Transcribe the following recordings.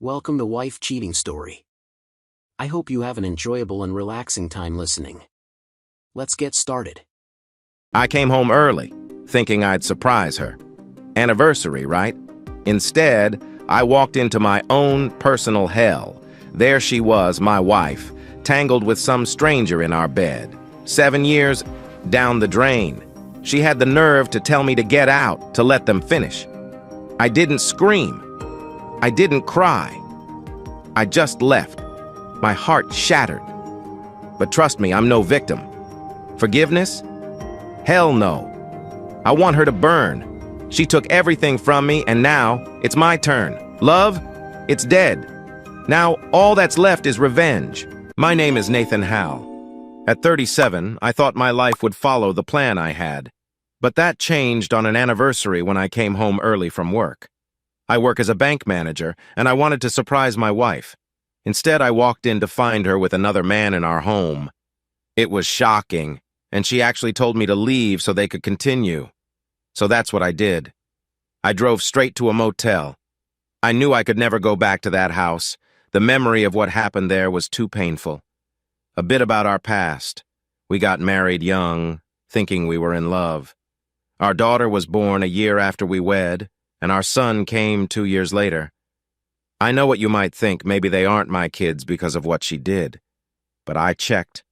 Welcome to Wife Cheating Story. I hope you have an enjoyable and relaxing time listening. Let's get started. I came home early, thinking I'd surprise her. Anniversary, right? Instead, I walked into my own personal hell. There she was, my wife, tangled with some stranger in our bed. 7 years down the drain. She had the nerve to tell me to get out, to let them finish. I didn't scream. I didn't cry. I just left, my heart shattered. But trust me, I'm no victim. Forgiveness? Hell no. I want her to burn. She took everything from me, and now it's my turn. Love? It's dead. Now all that's left is revenge. My name is Nathan Howell. At 37, I thought my life would follow the plan I had. But that changed on an anniversary when I came home early from work. I work as a bank manager, and I wanted to surprise my wife. Instead, I walked in to find her with another man in our home. It was shocking, and she actually told me to leave so they could continue. So that's what I did. I drove straight to a motel. I knew I could never go back to that house. The memory of what happened there was too painful. A bit about our past. We got married young, thinking we were in love. Our daughter was born a year after we wed, and our son came 2 years later. I know what you might think, maybe they aren't my kids because of what she did. But I checked,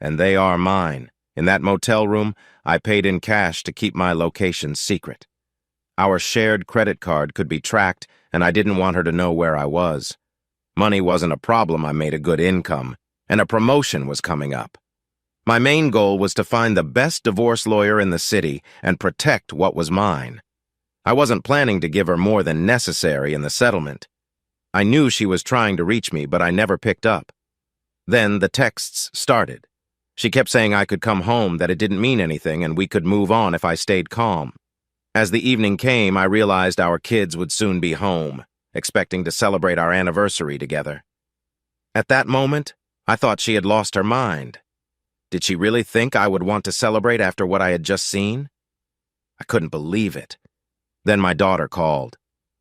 and they are mine. In that motel room, I paid in cash to keep my location secret. Our shared credit card could be tracked, and I didn't want her to know where I was. Money wasn't a problem, I made a good income, and a promotion was coming up. My main goal was to find the best divorce lawyer in the city and protect what was mine. I wasn't planning to give her more than necessary in the settlement. I knew she was trying to reach me, but I never picked up. Then the texts started. She kept saying I could come home, that it didn't mean anything, and we could move on if I stayed calm. As the evening came, I realized our kids would soon be home, expecting to celebrate our anniversary together. At that moment, I thought she had lost her mind. Did she really think I would want to celebrate after what I had just seen? I couldn't believe it. Then my daughter called.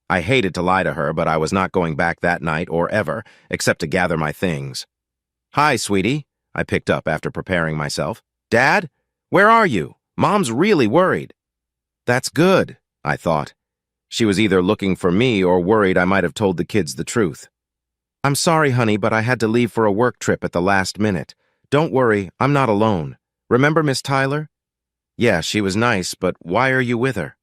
I hated to lie to her, but I was not going back that night or ever, except to gather my things. "Hi, sweetie," I picked up after preparing myself. "Dad? Where are you? Mom's really worried." That's good, I thought. She was either looking for me or worried I might have told the kids the truth. "I'm sorry, honey, but I had to leave for a work trip at the last minute. Don't worry, I'm not alone. Remember Miss Tyler?" "Yeah, she was nice, but why are you with her?"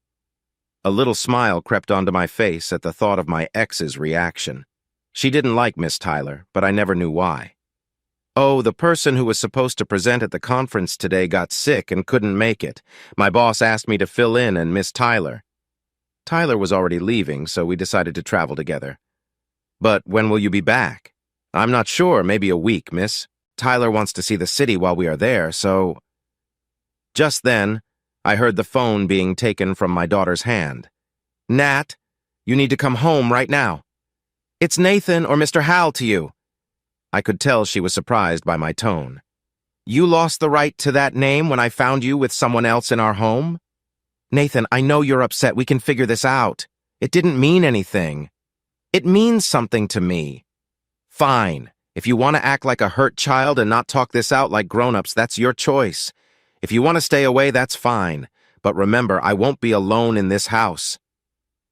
A little smile crept onto my face at the thought of my ex's reaction. She didn't like Miss Tyler, but I never knew why. "Oh, the person who was supposed to present at the conference today got sick and couldn't make it. My boss asked me to fill in and Miss Tyler." Tyler was already leaving, so we decided to travel together. "But when will you be back?" "I'm not sure, maybe a week, miss. Tyler wants to see the city while we are there, so—" Just then, I heard the phone being taken from my daughter's hand. "Nat, you need to come home right now. It's Nathan or Mr. Hal to you." I could tell she was surprised by my tone. "You lost the right to that name when I found you with someone else in our home?" "Nathan, I know you're upset. We can figure this out. It didn't mean anything." "It means something to me." "Fine. If you want to act like a hurt child and not talk this out like grown-ups, that's your choice. If you want to stay away, that's fine. But remember, I won't be alone in this house."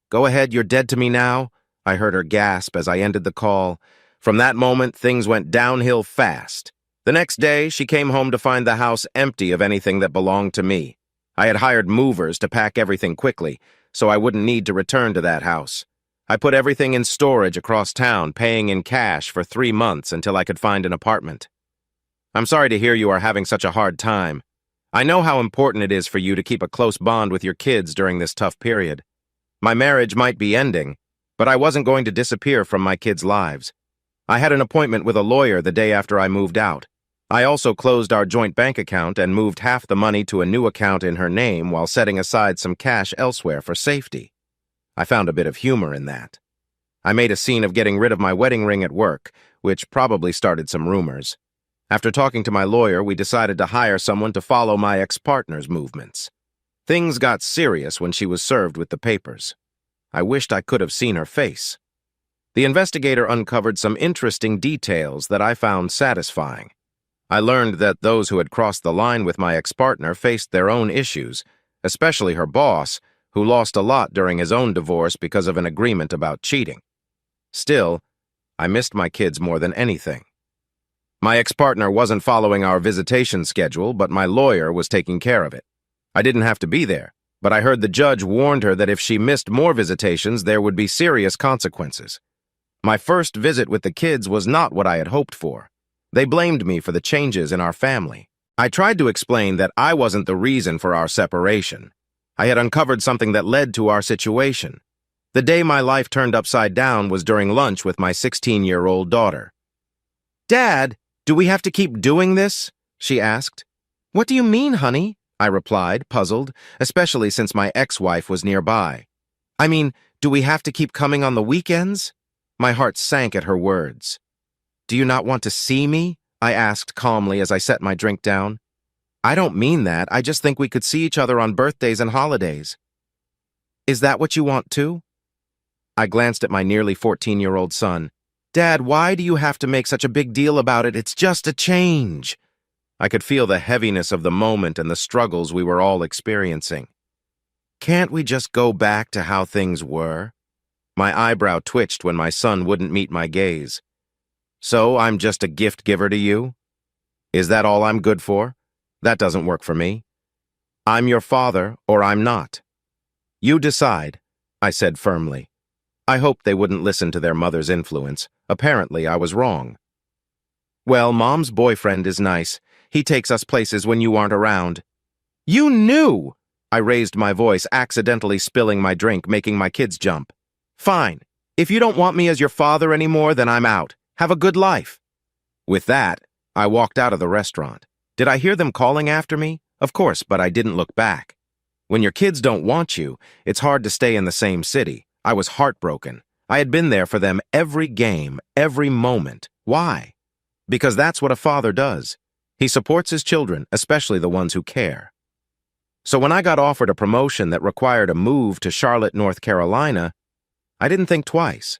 "Go ahead, you're dead to me now," I heard her gasp as I ended the call. From that moment, things went downhill fast. The next day, she came home to find the house empty of anything that belonged to me. I had hired movers to pack everything quickly, so I wouldn't need to return to that house. I put everything in storage across town, paying in cash for 3 months until I could find an apartment. "I'm sorry to hear you are having such a hard time. I know how important it is for you to keep a close bond with your kids during this tough period. My marriage might be ending, but I wasn't going to disappear from my kids' lives. I had an appointment with a lawyer the day after I moved out. I also closed our joint bank account and moved half the money to a new account in her name while setting aside some cash elsewhere for safety. I found a bit of humor in that. I made a scene of getting rid of my wedding ring at work, which probably started some rumors. After talking to my lawyer, we decided to hire someone to follow my ex-partner's movements. Things got serious when she was served with the papers. I wished I could have seen her face. The investigator uncovered some interesting details that I found satisfying. I learned that those who had crossed the line with my ex-partner faced their own issues, especially her boss, who lost a lot during his own divorce because of an agreement about cheating. Still, I missed my kids more than anything. My ex-partner wasn't following our visitation schedule, but my lawyer was taking care of it. I didn't have to be there, but I heard the judge warned her that if she missed more visitations, there would be serious consequences. My first visit with the kids was not what I had hoped for. They blamed me for the changes in our family. I tried to explain that I wasn't the reason for our separation. I had uncovered something that led to our situation. The day my life turned upside down was during lunch with my 16-year-old daughter. "Dad, do we have to keep doing this?" she asked. "What do you mean, honey?" I replied, puzzled, especially since my ex-wife was nearby. "I mean, do we have to keep coming on the weekends?" My heart sank at her words. "Do you not want to see me?" I asked calmly as I set my drink down. "I don't mean that. I just think we could see each other on birthdays and holidays." "Is that what you want too?" I glanced at my nearly 14-year-old son. "Dad, why do you have to make such a big deal about it? It's just a change." I could feel the heaviness of the moment and the struggles we were all experiencing. "Can't we just go back to how things were?" My eyebrow twitched when my son wouldn't meet my gaze. "So I'm just a gift giver to you? Is that all I'm good for? That doesn't work for me. I'm your father, or I'm not. You decide," I said firmly. I hoped they wouldn't listen to their mother's influence. Apparently, I was wrong. "Well, Mom's boyfriend is nice. He takes us places when you aren't around." "You knew!" I raised my voice, accidentally spilling my drink, making my kids jump. "Fine. If you don't want me as your father anymore, then I'm out. Have a good life." With that, I walked out of the restaurant. Did I hear them calling after me? Of course, but I didn't look back. When your kids don't want you, it's hard to stay in the same city. I was heartbroken. I had been there for them every game, every moment. Why? Because that's what a father does. He supports his children, especially the ones who care. So when I got offered a promotion that required a move to Charlotte, North Carolina, I didn't think twice.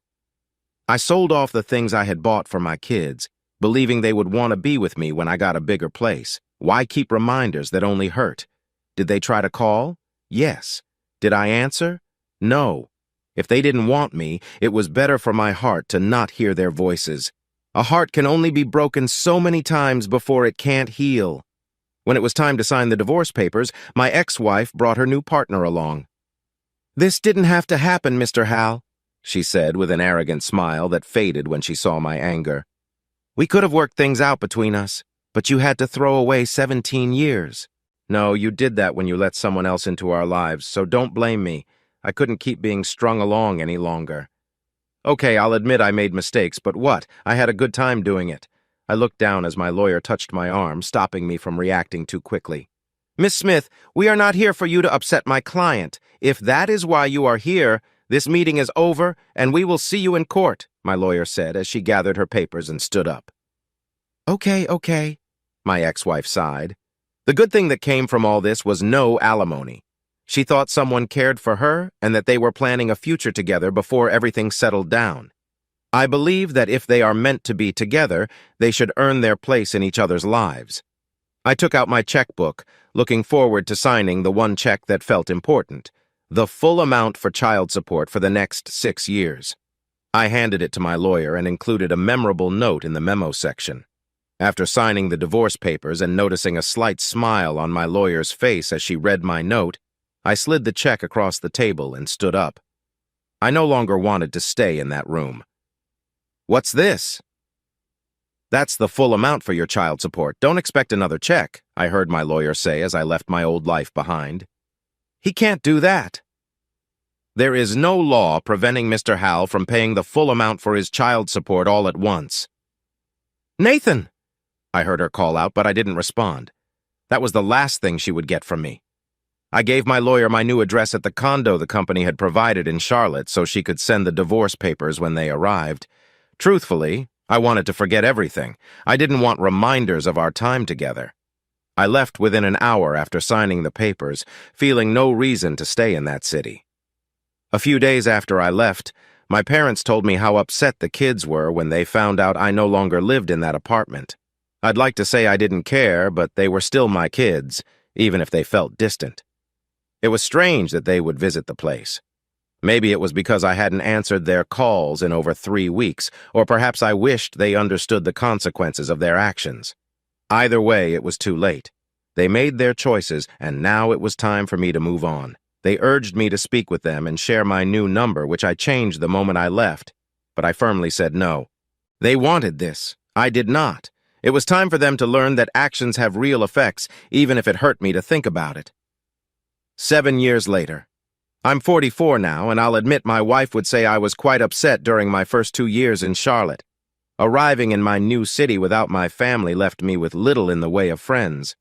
I sold off the things I had bought for my kids, believing they would want to be with me when I got a bigger place. Why keep reminders that only hurt? Did they try to call? Yes. Did I answer? No. If they didn't want me, it was better for my heart to not hear their voices. A heart can only be broken so many times before it can't heal. When it was time to sign the divorce papers, my ex-wife brought her new partner along. "This didn't have to happen, Mr. Hal," she said with an arrogant smile that faded when she saw my anger. "We could have worked things out between us, but you had to throw away 17 years. No, you did that when you let someone else into our lives, so don't blame me. I couldn't keep being strung along any longer. Okay, I'll admit I made mistakes, but what? I had a good time doing it." I looked down as my lawyer touched my arm, stopping me from reacting too quickly. "Miss Smith, we are not here for you to upset my client. If that is why you are here, this meeting is over, and we will see you in court," my lawyer said as she gathered her papers and stood up. Okay, my ex-wife sighed. The good thing that came from all this was no alimony. She thought someone cared for her and that they were planning a future together before everything settled down. I believe that if they are meant to be together, they should earn their place in each other's lives. I took out my checkbook, looking forward to signing the one check that felt important, the full amount for child support for the next 6 years. I handed it to my lawyer and included a memorable note in the memo section. After signing the divorce papers and noticing a slight smile on my lawyer's face as she read my note, I slid the check across the table and stood up. I no longer wanted to stay in that room. "What's this?" "That's the full amount for your child support. Don't expect another check," I heard my lawyer say as I left my old life behind. "He can't do that." "There is no law preventing Mr. Hal from paying the full amount for his child support all at once." "Nathan!" I heard her call out, but I didn't respond. That was the last thing she would get from me. I gave my lawyer my new address at the condo the company had provided in Charlotte so she could send the divorce papers when they arrived. Truthfully, I wanted to forget everything. I didn't want reminders of our time together. I left within an hour after signing the papers, feeling no reason to stay in that city. A few days after I left, My parents told me how upset the kids were when they found out I no longer lived in that apartment. I'd like to say I didn't care, but they were still my kids, even if they felt distant. It was strange that they would visit the place. Maybe it was because I hadn't answered their calls in over 3 weeks, or perhaps I wished they understood the consequences of their actions. Either way, it was too late. They made their choices, and now it was time for me to move on. They urged me to speak with them and share my new number, which I changed the moment I left, but I firmly said no. They wanted this. I did not. It was time for them to learn that actions have real effects, even if it hurt me to think about it. 7 years later. I'm 44 now, and I'll admit my wife would say I was quite upset during my first 2 years in Charlotte. Arriving in my new city without my family left me with little in the way of friends.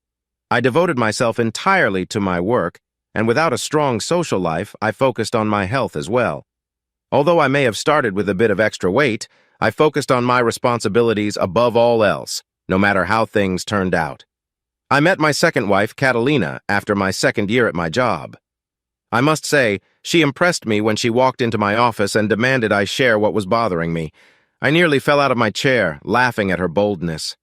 I devoted myself entirely to my work, and without a strong social life, I focused on my health as well. Although I may have started with a bit of extra weight, I focused on my responsibilities above all else, no matter how things turned out. I met my second wife, Catalina, after my second year at my job. I must say, she impressed me when she walked into my office and demanded I share what was bothering me. I nearly fell out of my chair, laughing at her boldness.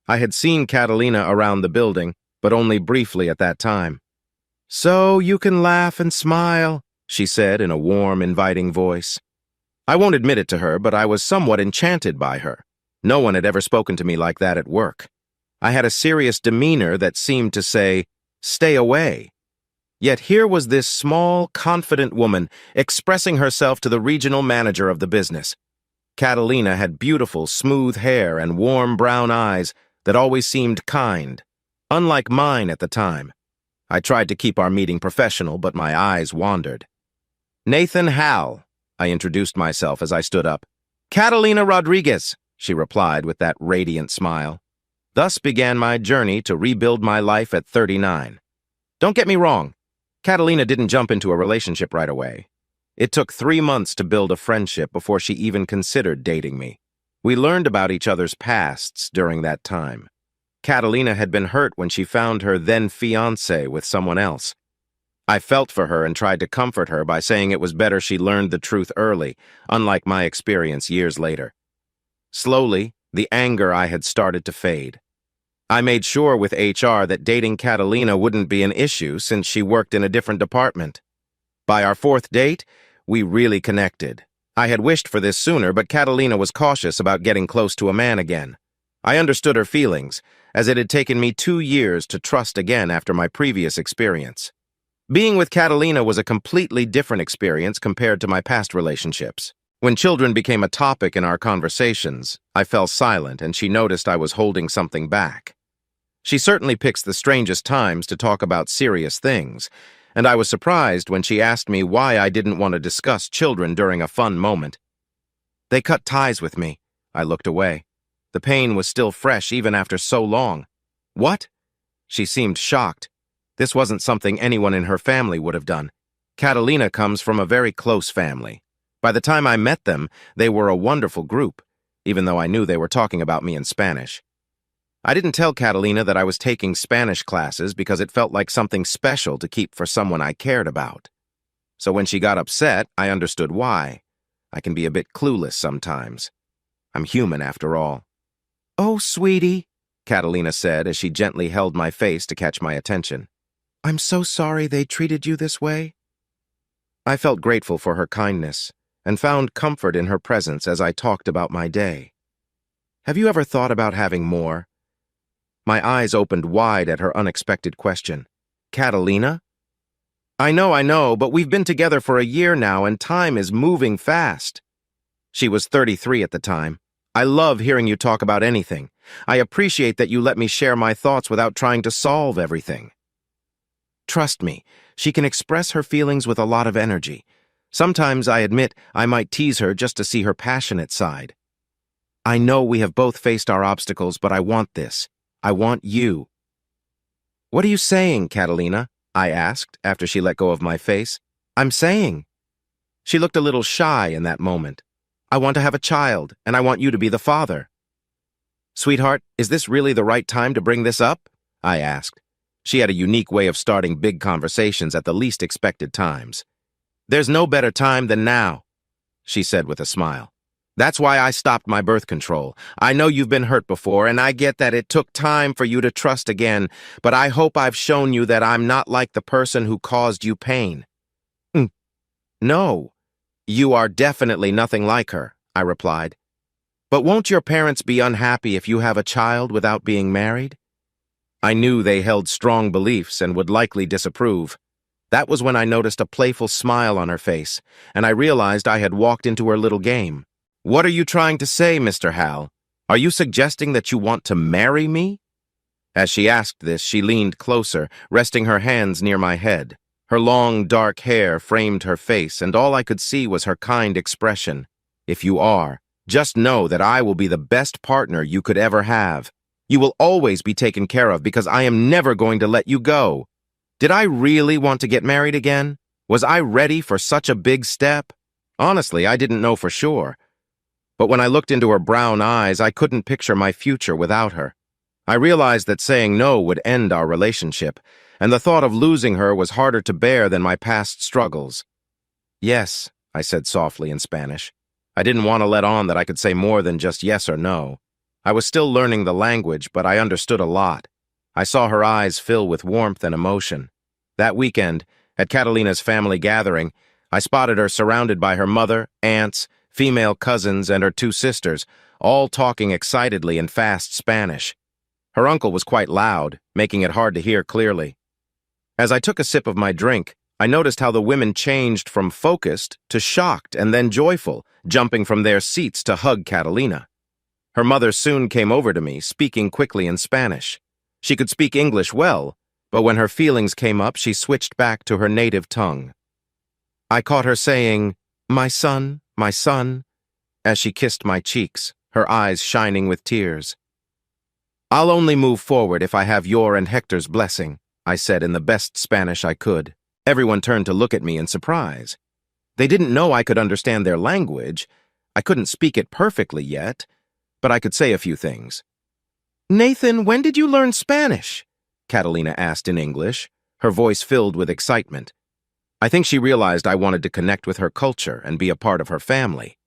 I had seen Catalina around the building, but only briefly at that time. "So you can laugh and smile," she said in a warm, inviting voice. I won't admit it to her, but I was somewhat enchanted by her. No one had ever spoken to me like that at work. I had a serious demeanor that seemed to say, "Stay away." Yet here was this small, confident woman expressing herself to the regional manager of the business. Catalina had beautiful, smooth hair and warm brown eyes that always seemed kind, unlike mine at the time. I tried to keep our meeting professional, but my eyes wandered. "Nathan Howell," I introduced myself as I stood up. "Catalina Rodriguez," she replied with that radiant smile. Thus began my journey to rebuild my life at 39. Don't get me wrong, Catalina didn't jump into a relationship right away. It took 3 months to build a friendship before she even considered dating me. We learned about each other's pasts during that time. Catalina had been hurt when she found her then-fiancé with someone else. I felt for her and tried to comfort her by saying it was better she learned the truth early, unlike my experience years later. Slowly, the anger I had started to fade. I made sure with HR that dating Catalina wouldn't be an issue since she worked in a different department. By our 4th date, we really connected. I had wished for this sooner, but Catalina was cautious about getting close to a man again. I understood her feelings, as it had taken me 2 years to trust again after my previous experience. Being with Catalina was a completely different experience compared to my past relationships. When children became a topic in our conversations, I fell silent and she noticed I was holding something back. She certainly picks the strangest times to talk about serious things, and I was surprised when she asked me why I didn't want to discuss children during a fun moment. "They cut ties with me." I looked away. The pain was still fresh even after so long. "What?" She seemed shocked. This wasn't something anyone in her family would have done. Catalina comes from a very close family. By the time I met them, they were a wonderful group, even though I knew they were talking about me in Spanish. I didn't tell Catalina that I was taking Spanish classes because it felt like something special to keep for someone I cared about. So when she got upset, I understood why. I can be a bit clueless sometimes. I'm human after all. "Oh, sweetie," Catalina said as she gently held my face to catch my attention. "I'm so sorry they treated you this way." I felt grateful for her kindness and found comfort in her presence as I talked about my day. "Have you ever thought about having more?" My eyes opened wide at her unexpected question. "Catalina?" I know, but we've been together for a year now and time is moving fast." She was 33 at the time. "I love hearing you talk about anything. I appreciate that you let me share my thoughts without trying to solve everything." Trust me, she can express her feelings with a lot of energy. Sometimes I admit I might tease her just to see her passionate side. "I know we have both faced our obstacles, but I want this. I want you." "What are you saying, Catalina?" I asked after she let go of my face. "I'm saying." She looked a little shy in that moment. "I want to have a child, and I want you to be the father." "Sweetheart, is this really the right time to bring this up?" I asked. She had a unique way of starting big conversations at the least expected times. "There's no better time than now." she said with a smile. That's why I stopped my birth control. I know you've been hurt before, and I get that it took time for you to trust again, but I hope I've shown you that I'm not like the person who caused you pain. No, you are definitely nothing like her, I replied. But won't your parents be unhappy if you have a child without being married? I knew they held strong beliefs and would likely disapprove. That was when I noticed a playful smile on her face, and I realized I had walked into her little game. What are you trying to say, Mr. Hal? Are you suggesting that you want to marry me? As she asked this, she leaned closer, resting her hands near my head. Her long, dark hair framed her face, and all I could see was her kind expression. If you are, just know that I will be the best partner you could ever have. You will always be taken care of because I am never going to let you go. Did I really want to get married again? Was I ready for such a big step? Honestly, I didn't know for sure. But when I looked into her brown eyes, I couldn't picture my future without her. I realized that saying no would end our relationship, and the thought of losing her was harder to bear than my past struggles. Yes, I said softly in Spanish. I didn't want to let on that I could say more than just yes or no. I was still learning the language, but I understood a lot. I saw her eyes fill with warmth and emotion. That weekend, at Catalina's family gathering, I spotted her surrounded by her mother, aunts, female cousins, and her two sisters, all talking excitedly in fast Spanish. Her uncle was quite loud, making it hard to hear clearly. As I took a sip of my drink, I noticed how the women changed from focused to shocked and then joyful, jumping from their seats to hug Catalina. Her mother soon came over to me, speaking quickly in Spanish. She could speak English well, but when her feelings came up, she switched back to her native tongue. I caught her saying, my son, as she kissed my cheeks, her eyes shining with tears. I'll only move forward if I have your and Hector's blessing, I said in the best Spanish I could. Everyone turned to look at me in surprise. They didn't know I could understand their language. I couldn't speak it perfectly yet, but I could say a few things. Nathan, when did you learn Spanish? Catalina asked in English, her voice filled with excitement. I think she realized I wanted to connect with her culture and be a part of her family.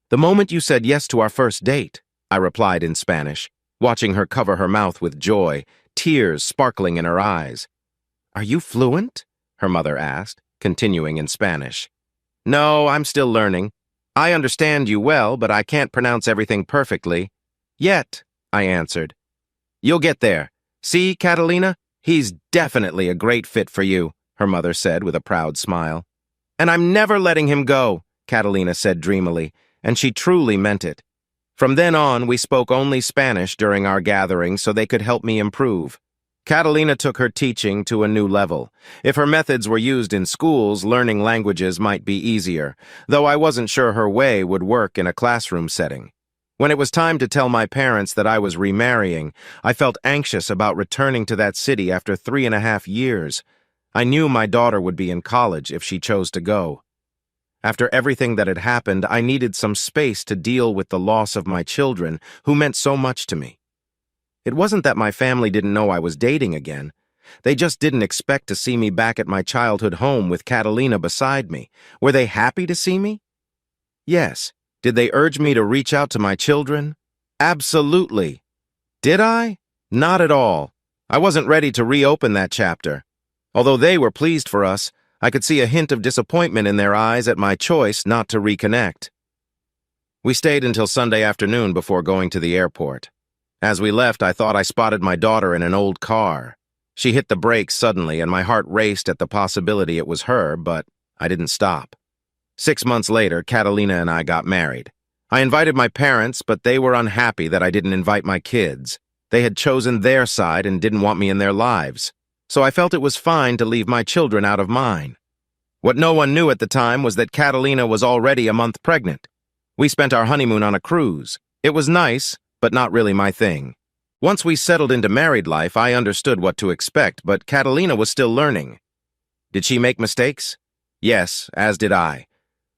The moment you said yes to our first date, I replied in Spanish, watching her cover her mouth with joy, tears sparkling in her eyes. Are you fluent? Her mother asked, continuing in Spanish. No, I'm still learning. I understand you well, but I can't pronounce everything perfectly. Yet, I answered. You'll get there. See, Catalina? He's definitely a great fit for you, her mother said with a proud smile. And I'm never letting him go, Catalina said dreamily, and she truly meant it. From then on, we spoke only Spanish during our gatherings so they could help me improve. Catalina took her teaching to a new level. If her methods were used in schools, learning languages might be easier, though I wasn't sure her way would work in a classroom setting. When it was time to tell my parents that I was remarrying, I felt anxious about returning to that city after 3.5 years. I knew my daughter would be in college if she chose to go. After everything that had happened, I needed some space to deal with the loss of my children, who meant so much to me. It wasn't that my family didn't know I was dating again. They just didn't expect to see me back at my childhood home with Catalina beside me. Were they happy to see me? Yes. Did they urge me to reach out to my children? Absolutely. Did I? Not at all. I wasn't ready to reopen that chapter. Although they were pleased for us, I could see a hint of disappointment in their eyes at my choice not to reconnect. We stayed until Sunday afternoon before going to the airport. As we left, I thought I spotted my daughter in an old car. She hit the brakes suddenly, and my heart raced at the possibility it was her, but I didn't stop. 6 months later, Catalina and I got married. I invited my parents, but they were unhappy that I didn't invite my kids. They had chosen their side and didn't want me in their lives. So I felt it was fine to leave my children out of mine. What no one knew at the time was that Catalina was already a month pregnant. We spent our honeymoon on a cruise. It was nice, but not really my thing. Once we settled into married life, I understood what to expect, but Catalina was still learning. Did she make mistakes? Yes, as did I.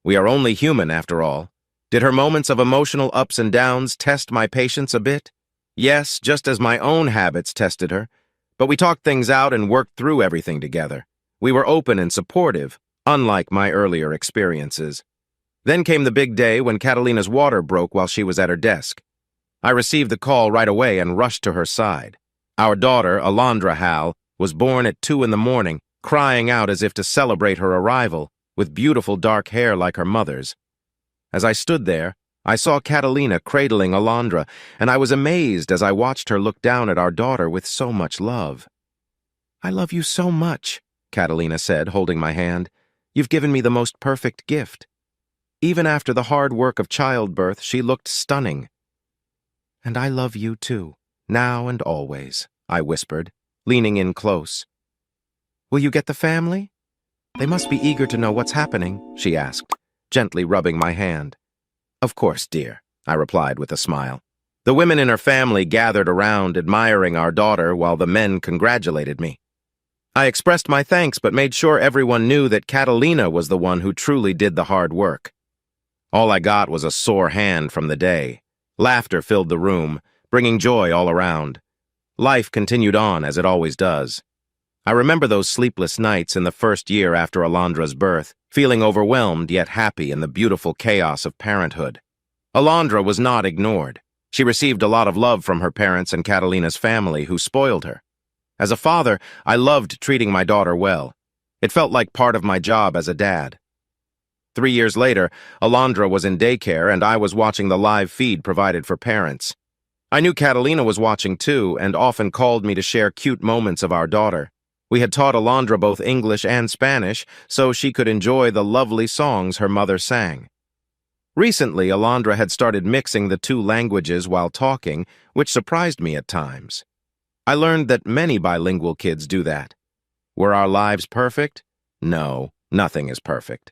We are only human, after all. Did her moments of emotional ups and downs test my patience a bit? Yes, just as my own habits tested her. But we talked things out and worked through everything together. We were open and supportive, unlike my earlier experiences. Then came the big day when Catalina's water broke while she was at her desk. I received the call right away and rushed to her side. Our daughter, Alondra Hal, was born at 2 in the morning, crying out as if to celebrate her arrival, with beautiful dark hair like her mother's. As I stood there, I saw Catalina cradling Alondra, and I was amazed as I watched her look down at our daughter with so much love. "I love you so much," Catalina said, holding my hand. "You've given me the most perfect gift." Even after the hard work of childbirth, she looked stunning. "And I love you too, now and always," I whispered, leaning in close. "Will you get the family? They must be eager to know what's happening," she asked, gently rubbing my hand. "Of course, dear," I replied with a smile. The women in her family gathered around, admiring our daughter, while the men congratulated me. I expressed my thanks but made sure everyone knew that Catalina was the one who truly did the hard work. All I got was a sore hand from the day. Laughter filled the room, bringing joy all around. Life continued on as it always does. I remember those sleepless nights in the first year after Alondra's birth, feeling overwhelmed yet happy in the beautiful chaos of parenthood. Alondra was not ignored. She received a lot of love from her parents and Catalina's family, who spoiled her. As a father, I loved treating my daughter well. It felt like part of my job as a dad. 3 years later, Alondra was in daycare and I was watching the live feed provided for parents. I knew Catalina was watching too and often called me to share cute moments of our daughter. We had taught Alondra both English and Spanish so she could enjoy the lovely songs her mother sang. Recently, Alondra had started mixing the two languages while talking, which surprised me at times. I learned that many bilingual kids do that. Were our lives perfect? No, nothing is perfect.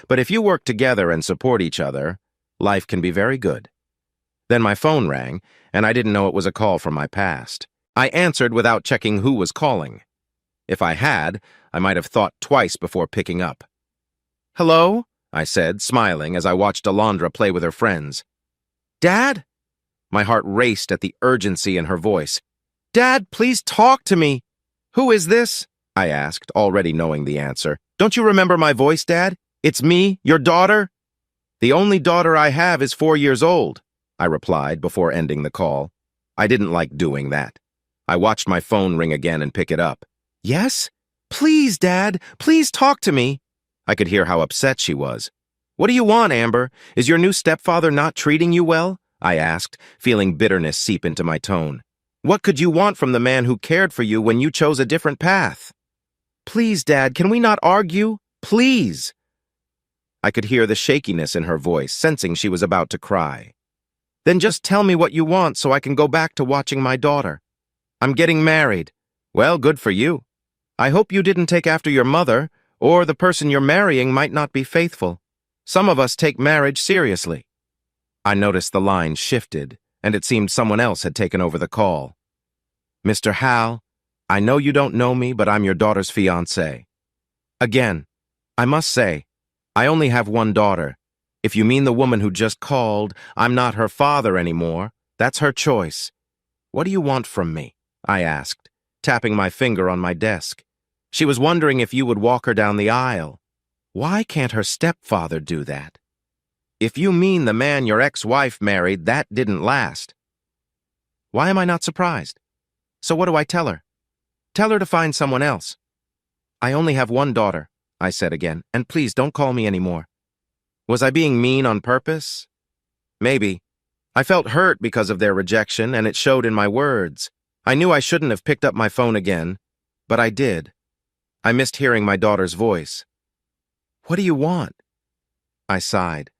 But if you work together and support each other, life can be very good. Then my phone rang, and I didn't know it was a call from my past. I answered without checking who was calling. If I had, I might have thought twice before picking up. "Hello?" I said, smiling as I watched Alondra play with her friends. "Dad?" My heart raced at the urgency in her voice. "Dad, please talk to me." "Who is this?" I asked, already knowing the answer. "Don't you remember my voice, Dad? It's me, your daughter." "The only daughter I have is 4 years old," I replied before ending the call. I didn't like doing that. I watched my phone ring again and pick it up. "Yes? Please, Dad, please talk to me." I could hear how upset she was. "What do you want, Amber? Is your new stepfather not treating you well?" I asked, feeling bitterness seep into my tone. "What could you want from the man who cared for you when you chose a different path?" "Please, Dad, can we not argue? Please." I could hear the shakiness in her voice, sensing she was about to cry. "Then just tell me what you want so I can go back to watching my daughter." "I'm getting married." "Well, good for you. I hope you didn't take after your mother, or the person you're marrying might not be faithful. Some of us take marriage seriously." I noticed the line shifted, and it seemed someone else had taken over the call. "Mr. Hal, I know you don't know me, but I'm your daughter's fiancé. Again, I must say, I only have one daughter. If you mean the woman who just called, I'm not her father anymore. That's her choice. What do you want from me?" I asked, tapping my finger on my desk. She was wondering if you would walk her down the aisle. Why can't her stepfather do that? If you mean the man your ex-wife married, that didn't last. Why am I not surprised? So what do I tell her? Tell her to find someone else. "I only have one daughter," I said again, "and please don't call me anymore." Was I being mean on purpose? Maybe. I felt hurt because of their rejection, and it showed in my words. I knew I shouldn't have picked up my phone again, but I did. I missed hearing my daughter's voice. "What do you want?" I sighed.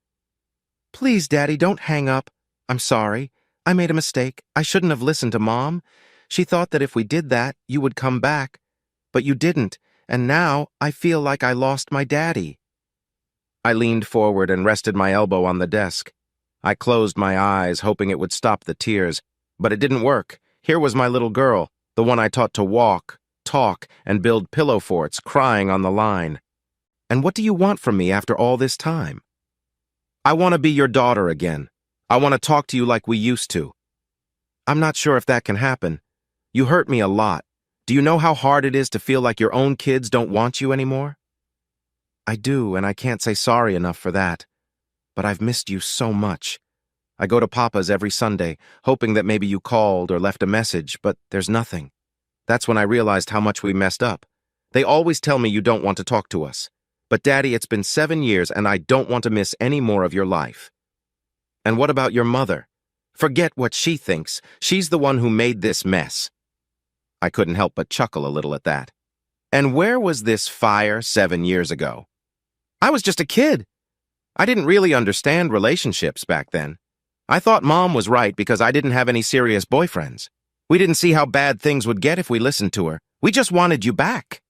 "Please, Daddy, don't hang up. I'm sorry. I made a mistake. I shouldn't have listened to Mom. She thought that if we did that, you would come back. But you didn't, and now I feel like I lost my daddy." I leaned forward and rested my elbow on the desk. I closed my eyes, hoping it would stop the tears, but it didn't work. Here was my little girl, the one I taught to walk, talk, and build pillow forts, crying on the line. "And what do you want from me after all this time?" "I want to be your daughter again. I want to talk to you like we used to." "I'm not sure if that can happen. You hurt me a lot. Do you know how hard it is to feel like your own kids don't want you anymore?" "I do, and I can't say sorry enough for that. but I've missed you so much. I go to Papa's every Sunday, hoping that maybe you called or left a message, but there's nothing. That's when I realized how much we messed up. They always tell me you don't want to talk to us. But Daddy, it's been 7 years and I don't want to miss any more of your life. And what about your mother? Forget what she thinks. She's the one who made this mess. I couldn't help but chuckle a little at that. And where was this fire 7 years ago? I was just a kid. I didn't really understand relationships back then. I thought Mom was right because I didn't have any serious boyfriends. We didn't see how bad things would get if we listened to her. We just wanted you back.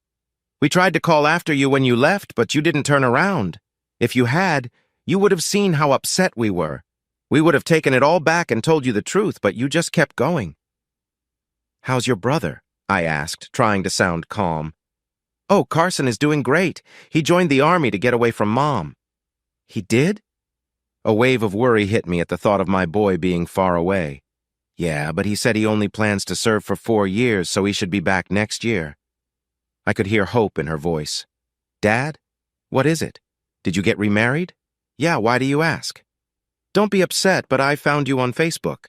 We tried to call after you when you left, but you didn't turn around. If you had, you would have seen how upset we were. We would have taken it all back and told you the truth, but you just kept going. How's your brother? I asked, trying to sound calm. Oh, Carson is doing great. He joined the army to get away from Mom. He did? A wave of worry hit me at the thought of my boy being far away. Yeah, but he said he only plans to serve for 4 years, so he should be back next year. I could hear hope in her voice. Dad? What is it? Did you get remarried? Yeah, why do you ask? Don't be upset, but I found you on Facebook.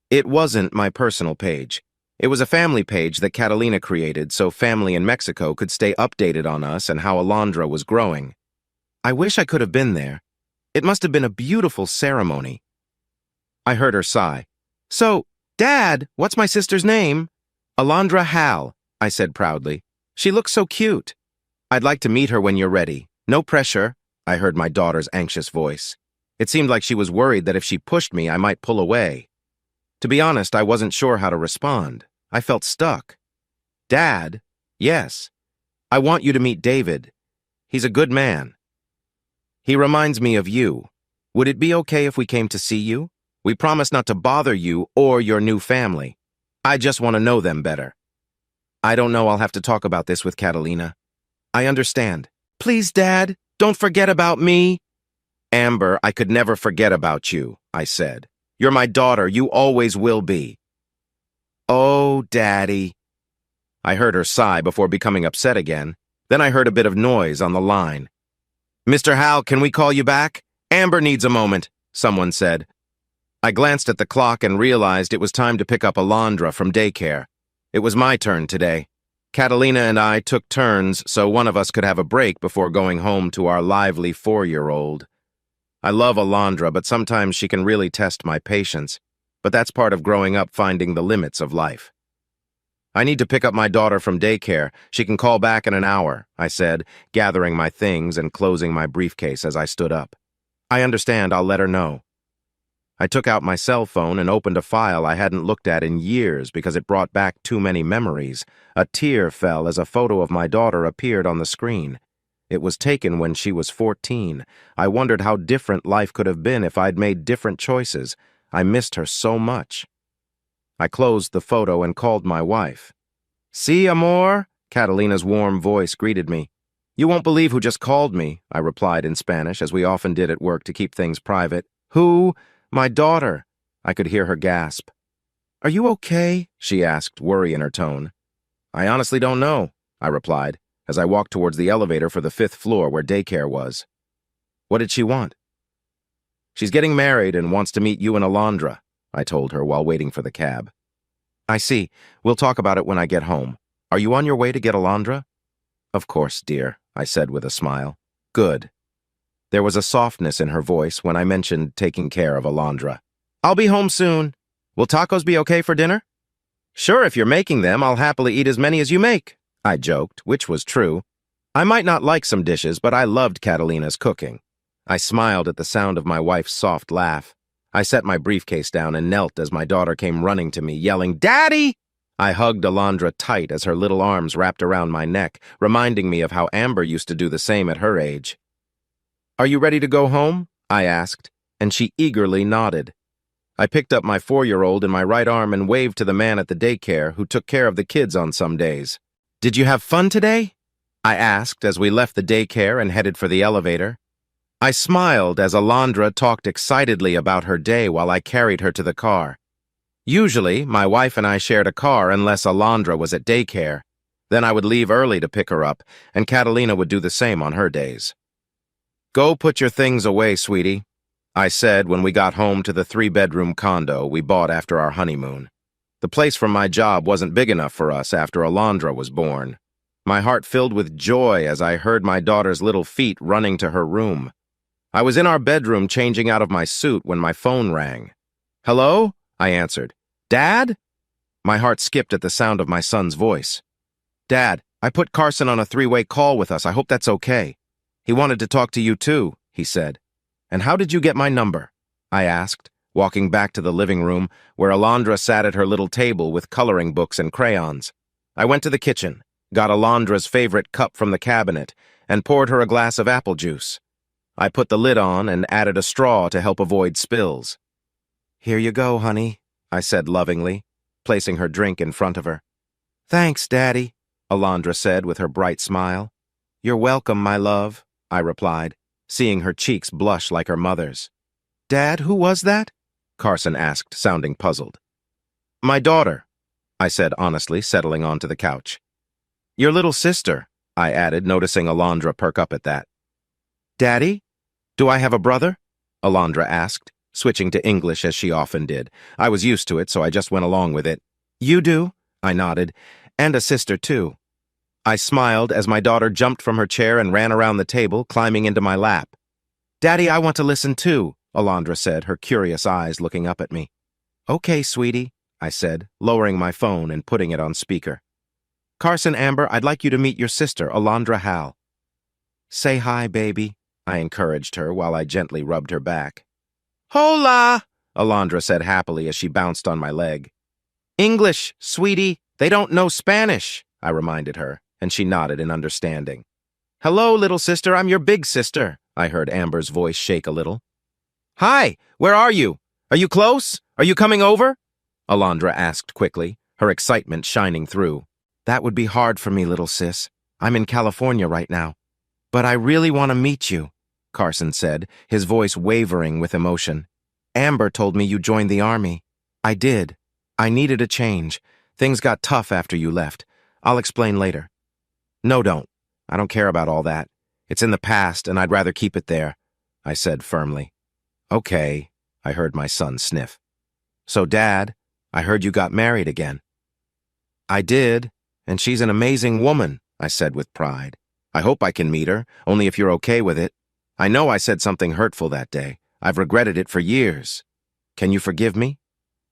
It wasn't my personal page. It was a family page that Catalina created so family in Mexico could stay updated on us and how Alondra was growing. I wish I could have been there. It must have been a beautiful ceremony. I heard her sigh. So, Dad, what's my sister's name? Alondra Hal, I said proudly. She looks so cute. I'd like to meet her when you're ready. No pressure, I heard my daughter's anxious voice. It seemed like she was worried that if she pushed me, I might pull away. To be honest, I wasn't sure how to respond. I felt stuck. Dad? Yes. I want you to meet David. He's a good man. He reminds me of you. Would it be okay if we came to see you? We promise not to bother you or your new family. I just want to know them better. I don't know, I'll have to talk about this with Catalina. I understand. Please, Dad, don't forget about me. Amber, I could never forget about you, I said. You're my daughter, you always will be. Oh, Daddy. I heard her sigh before becoming upset again. Then I heard a bit of noise on the line. Mr. Hal, can we call you back? Amber needs a moment, someone said. I glanced at the clock and realized it was time to pick up Alondra from daycare. It was my turn today. Catalina and I took turns so one of us could have a break before going home to our lively 4-year-old. I love Alondra, but sometimes she can really test my patience. But that's part of growing up, finding the limits of life. I need to pick up my daughter from daycare. She can call back in an hour, I said, gathering my things and closing my briefcase as I stood up. I understand, I'll let her know. I took out my cell phone and opened a file I hadn't looked at in years because it brought back too many memories. A tear fell as a photo of my daughter appeared on the screen. It was taken when she was 14. I wondered how different life could have been if I'd made different choices. I missed her so much. I closed the photo and called my wife. "Sí, amor?" Catalina's warm voice greeted me. "You won't believe who just called me," I replied in Spanish, as we often did at work to keep things private. "Who?" "My daughter." I could hear her gasp. "Are you okay?" she asked, worry in her tone. "I honestly don't know," I replied, as I walked towards the elevator for the 5th floor where daycare was. "What did she want?" "She's getting married and wants to meet you and Alondra," I told her while waiting for the cab. "I see. We'll talk about it when I get home. Are you on your way to get Alondra?" "Of course, dear," I said with a smile. "Good." There was a softness in her voice when I mentioned taking care of Alondra. "I'll be home soon. Will tacos be okay for dinner?" "Sure, if you're making them, I'll happily eat as many as you make," I joked, which was true. I might not like some dishes, but I loved Catalina's cooking. I smiled at the sound of my wife's soft laugh. I set my briefcase down and knelt as my daughter came running to me, yelling, "Daddy!" I hugged Alondra tight as her little arms wrapped around my neck, reminding me of how Amber used to do the same at her age. "Are you ready to go home?" I asked, and she eagerly nodded. I picked up my 4-year-old in my right arm and waved to the man at the daycare who took care of the kids on some days. "Did you have fun today?" I asked as we left the daycare and headed for the elevator. I smiled as Alondra talked excitedly about her day while I carried her to the car. Usually, my wife and I shared a car unless Alondra was at daycare. Then I would leave early to pick her up, and Catalina would do the same on her days. "Go put your things away, sweetie." I said when we got home to the 3-bedroom condo we bought after our honeymoon. The place from my job wasn't big enough for us after Alondra was born. My heart filled with joy as I heard my daughter's little feet running to her room. I was in our bedroom changing out of my suit when my phone rang. "Hello?" I answered. "Dad?" My heart skipped at the sound of my son's voice. "Dad, I put Carson on a 3-way call with us. I hope that's okay. He wanted to talk to you too," he said. "And how did you get my number?" I asked, walking back to the living room where Alondra sat at her little table with coloring books and crayons. I went to the kitchen, got Alondra's favorite cup from the cabinet, and poured her a glass of apple juice. I put the lid on and added a straw to help avoid spills. "Here you go, honey," I said lovingly, placing her drink in front of her. "Thanks, Daddy," Alondra said with her bright smile. "You're welcome, my love," I replied, seeing her cheeks blush like her mother's. "Dad, who was that?" Carson asked, sounding puzzled. "My daughter," I said honestly, settling onto the couch. "Your little sister," I added, noticing Alondra perk up at that. "Daddy? Do I have a brother?" Alondra asked, switching to English as she often did. I was used to it, so I just went along with it. "You do?" I nodded. "And a sister, too." I smiled as my daughter jumped from her chair and ran around the table, climbing into my lap. "Daddy, I want to listen too," Alondra said, her curious eyes looking up at me. "Okay, sweetie," I said, lowering my phone and putting it on speaker. "Carson, Amber, I'd like you to meet your sister, Alondra Hal." "Say hi, baby," I encouraged her while I gently rubbed her back. "Hola!" Alondra said happily as she bounced on my leg. "English, sweetie. They don't know Spanish," I reminded her, and she nodded in understanding. "Hello, little sister, I'm your big sister," I heard Amber's voice shake a little. "Hi, where are you? Are you close? Are you coming over?" Alondra asked quickly, her excitement shining through. "That would be hard for me, little sis. I'm in California right now. But I really want to meet you," Carson said, his voice wavering with emotion. "Amber told me you joined the army. I did. I needed a change. Things got tough after you left. I'll explain later." "No, don't. I don't care about all that. It's in the past, and I'd rather keep it there," I said firmly. "Okay," I heard my son sniff. "So, Dad, I heard you got married again." "I did, and she's an amazing woman," I said with pride. "I hope I can meet her, only if you're okay with it. I know I said something hurtful that day. I've regretted it for years. Can you forgive me?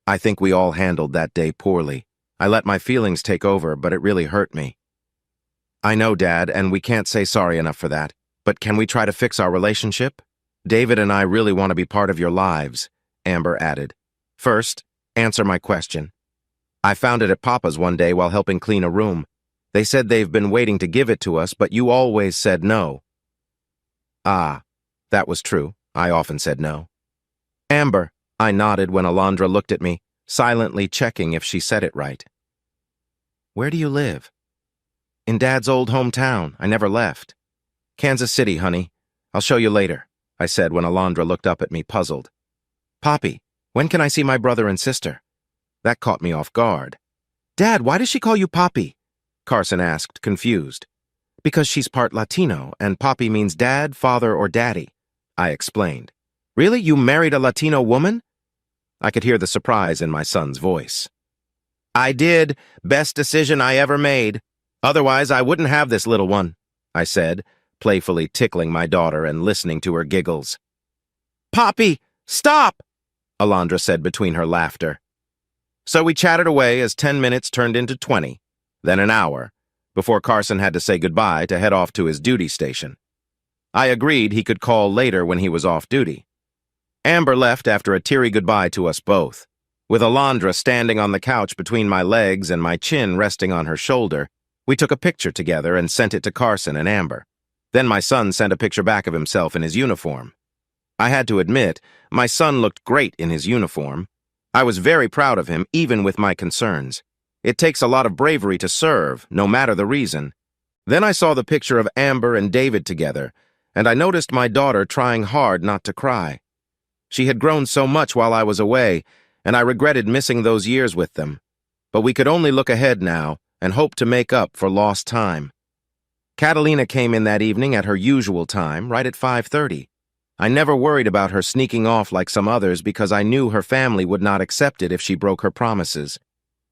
I think we all handled that day poorly. I let my feelings take over, but it really hurt me." "I know, Dad, and we can't say sorry enough for that. But can we try to fix our relationship? David and I really want to be part of your lives," Amber added. "First, answer my question. I found it at Papa's one day while helping clean a room. They said they've been waiting to give it to us, but you always said no." "Ah, that was true. I often said no." "Amber," I nodded when Alondra looked at me, silently checking if she said it right. "Where do you live?" "In Dad's old hometown. I never left." "Kansas City, honey. I'll show you later," I said when Alondra looked up at me, puzzled. "Poppy, when can I see my brother and sister?" That caught me off guard. "Dad, why does she call you Poppy?" Carson asked, confused. "Because she's part Latino, and Poppy means dad, father, or daddy," I explained. "Really? You married a Latino woman?" I could hear the surprise in my son's voice. "I did. Best decision I ever made. Otherwise, I wouldn't have this little one," I said, playfully tickling my daughter and listening to her giggles. "Poppy, stop!" Alondra said between her laughter. So we chatted away as 10 minutes turned into 20, then an hour, before Carson had to say goodbye to head off to his duty station. I agreed he could call later when he was off duty. Amber left after a teary goodbye to us both. With Alondra standing on the couch between my legs and my chin resting on her shoulder, we took a picture together and sent it to Carson and Amber. Then my son sent a picture back of himself in his uniform. I had to admit, my son looked great in his uniform. I was very proud of him, even with my concerns. It takes a lot of bravery to serve, no matter the reason. Then I saw the picture of Amber and David together, and I noticed my daughter trying hard not to cry. She had grown so much while I was away, and I regretted missing those years with them. But we could only look ahead now and hope to make up for lost time. Catalina came in that evening at her usual time, right at 5:30. I never worried about her sneaking off like some others because I knew her family would not accept it if she broke her promises.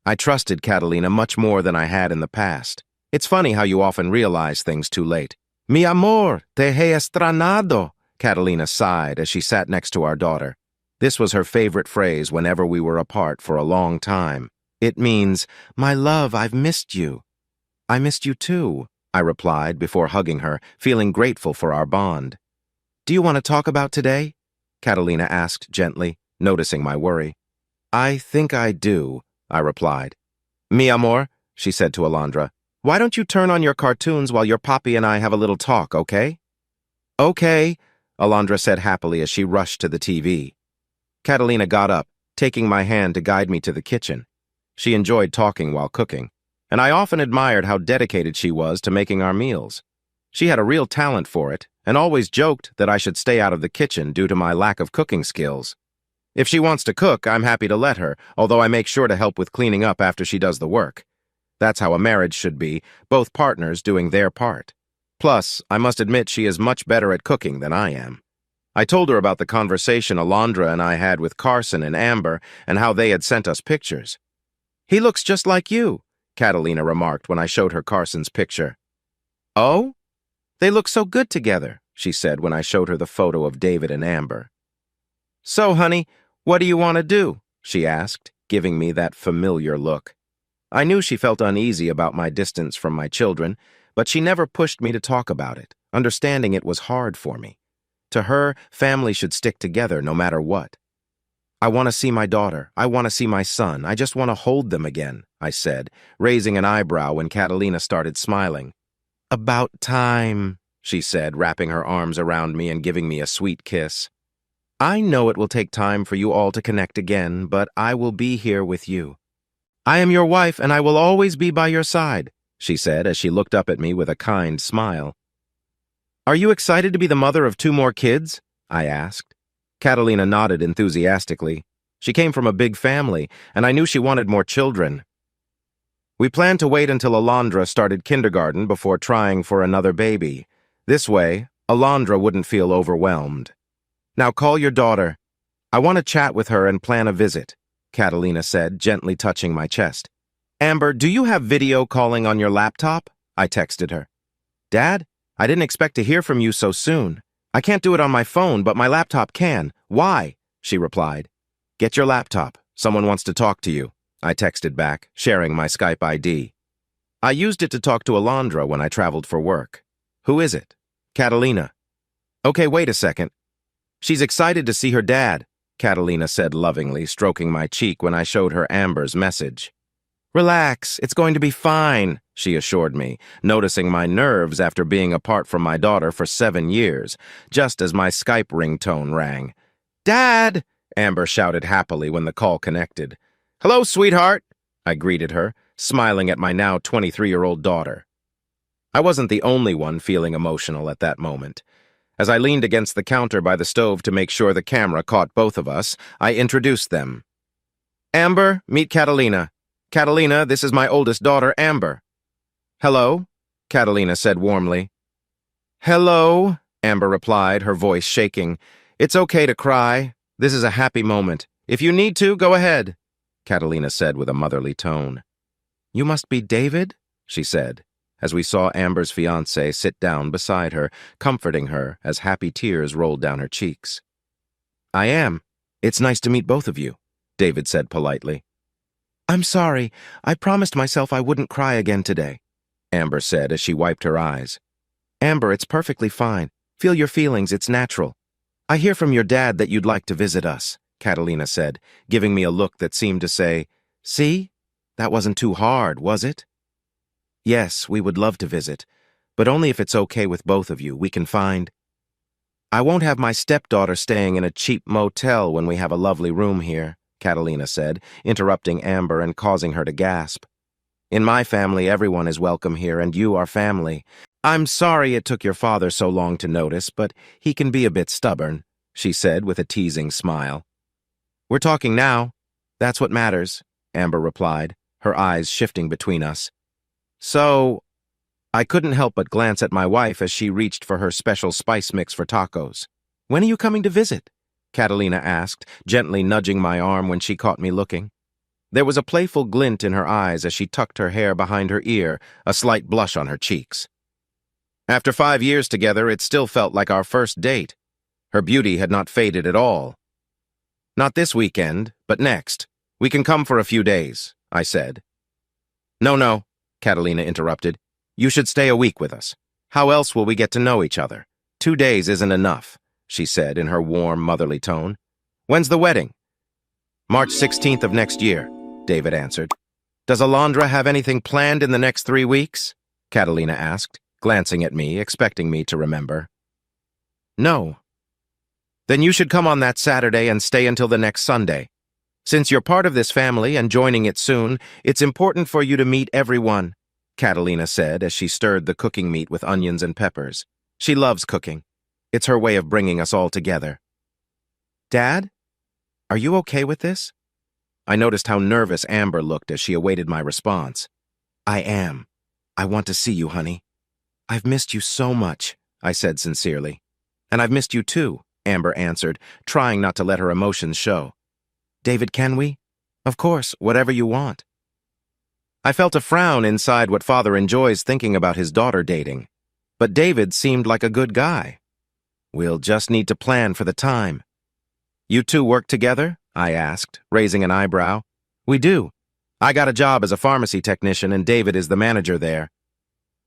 I trusted Catalina much more than I had in the past. It's funny how you often realize things too late. Mi amor, te he extrañado, Catalina sighed as she sat next to our daughter. This was her favorite phrase whenever we were apart for a long time. It means, my love, I've missed you. I missed you too, I replied before hugging her, feeling grateful for our bond. Do you want to talk about today? Catalina asked gently, noticing my worry. I think I do, I replied. Mi amor, she said to Alondra, why don't you turn on your cartoons while your papi and I have a little talk, okay? Okay, Alondra said happily as she rushed to the TV. Catalina got up, taking my hand to guide me to the kitchen. She enjoyed talking while cooking, and I often admired how dedicated she was to making our meals. She had a real talent for it, and always joked that I should stay out of the kitchen due to my lack of cooking skills. If she wants to cook, I'm happy to let her, although I make sure to help with cleaning up after she does the work. That's how a marriage should be, both partners doing their part. Plus, I must admit she is much better at cooking than I am. I told her about the conversation Alondra and I had with Carson and Amber and how they had sent us pictures. He looks just like you, Catalina remarked when I showed her Carson's picture. Oh? They look so good together, she said when I showed her the photo of David and Amber. So, honey, what do you want to do? She asked, giving me that familiar look. I knew she felt uneasy about my distance from my children, but she never pushed me to talk about it, understanding it was hard for me. To her, family should stick together no matter what. I want to see my daughter. I want to see my son. I just want to hold them again, I said, raising an eyebrow when Catalina started smiling. About time, she said, wrapping her arms around me and giving me a sweet kiss. I know it will take time for you all to connect again, but I will be here with you. I am your wife, and I will always be by your side, she said as she looked up at me with a kind smile. Are you excited to be the mother of 2 more kids? I asked. Catalina nodded enthusiastically. She came from a big family, and I knew she wanted more children. We planned to wait until Alondra started kindergarten before trying for another baby. This way, Alondra wouldn't feel overwhelmed. Now call your daughter. I want to chat with her and plan a visit, Catalina said, gently touching my chest. Amber, do you have video calling on your laptop? I texted her. Dad, I didn't expect to hear from you so soon. I can't do it on my phone, but my laptop can. Why? She replied. Get your laptop. Someone wants to talk to you, I texted back, sharing my Skype ID. I used it to talk to Alondra when I traveled for work. Who is it? Catalina. Okay, wait a second. She's excited to see her dad, Catalina said lovingly, stroking my cheek when I showed her Amber's message. Relax, it's going to be fine, she assured me, noticing my nerves after being apart from my daughter for 7 years, just as my Skype ringtone rang. Dad! Amber shouted happily when the call connected. Hello, sweetheart, I greeted her, smiling at my now 23-year-old daughter. I wasn't the only one feeling emotional at that moment. As I leaned against the counter by the stove to make sure the camera caught both of us, I introduced them. Amber, meet Catalina. Catalina, this is my oldest daughter, Amber. Hello, Catalina said warmly. Hello, Amber replied, her voice shaking. It's okay to cry. This is a happy moment. If you need to, go ahead, Catalina said with a motherly tone. You must be David, she said, as we saw Amber's fiancé sit down beside her, comforting her as happy tears rolled down her cheeks. I am. It's nice to meet both of you, David said politely. I'm sorry. I promised myself I wouldn't cry again today, Amber said as she wiped her eyes. Amber, it's perfectly fine. Feel your feelings, it's natural. I hear from your dad that you'd like to visit us, Catalina said, giving me a look that seemed to say, see? That wasn't too hard, was it? Yes, we would love to visit, but only if it's okay with both of you. We can find... I won't have my stepdaughter staying in a cheap motel when we have a lovely room here, Catalina said, interrupting Amber and causing her to gasp. In my family, everyone is welcome here, and you are family. I'm sorry it took your father so long to notice, but he can be a bit stubborn, she said with a teasing smile. We're talking now. That's what matters, Amber replied, her eyes shifting between us. So, I couldn't help but glance at my wife as she reached for her special spice mix for tacos. When are you coming to visit? Catalina asked, gently nudging my arm when she caught me looking. There was a playful glint in her eyes as she tucked her hair behind her ear, a slight blush on her cheeks. After 5 years together, it still felt like our first date. Her beauty had not faded at all. Not this weekend, but next. We can come for a few days, I said. No, Catalina interrupted. You should stay a week with us. How else will we get to know each other? 2 days isn't enough, she said in her warm, motherly tone. When's the wedding? March 16th of next year, David answered. Does Alondra have anything planned in the next 3 weeks? Catalina asked, glancing at me, expecting me to remember. No. Then you should come on that Saturday and stay until the next Sunday. Since you're part of this family and joining it soon, it's important for you to meet everyone, Catalina said as she stirred the cooking meat with onions and peppers. She loves cooking. It's her way of bringing us all together. Dad? Are you okay with this? I noticed how nervous Amber looked as she awaited my response. I am. I want to see you, honey. I've missed you so much, I said sincerely. And I've missed you too, Amber answered, trying not to let her emotions show. David, can we? Of course, whatever you want. I felt a frown inside what father enjoys thinking about his daughter dating. But David seemed like a good guy. We'll just need to plan for the time. You two work together? I asked, raising an eyebrow. We do. I got a job as a pharmacy technician and David is the manager there.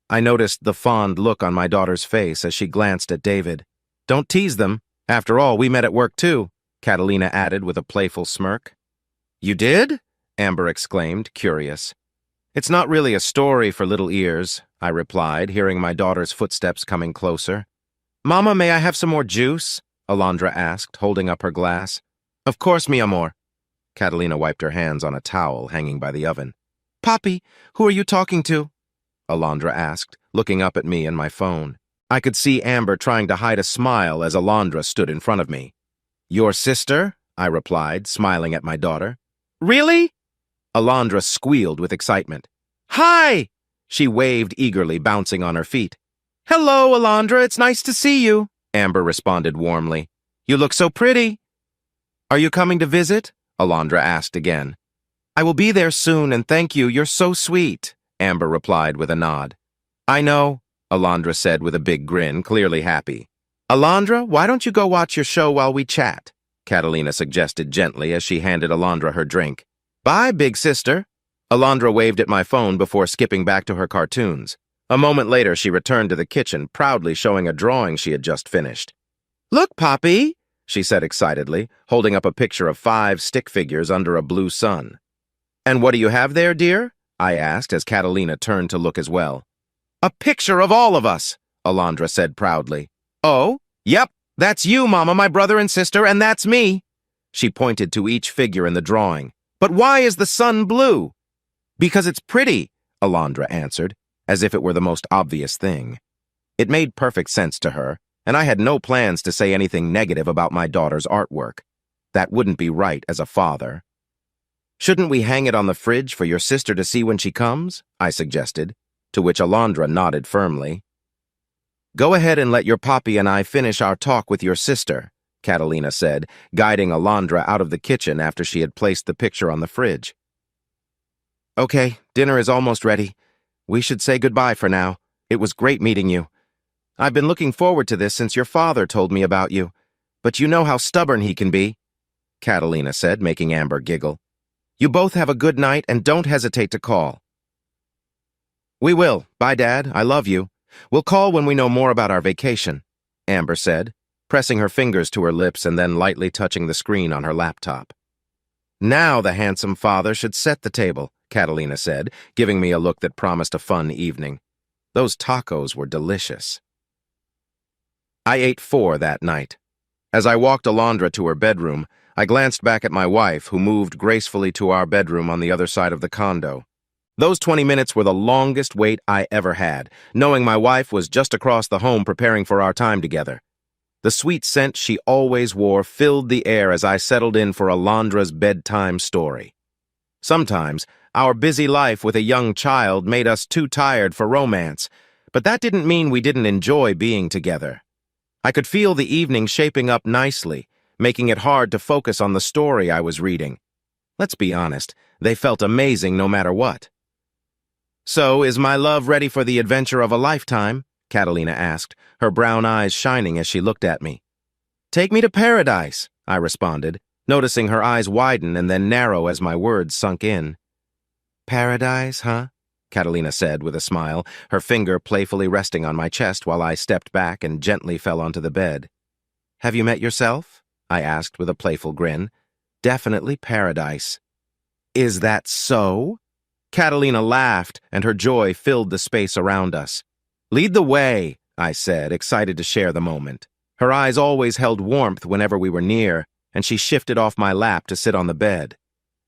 I noticed the fond look on my daughter's face as she glanced at David. Don't tease them. After all, we met at work too, Catalina added with a playful smirk. You did? Amber exclaimed, curious. It's not really a story for little ears, I replied, hearing my daughter's footsteps coming closer. Mama, may I have some more juice? Alondra asked, holding up her glass. Of course, mi amor. Catalina wiped her hands on a towel hanging by the oven. Papi, who are you talking to? Alondra asked, looking up at me and my phone. I could see Amber trying to hide a smile as Alondra stood in front of me. Your sister? I replied, smiling at my daughter. Really? Alondra squealed with excitement. Hi! She waved eagerly, bouncing on her feet. Hello, Alondra, it's nice to see you, Amber responded warmly. You look so pretty. Are you coming to visit? Alondra asked again. I will be there soon, and thank you, you're so sweet, Amber replied with a nod. I know, Alondra said with a big grin, clearly happy. Alondra, why don't you go watch your show while we chat? Catalina suggested gently as she handed Alondra her drink. Bye, big sister. Alondra waved at my phone before skipping back to her cartoons. A moment later, she returned to the kitchen, proudly showing a drawing she had just finished. Look, Poppy, she said excitedly, holding up a picture of 5 stick figures under a blue sun. And what do you have there, dear? I asked as Catalina turned to look as well. A picture of all of us, Alondra said proudly. Oh, yep, that's you, Mama, my brother and sister, and that's me. She pointed to each figure in the drawing. But why is the sun blue? Because it's pretty, Alondra answered, as if it were the most obvious thing. It made perfect sense to her, and I had no plans to say anything negative about my daughter's artwork. That wouldn't be right as a father. Shouldn't we hang it on the fridge for your sister to see when she comes? I suggested, to which Alondra nodded firmly. Go ahead and let your Poppy and I finish our talk with your sister, Catalina said, guiding Alondra out of the kitchen after she had placed the picture on the fridge. Okay, dinner is almost ready. We should say goodbye for now. It was great meeting you. I've been looking forward to this since your father told me about you. But you know how stubborn he can be, Catalina said, making Amber giggle. You both have a good night and don't hesitate to call. We will. Bye, Dad. I love you. We'll call when we know more about our vacation, Amber said, pressing her fingers to her lips and then lightly touching the screen on her laptop. Now the handsome father should set the table, Catalina said, giving me a look that promised a fun evening. Those tacos were delicious. I ate 4 that night. As I walked Alondra to her bedroom, I glanced back at my wife, who moved gracefully to our bedroom on the other side of the condo. Those 20 minutes were the longest wait I ever had, knowing my wife was just across the home preparing for our time together. The sweet scent she always wore filled the air as I settled in for Alondra's bedtime story. Sometimes, our busy life with a young child made us too tired for romance, but that didn't mean we didn't enjoy being together. I could feel the evening shaping up nicely, making it hard to focus on the story I was reading. Let's be honest, they felt amazing no matter what. "So, is my love ready for the adventure of a lifetime?" Catalina asked, her brown eyes shining as she looked at me. "Take me to paradise," I responded, noticing her eyes widen and then narrow as my words sunk in. "Paradise, huh?" Catalina said with a smile, her finger playfully resting on my chest while I stepped back and gently fell onto the bed. "Have you met yourself?" I asked with a playful grin. "Definitely paradise." "Is that so?" Catalina laughed, and her joy filled the space around us. "Lead the way," I said, excited to share the moment. Her eyes always held warmth whenever we were near, and she shifted off my lap to sit on the bed.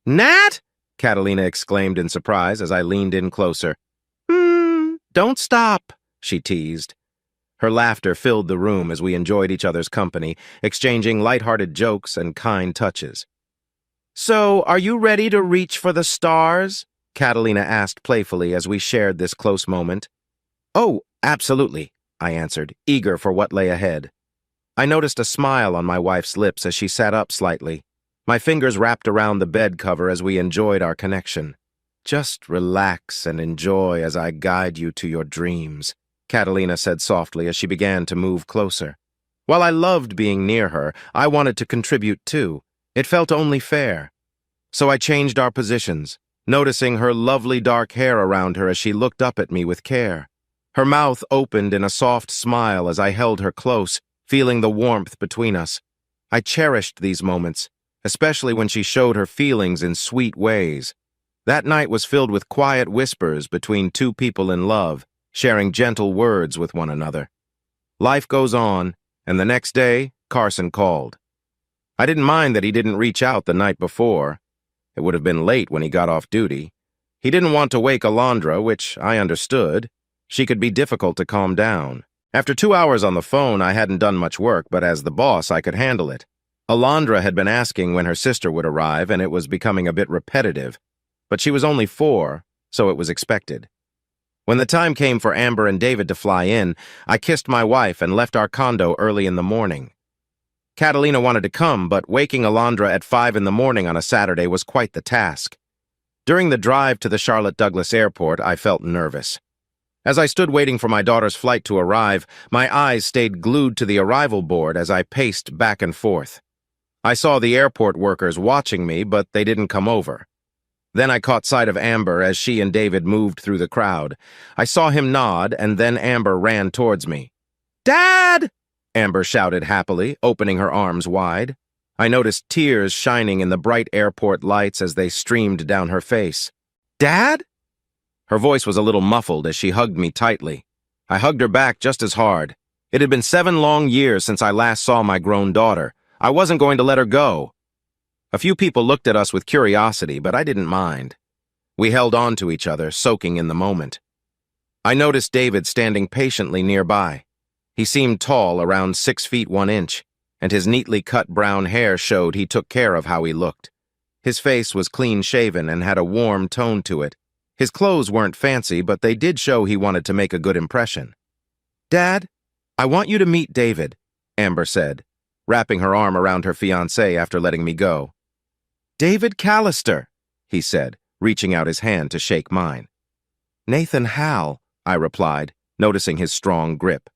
"Nat!" Catalina exclaimed in surprise as I leaned in closer. Don't stop," she teased. Her laughter filled the room as we enjoyed each other's company, exchanging light-hearted jokes and kind touches. "So, are you ready to reach for the stars?" Catalina asked playfully as we shared this close moment. "Oh, absolutely," I answered, eager for what lay ahead. I noticed a smile on my wife's lips as she sat up slightly. My fingers wrapped around the bed cover as we enjoyed our connection. "Just relax and enjoy as I guide you to your dreams," Catalina said softly as she began to move closer. While I loved being near her, I wanted to contribute too. It felt only fair. So I changed our positions, noticing her lovely dark hair around her as she looked up at me with care. Her mouth opened in a soft smile as I held her close, feeling the warmth between us. I cherished these moments, especially when she showed her feelings in sweet ways. That night was filled with quiet whispers between two people in love, sharing gentle words with one another. Life goes on, and the next day, Carson called. I didn't mind that he didn't reach out the night before. It would have been late when he got off duty. He didn't want to wake Alondra, which I understood. She could be difficult to calm down. After 2 hours on the phone, I hadn't done much work, but as the boss, I could handle it. Alondra had been asking when her sister would arrive, and it was becoming a bit repetitive. But she was only 4, so it was expected. When the time came for Amber and David to fly in, I kissed my wife and left our condo early in the morning. Catalina wanted to come, but waking Alondra at 5 in the morning on a Saturday was quite the task. During the drive to the Charlotte Douglas Airport, I felt nervous. As I stood waiting for my daughter's flight to arrive, my eyes stayed glued to the arrival board as I paced back and forth. I saw the airport workers watching me, but they didn't come over. Then I caught sight of Amber as she and David moved through the crowd. I saw him nod, and then Amber ran towards me. "Dad!" Amber shouted happily, opening her arms wide. I noticed tears shining in the bright airport lights as they streamed down her face. "Dad?" Her voice was a little muffled as she hugged me tightly. I hugged her back just as hard. It had been 7 long years since I last saw my grown daughter. I wasn't going to let her go. A few people looked at us with curiosity, but I didn't mind. We held on to each other, soaking in the moment. I noticed David standing patiently nearby. He seemed tall, around 6 feet 1 inch, and his neatly cut brown hair showed he took care of how he looked. His face was clean-shaven and had a warm tone to it. His clothes weren't fancy, but they did show he wanted to make a good impression. "Dad, I want you to meet David," Amber said, wrapping her arm around her fiancé after letting me go. "David Callister," he said, reaching out his hand to shake mine. "Nathan Hal," I replied, noticing his strong grip.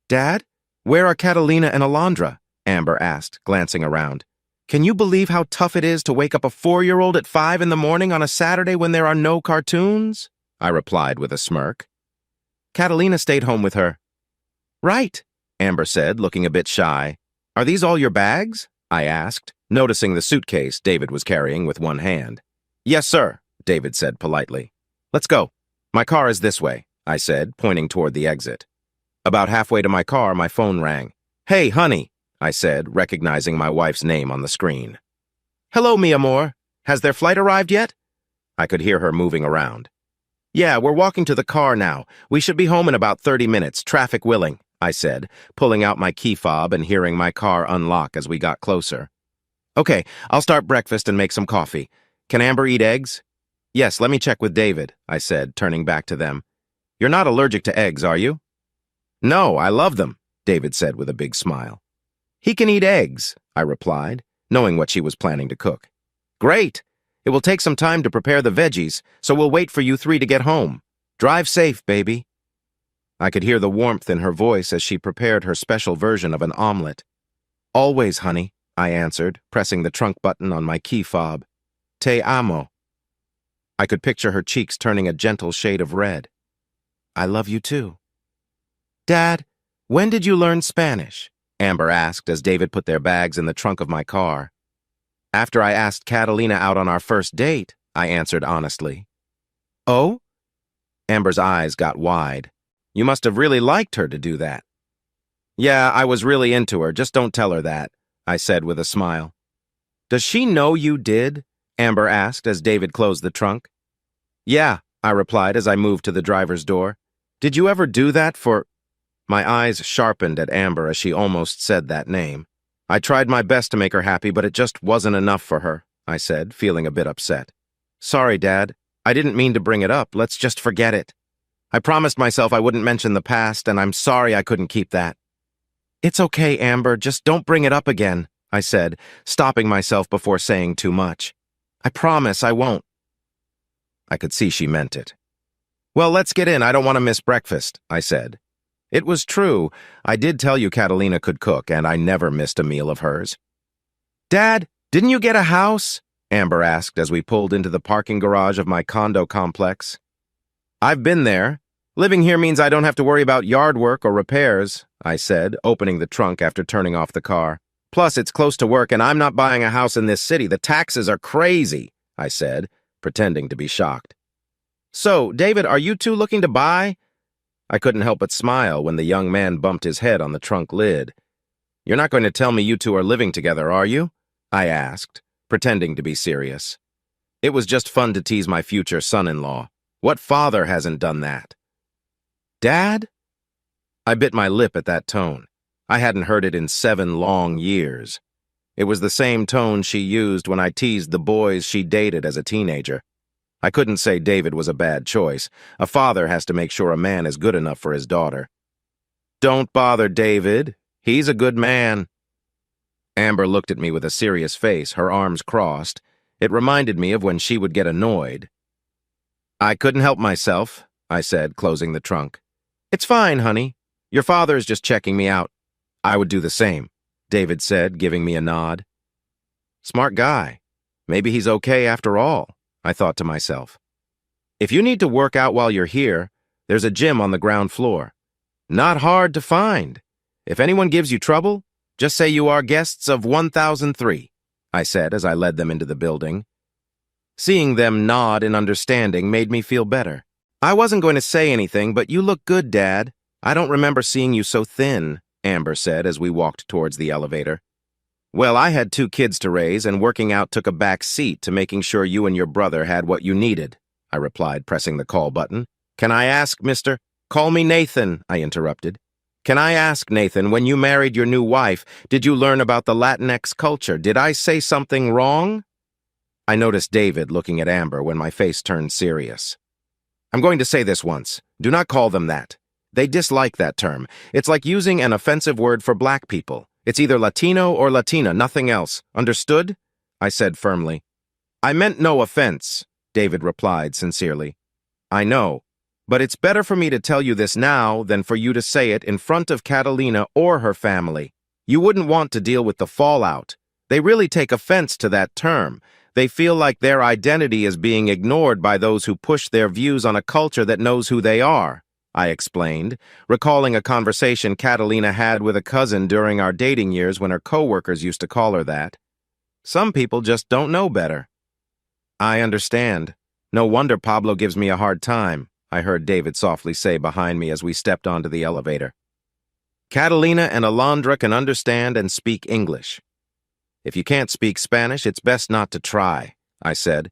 "Dad, where are Catalina and Alondra?" Amber asked, glancing around. "Can you believe how tough it is to wake up a 4-year-old at 5 in the morning on a Saturday when there are no cartoons?" I replied with a smirk. "Catalina stayed home with her." "Right," Amber said, looking a bit shy. "Are these all your bags?" I asked, noticing the suitcase David was carrying with one hand. "Yes, sir," David said politely. "Let's go. My car is this way," I said, pointing toward the exit. About halfway to my car, my phone rang. "Hey, honey," I said, recognizing my wife's name on the screen. "Hello, mi amor. Has their flight arrived yet?" I could hear her moving around. "Yeah, we're walking to the car now. We should be home in about 30 minutes, traffic willing," I said, pulling out my key fob and hearing my car unlock as we got closer. "Okay, I'll start breakfast and make some coffee. Can Amber eat eggs?" "Yes, let me check with David," I said, turning back to them. "You're not allergic to eggs, are you?" "No, I love them," David said with a big smile. He can eat eggs, I replied, knowing what she was planning to cook. Great! It will take some time to prepare the veggies, so we'll wait for you three to get home. Drive safe, baby. I could hear the warmth in her voice as she prepared her special version of an omelet. Always, honey, I answered, pressing the trunk button on my key fob. Te amo. I could picture her cheeks turning a gentle shade of red. I love you too. Dad, when did you learn Spanish? Amber asked as David put their bags in the trunk of my car. After I asked Catalina out on our first date, I answered honestly. Oh? Amber's eyes got wide. You must have really liked her to do that. Yeah, I was really into her, just don't tell her that, I said with a smile. Does she know you did? Amber asked as David closed the trunk. Yeah, I replied as I moved to the driver's door. Did you ever do that for... My eyes sharpened at Amber as she almost said that name. I tried my best to make her happy, but it just wasn't enough for her, I said, feeling a bit upset. Sorry, Dad. I didn't mean to bring it up. Let's just forget it. I promised myself I wouldn't mention the past, and I'm sorry I couldn't keep that. It's okay, Amber. Just don't bring it up again, I said, stopping myself before saying too much. I promise I won't. I could see she meant it. Well, let's get in. I don't want to miss breakfast, I said. It was true. I did tell you Catalina could cook, and I never missed a meal of hers. Dad, didn't you get a house? Amber asked as we pulled into the parking garage of my condo complex. I've been there. Living here means I don't have to worry about yard work or repairs, I said, opening the trunk after turning off the car. Plus, it's close to work, and I'm not buying a house in this city. The taxes are crazy, I said, pretending to be shocked. So, David, are you two looking to buy? I couldn't help but smile when the young man bumped his head on the trunk lid. You're not going to tell me you two are living together, are you? I asked, pretending to be serious. It was just fun to tease my future son-in-law. What father hasn't done that? Dad? I bit my lip at that tone. I hadn't heard it in 7 long years. It was the same tone she used when I teased the boys she dated as a teenager. I couldn't say David was a bad choice. A father has to make sure a man is good enough for his daughter. Don't bother David. He's a good man. Amber looked at me with a serious face, her arms crossed. It reminded me of when she would get annoyed. I couldn't help myself, I said, closing the trunk. It's fine, honey. Your father's just checking me out. I would do the same, David said, giving me a nod. Smart guy. Maybe he's okay after all, I thought to myself. If you need to work out while you're here, there's a gym on the ground floor. Not hard to find. If anyone gives you trouble, just say you are guests of 1003, I said as I led them into the building. Seeing them nod in understanding made me feel better. I wasn't going to say anything, but you look good, Dad. I don't remember seeing you so thin, Amber said as we walked towards the elevator. Well, I had 2 kids to raise, and working out took a back seat to making sure you and your brother had what you needed, I replied, pressing the call button. Can I ask, Mr. Call me Nathan, I interrupted. Can I ask, Nathan, when you married your new wife, did you learn about the Latinx culture? Did I say something wrong? I noticed David looking at Amber when my face turned serious. I'm going to say this once. Do not call them that. They dislike that term. It's like using an offensive word for black people. It's either Latino or Latina, nothing else. Understood? I said firmly. I meant no offense, David replied sincerely. I know, but it's better for me to tell you this now than for you to say it in front of Catalina or her family. You wouldn't want to deal with the fallout. They really take offense to that term. They feel like their identity is being ignored by those who push their views on a culture that knows who they are, I explained, recalling a conversation Catalina had with a cousin during our dating years when her coworkers used to call her that. Some people just don't know better. I understand. No wonder Pablo gives me a hard time, I heard David softly say behind me as we stepped onto the elevator. Catalina and Alondra can understand and speak English. If you can't speak Spanish, it's best not to try, I said,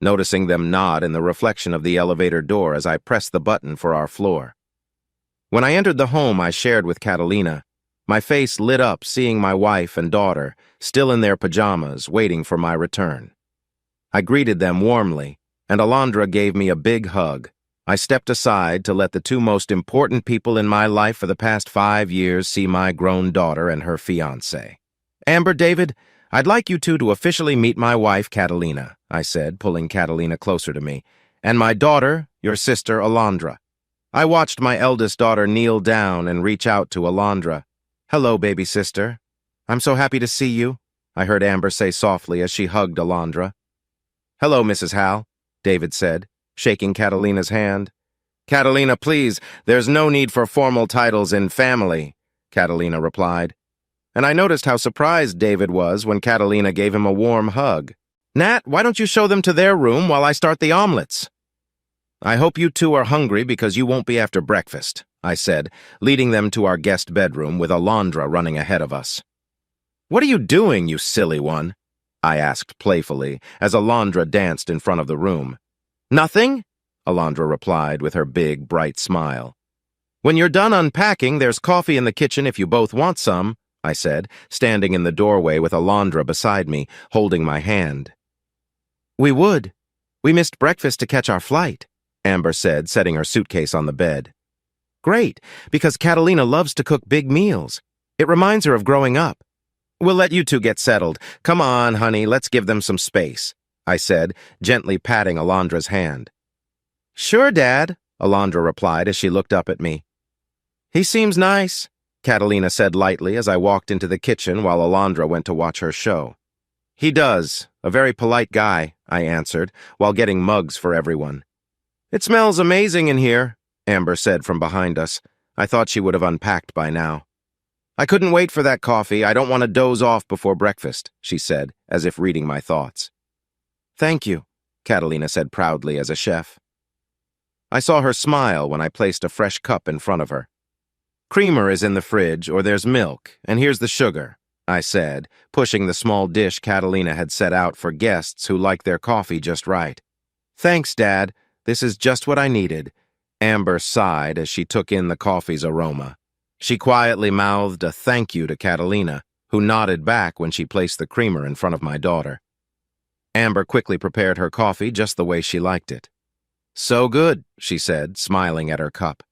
noticing them nod in the reflection of the elevator door as I pressed the button for our floor. When I entered the home I shared with Catalina, my face lit up seeing my wife and daughter, still in their pajamas, waiting for my return. I greeted them warmly, and Alondra gave me a big hug, I stepped aside to let the two most important people in my life for the past 5 years see my grown daughter and her fiancé. Amber, David, I'd like you two to officially meet my wife, Catalina, I said, pulling Catalina closer to me, and my daughter, your sister, Alondra. I watched my eldest daughter kneel down and reach out to Alondra. Hello, baby sister. I'm so happy to see you, I heard Amber say softly as she hugged Alondra. Hello, Mrs. Hal, David said, shaking Catalina's hand. Catalina, please, there's no need for formal titles in family, Catalina replied. And I noticed how surprised David was when Catalina gave him a warm hug. Nat, why don't you show them to their room while I start the omelets? I hope you two are hungry because you won't be after breakfast, I said, leading them to our guest bedroom with Alondra running ahead of us. What are you doing, you silly one? I asked playfully as Alondra danced in front of the room. Nothing, Alondra replied with her big, bright smile. When you're done unpacking, there's coffee in the kitchen if you both want some, I said, standing in the doorway with Alondra beside me, holding my hand. We would. We missed breakfast to catch our flight, Amber said, setting her suitcase on the bed. Great, because Catalina loves to cook big meals. It reminds her of growing up. We'll let you two get settled. Come on, honey, let's give them some space, I said, gently patting Alondra's hand. Sure, Dad, Alondra replied as she looked up at me. He seems nice, Catalina said lightly as I walked into the kitchen while Alondra went to watch her show. He does, a very polite guy, I answered, while getting mugs for everyone. It smells amazing in here, Amber said from behind us. I thought she would have unpacked by now. I couldn't wait for that coffee. I don't want to doze off before breakfast, she said, as if reading my thoughts. Thank you, Catalina said proudly as a chef. I saw her smile when I placed a fresh cup in front of her. Creamer is in the fridge, or there's milk, and here's the sugar, I said, pushing the small dish Catalina had set out for guests who like their coffee just right. Thanks, Dad. This is just what I needed. Amber sighed as she took in the coffee's aroma. She quietly mouthed a thank you to Catalina, who nodded back when she placed the creamer in front of my daughter. Amber quickly prepared her coffee just the way she liked it. So good, she said, smiling at her cup.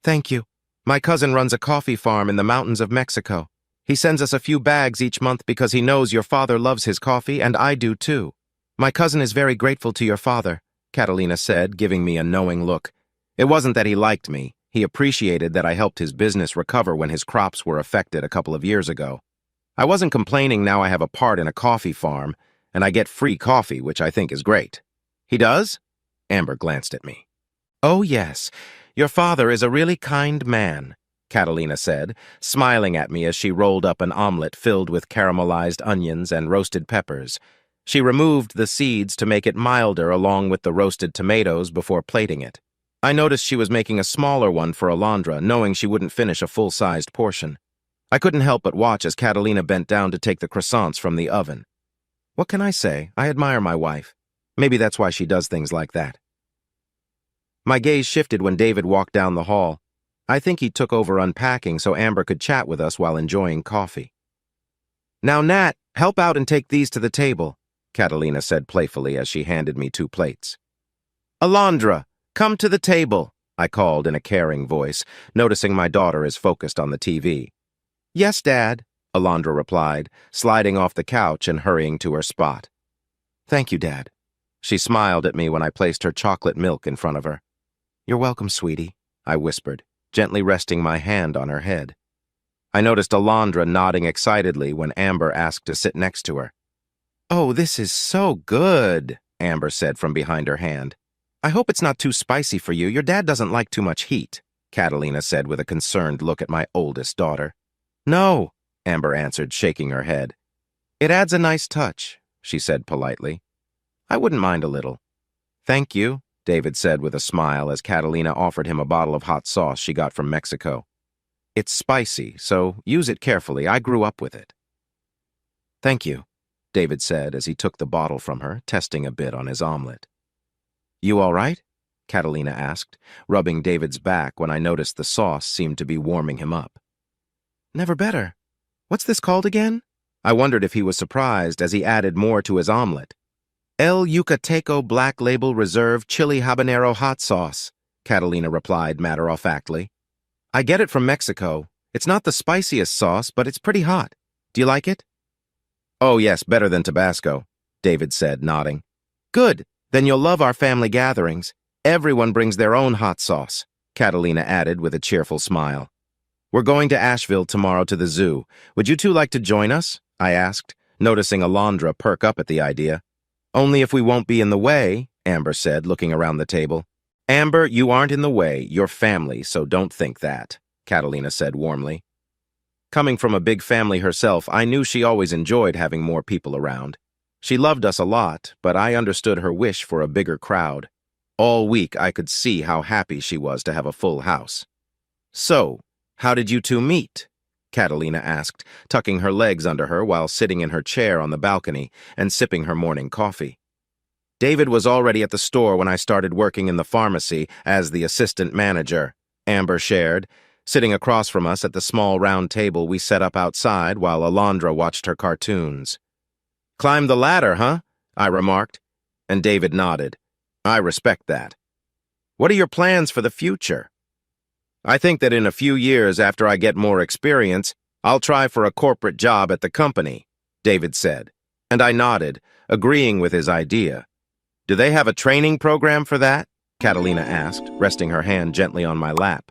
Thank you. My cousin runs a coffee farm in the mountains of Mexico. He sends us a few bags each month because he knows your father loves his coffee, and I do too. My cousin is very grateful to your father, Catalina said, giving me a knowing look. It wasn't that he liked me. He appreciated that I helped his business recover when his crops were affected a couple of years ago. I wasn't complaining now I have a part in a coffee farm, and I get free coffee, which I think is great. He does? Amber glanced at me. Oh, yes. Your father is a really kind man, Catalina said, smiling at me as she rolled up an omelet filled with caramelized onions and roasted peppers. She removed the seeds to make it milder along with the roasted tomatoes before plating it. I noticed she was making a smaller one for Alondra, knowing she wouldn't finish a full-sized portion. I couldn't help but watch as Catalina bent down to take the croissants from the oven. What can I say? I admire my wife. Maybe that's why she does things like that. My gaze shifted when David walked down the hall. I think he took over unpacking so Amber could chat with us while enjoying coffee. Now, Nat, help out and take these to the table, Catalina said playfully as she handed me 2 plates. Alondra, come to the table, I called in a caring voice, noticing my daughter is focused on the TV. Yes, Dad, Alondra replied, sliding off the couch and hurrying to her spot. Thank you, Dad. She smiled at me when I placed her chocolate milk in front of her. You're welcome, sweetie, I whispered, gently resting my hand on her head. I noticed Alondra nodding excitedly when Amber asked to sit next to her. Oh, this is so good, Amber said from behind her hand. I hope it's not too spicy for you. Your dad doesn't like too much heat, Catalina said with a concerned look at my oldest daughter. No, Amber answered, shaking her head. It adds a nice touch, she said politely. I wouldn't mind a little. Thank you, David said with a smile as Catalina offered him a bottle of hot sauce she got from Mexico. It's spicy, so use it carefully. I grew up with it. Thank you, David said as he took the bottle from her, testing a bit on his omelet. You all right? Catalina asked, rubbing David's back when I noticed the sauce seemed to be warming him up. Never better. What's this called again? I wondered if he was surprised as he added more to his omelet. El Yucateco Black Label Reserve Chili Habanero Hot Sauce, Catalina replied matter-of-factly. I get it from Mexico. It's not the spiciest sauce, but it's pretty hot. Do you like it? Oh, yes, better than Tabasco, David said, nodding. Good. Then you'll love our family gatherings. Everyone brings their own hot sauce, Catalina added with a cheerful smile. We're going to Asheville tomorrow to the zoo. Would you two like to join us? I asked, noticing Alondra perk up at the idea. Only if we won't be in the way, Amber said, looking around the table. Amber, you aren't in the way. You're family, so don't think that, Catalina said warmly. Coming from a big family herself, I knew she always enjoyed having more people around. She loved us a lot, but I understood her wish for a bigger crowd. All week I could see how happy she was to have a full house. So, how did you two meet? Catalina asked, tucking her legs under her while sitting in her chair on the balcony and sipping her morning coffee. David was already at the store when I started working in the pharmacy as the assistant manager, Amber shared, sitting across from us at the small round table we set up outside while Alondra watched her cartoons. Climb the ladder, huh? I remarked, and David nodded. I respect that. What are your plans for the future? I think that in a few years after I get more experience, I'll try for a corporate job at the company, David said, and I nodded, agreeing with his idea. Do they have a training program for that? Catalina asked, resting her hand gently on my lap.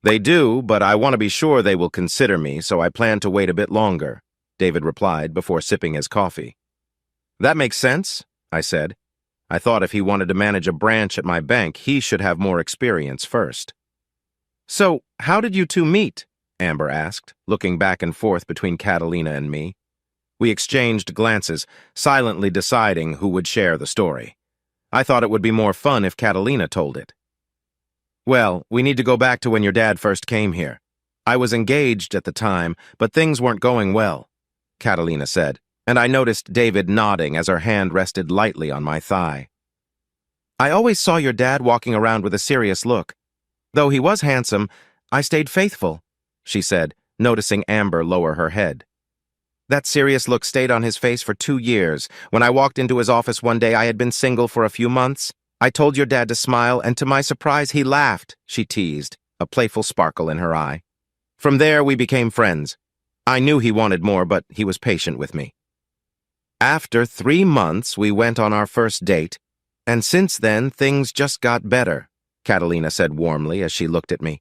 They do, but I want to be sure they will consider me, so I plan to wait a bit longer, David replied before sipping his coffee. That makes sense, I said. I thought if he wanted to manage a branch at my bank, he should have more experience first. So, how did you two meet? Amber asked, looking back and forth between Catalina and me. We exchanged glances, silently deciding who would share the story. I thought it would be more fun if Catalina told it. Well, we need to go back to when your dad first came here. I was engaged at the time, but things weren't going well, Catalina said, and I noticed David nodding as her hand rested lightly on my thigh. I always saw your dad walking around with a serious look. Though he was handsome, I stayed faithful, she said, noticing Amber lower her head. That serious look stayed on his face for 2 years. When I walked into his office one day, I had been single for a few months. I told your dad to smile, and to my surprise, he laughed, she teased, a playful sparkle in her eye. From there, we became friends. I knew he wanted more, but he was patient with me. After 3 months, we went on our first date, and since then, things just got better, Catalina said warmly as she looked at me.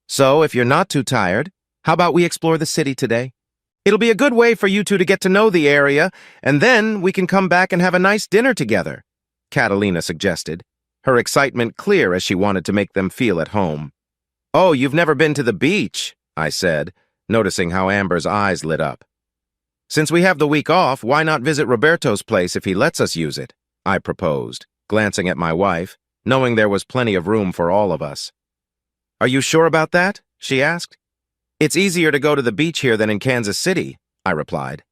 So, if you're not too tired, how about we explore the city today? It'll be a good way for you two to get to know the area, and then we can come back and have a nice dinner together, Catalina suggested, her excitement clear as she wanted to make them feel at home. Oh, you've never been to the beach, I said, noticing how Amber's eyes lit up. Since we have the week off, why not visit Roberto's place if he lets us use it? I proposed, glancing at my wife, knowing there was plenty of room for all of us. Are you sure about that? She asked. It's easier to go to the beach here than in Kansas City, I replied.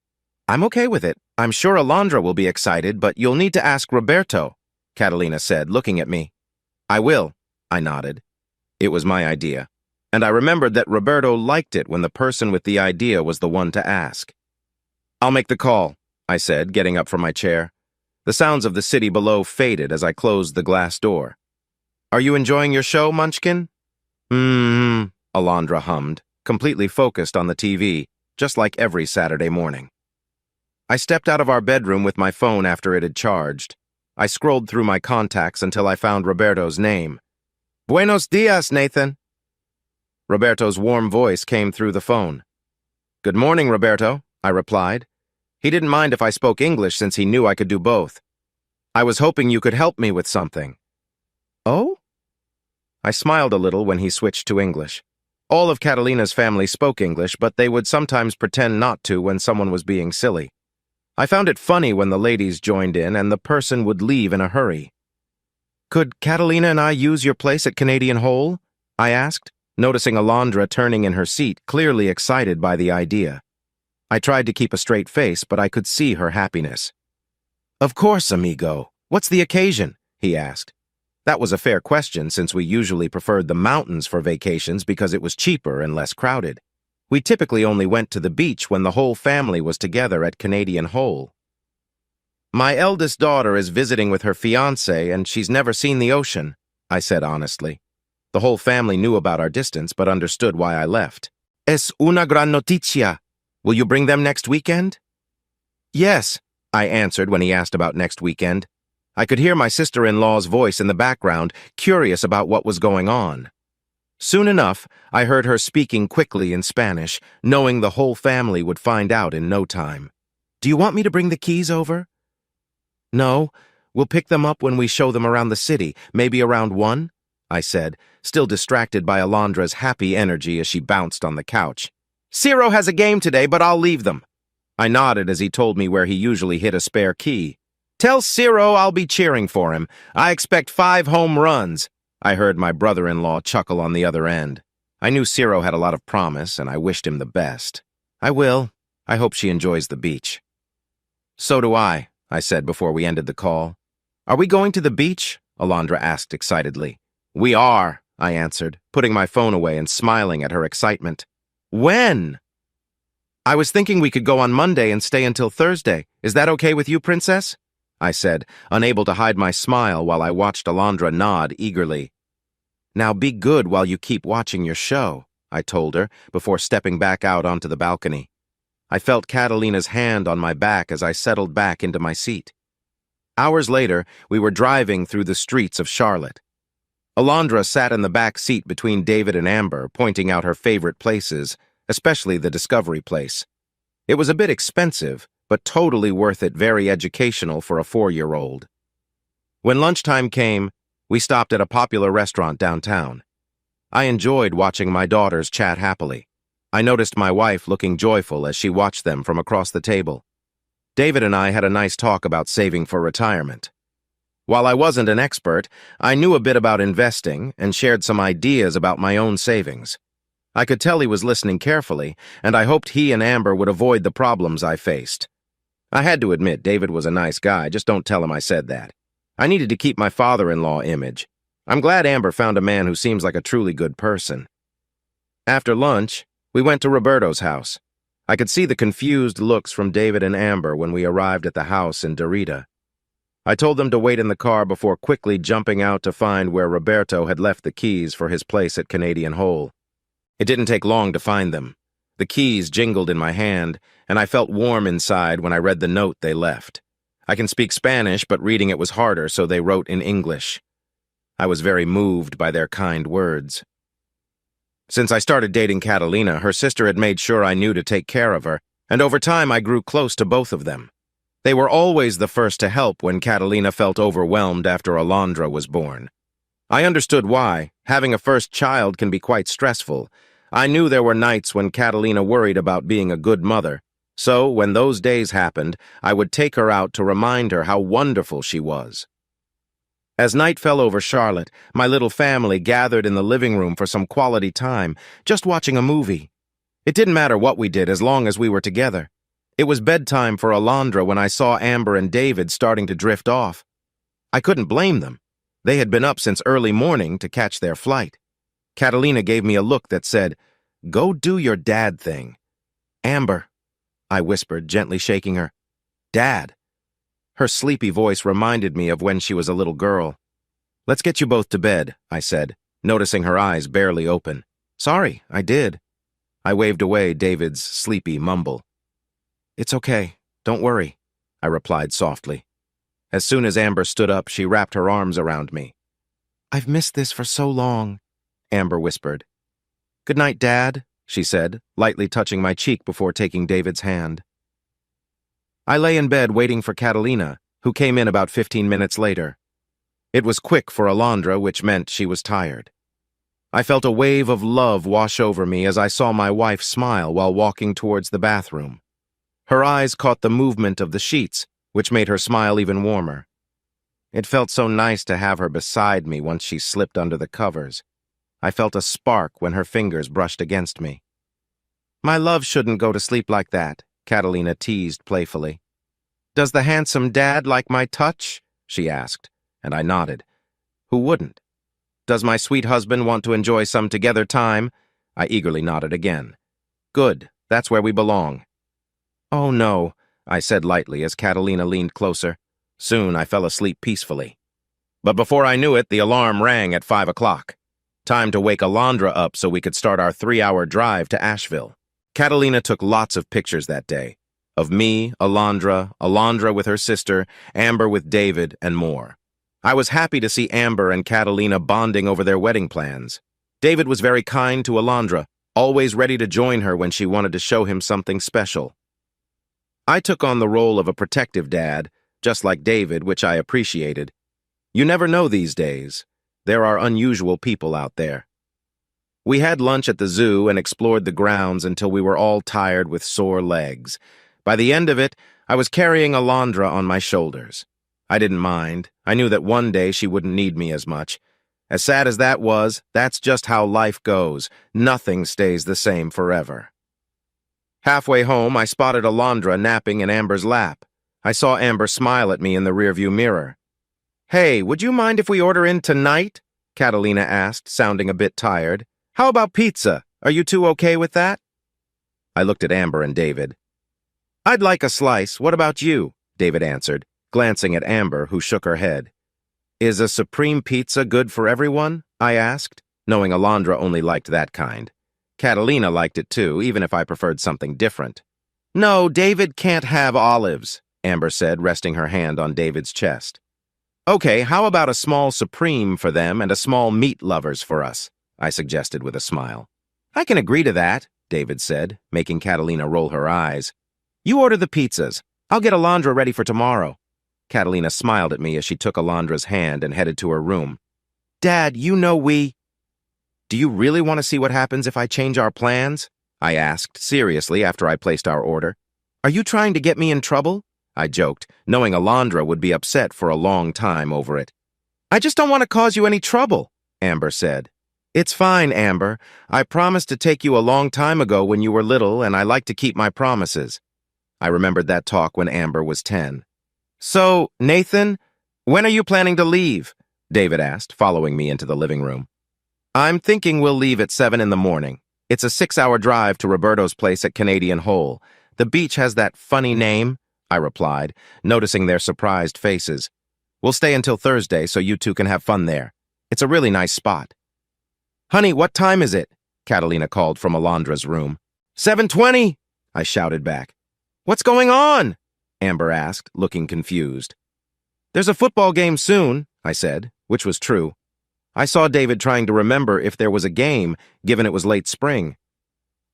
I'm okay with it. I'm sure Alondra will be excited, but you'll need to ask Roberto, Catalina said, looking at me. I will, I nodded. It was my idea, and I remembered that Roberto liked it when the person with the idea was the one to ask. I'll make the call, I said, getting up from my chair. The sounds of the city below faded as I closed the glass door. Are you enjoying your show, Munchkin? Alondra hummed, completely focused on the TV, just like every Saturday morning. I stepped out of our bedroom with my phone after it had charged. I scrolled through my contacts until I found Roberto's name. Buenos dias, Nathan. Roberto's warm voice came through the phone. Good morning, Roberto, I replied. He didn't mind if I spoke English since he knew I could do both. I was hoping you could help me with something. Oh? I smiled a little when he switched to English. All of Catalina's family spoke English, but they would sometimes pretend not to when someone was being silly. I found it funny when the ladies joined in and the person would leave in a hurry. Could Catalina and I use your place at Canadian Hole? I asked, noticing Alondra turning in her seat, clearly excited by the idea. I tried to keep a straight face, but I could see her happiness. Of course, amigo. What's the occasion? He asked. That was a fair question since we usually preferred the mountains for vacations because it was cheaper and less crowded. We typically only went to the beach when the whole family was together at Canadian Hole. My eldest daughter is visiting with her fiancé and she's never seen the ocean, I said honestly. The whole family knew about our distance, but understood why I left. Es una gran noticia. Will you bring them next weekend? Yes, I answered when he asked about next weekend. I could hear my sister-in-law's voice in the background, curious about what was going on. Soon enough, I heard her speaking quickly in Spanish, knowing the whole family would find out in no time. Do you want me to bring the keys over? No, we'll pick them up when we show them around the city, maybe around 1, I said, still distracted by Alondra's happy energy as she bounced on the couch. Ciro has a game today, but I'll leave them. I nodded as he told me where he usually hid a spare key. Tell Ciro I'll be cheering for him. I expect 5 home runs. I heard my brother-in-law chuckle on the other end. I knew Ciro had a lot of promise, and I wished him the best. I will. I hope she enjoys the beach. So do I said before we ended the call. Are we going to the beach? Alondra asked excitedly. We are, I answered, putting my phone away and smiling at her excitement. When? I was thinking we could go on Monday and stay until Thursday. Is that okay with you, Princess? I said, unable to hide my smile while I watched Alondra nod eagerly. Now be good while you keep watching your show, I told her before stepping back out onto the balcony. I felt Catalina's hand on my back as I settled back into my seat. Hours later, we were driving through the streets of Charlotte. Alondra sat in the back seat between David and Amber, pointing out her favorite places, especially the Discovery Place. It was a bit expensive, but totally worth it, very educational for a 4-year-old. When lunchtime came, we stopped at a popular restaurant downtown. I enjoyed watching my daughters chat happily. I noticed my wife looking joyful as she watched them from across the table. David and I had a nice talk about saving for retirement. While I wasn't an expert, I knew a bit about investing and shared some ideas about my own savings. I could tell he was listening carefully, and I hoped he and Amber would avoid the problems I faced. I had to admit David was a nice guy, just don't tell him I said that. I needed to keep my father-in-law image. I'm glad Amber found a man who seems like a truly good person. After lunch, we went to Roberto's house. I could see the confused looks from David and Amber when we arrived at the house in Derrida. I told them to wait in the car before quickly jumping out to find where Roberto had left the keys for his place at Canadian Hole. It didn't take long to find them. The keys jingled in my hand, and I felt warm inside when I read the note they left. I can speak Spanish, but reading it was harder, so they wrote in English. I was very moved by their kind words. Since I started dating Catalina, her sister had made sure I knew to take care of her, and over time I grew close to both of them. They were always the first to help when Catalina felt overwhelmed after Alondra was born. I understood why. Having a first child can be quite stressful. I knew there were nights when Catalina worried about being a good mother, so when those days happened, I would take her out to remind her how wonderful she was. As night fell over Charlotte, my little family gathered in the living room for some quality time, just watching a movie. It didn't matter what we did as long as we were together. It was bedtime for Alondra when I saw Amber and David starting to drift off. I couldn't blame them. They had been up since early morning to catch their flight. Catalina gave me a look that said, "Go do your dad thing." "Amber," I whispered, gently shaking her. "Dad." Her sleepy voice reminded me of when she was a little girl. "Let's get you both to bed," I said, noticing her eyes barely open. "Sorry, I did." I waved away David's sleepy mumble. "It's okay, don't worry," I replied softly. As soon as Amber stood up, she wrapped her arms around me. "I've missed this for so long," Amber whispered. "Good night, Dad," she said, lightly touching my cheek before taking David's hand. I lay in bed waiting for Catalina, who came in about 15 minutes later. It was quick for Alondra, which meant she was tired. I felt a wave of love wash over me as I saw my wife smile while walking towards the bathroom. Her eyes caught the movement of the sheets, which made her smile even warmer. It felt so nice to have her beside me once she slipped under the covers. I felt a spark when her fingers brushed against me. "My love shouldn't go to sleep like that," Catalina teased playfully. "Does the handsome dad like my touch?" she asked, and I nodded. Who wouldn't? "Does my sweet husband want to enjoy some together time?" I eagerly nodded again. "Good, that's where we belong." "Oh no," I said lightly as Catalina leaned closer. Soon I fell asleep peacefully. But before I knew it, the alarm rang at 5 o'clock. Time to wake Alondra up so we could start our 3-hour drive to Asheville. Catalina took lots of pictures that day. Of me, Alondra with her sister, Amber with David, and more. I was happy to see Amber and Catalina bonding over their wedding plans. David was very kind to Alondra, always ready to join her when she wanted to show him something special. I took on the role of a protective dad, just like David, which I appreciated. You never know these days. There are unusual people out there. We had lunch at the zoo and explored the grounds until we were all tired with sore legs. By the end of it, I was carrying Alondra on my shoulders. I didn't mind. I knew that one day she wouldn't need me as much. As sad as that was, that's just how life goes. Nothing stays the same forever. Halfway home, I spotted Alondra napping in Amber's lap. I saw Amber smile at me in the rearview mirror. "Hey, would you mind if we order in tonight?" Catalina asked, sounding a bit tired. "How about pizza? Are you two okay with that?" I looked at Amber and David. "I'd like a slice. What about you?" David answered, glancing at Amber, who shook her head. "Is a supreme pizza good for everyone?" I asked, knowing Alondra only liked that kind. Catalina liked it too, even if I preferred something different. "No, David can't have olives," Amber said, resting her hand on David's chest. "Okay, how about a small supreme for them and a small meat lovers for us?" I suggested with a smile. "I can agree to that," David said, making Catalina roll her eyes. "You order the pizzas. I'll get Alondra ready for tomorrow." Catalina smiled at me as she took Alondra's hand and headed to her room. "Dad, you know Do you really want to see what happens if I change our plans?" I asked, seriously, after I placed our order. "Are you trying to get me in trouble?" I joked, knowing Alondra would be upset for a long time over it. "I just don't want to cause you any trouble," Amber said. "It's fine, Amber. I promised to take you a long time ago when you were little, and I like to keep my promises." I remembered that talk when Amber was 10. "So, Nathan, when are you planning to leave?" David asked, following me into the living room. "I'm thinking we'll leave at 7 in the morning. It's a 6-hour drive to Roberto's place at Canadian Hole. The beach has that funny name," I replied, noticing their surprised faces. "We'll stay until Thursday so you two can have fun there. It's a really nice spot." "Honey, what time is it?" Catalina called from Alondra's room. 7:20, I shouted back. "What's going on?" Amber asked, looking confused. "There's a football game soon," I said, which was true. I saw David trying to remember if there was a game, given it was late spring.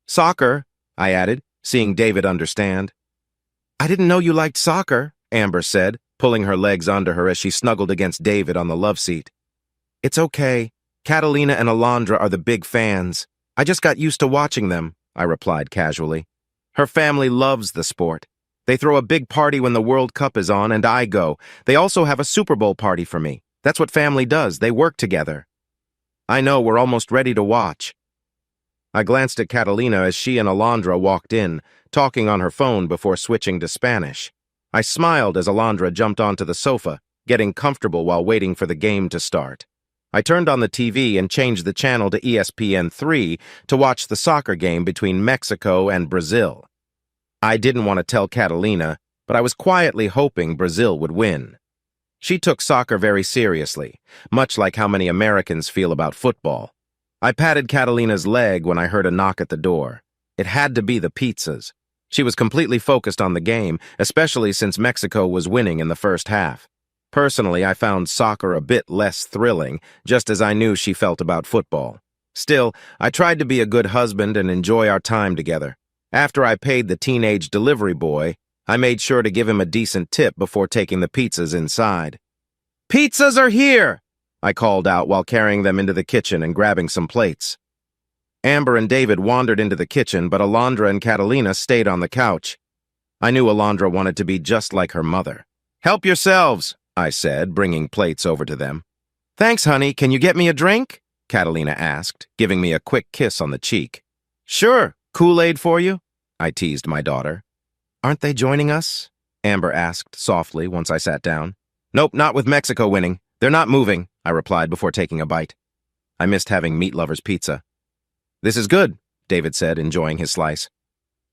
"Soccer," I added, seeing David understand. "I didn't know you liked soccer," Amber said, pulling her legs under her as she snuggled against David on the love seat. "It's okay. Catalina and Alondra are the big fans. I just got used to watching them," I replied casually. "Her family loves the sport. They throw a big party when the World Cup is on, and I go. They also have a Super Bowl party for me. That's what family does. They work together." "I know, we're almost ready to watch." I glanced at Catalina as she and Alondra walked in, talking on her phone before switching to Spanish. I smiled as Alondra jumped onto the sofa, getting comfortable while waiting for the game to start. I turned on the TV and changed the channel to ESPN3 to watch the soccer game between Mexico and Brazil. I didn't want to tell Catalina, but I was quietly hoping Brazil would win. She took soccer very seriously, much like how many Americans feel about football. I patted Catalina's leg when I heard a knock at the door. It had to be the pizzas. She was completely focused on the game, especially since Mexico was winning in the first half. Personally, I found soccer a bit less thrilling, just as I knew she felt about football. Still, I tried to be a good husband and enjoy our time together. After I paid the teenage delivery boy, I made sure to give him a decent tip before taking the pizzas inside. "Pizzas are here!" I called out while carrying them into the kitchen and grabbing some plates. Amber and David wandered into the kitchen, but Alondra and Catalina stayed on the couch. I knew Alondra wanted to be just like her mother. "Help yourselves," I said, bringing plates over to them. "Thanks, honey. Can you get me a drink?" Catalina asked, giving me a quick kiss on the cheek. "Sure. Kool-Aid for you?" I teased my daughter. "Aren't they joining us?" Amber asked softly once I sat down. "Nope, not with Mexico winning. They're not moving," I replied before taking a bite. I missed having Meat Lover's pizza. "This is good," David said, enjoying his slice.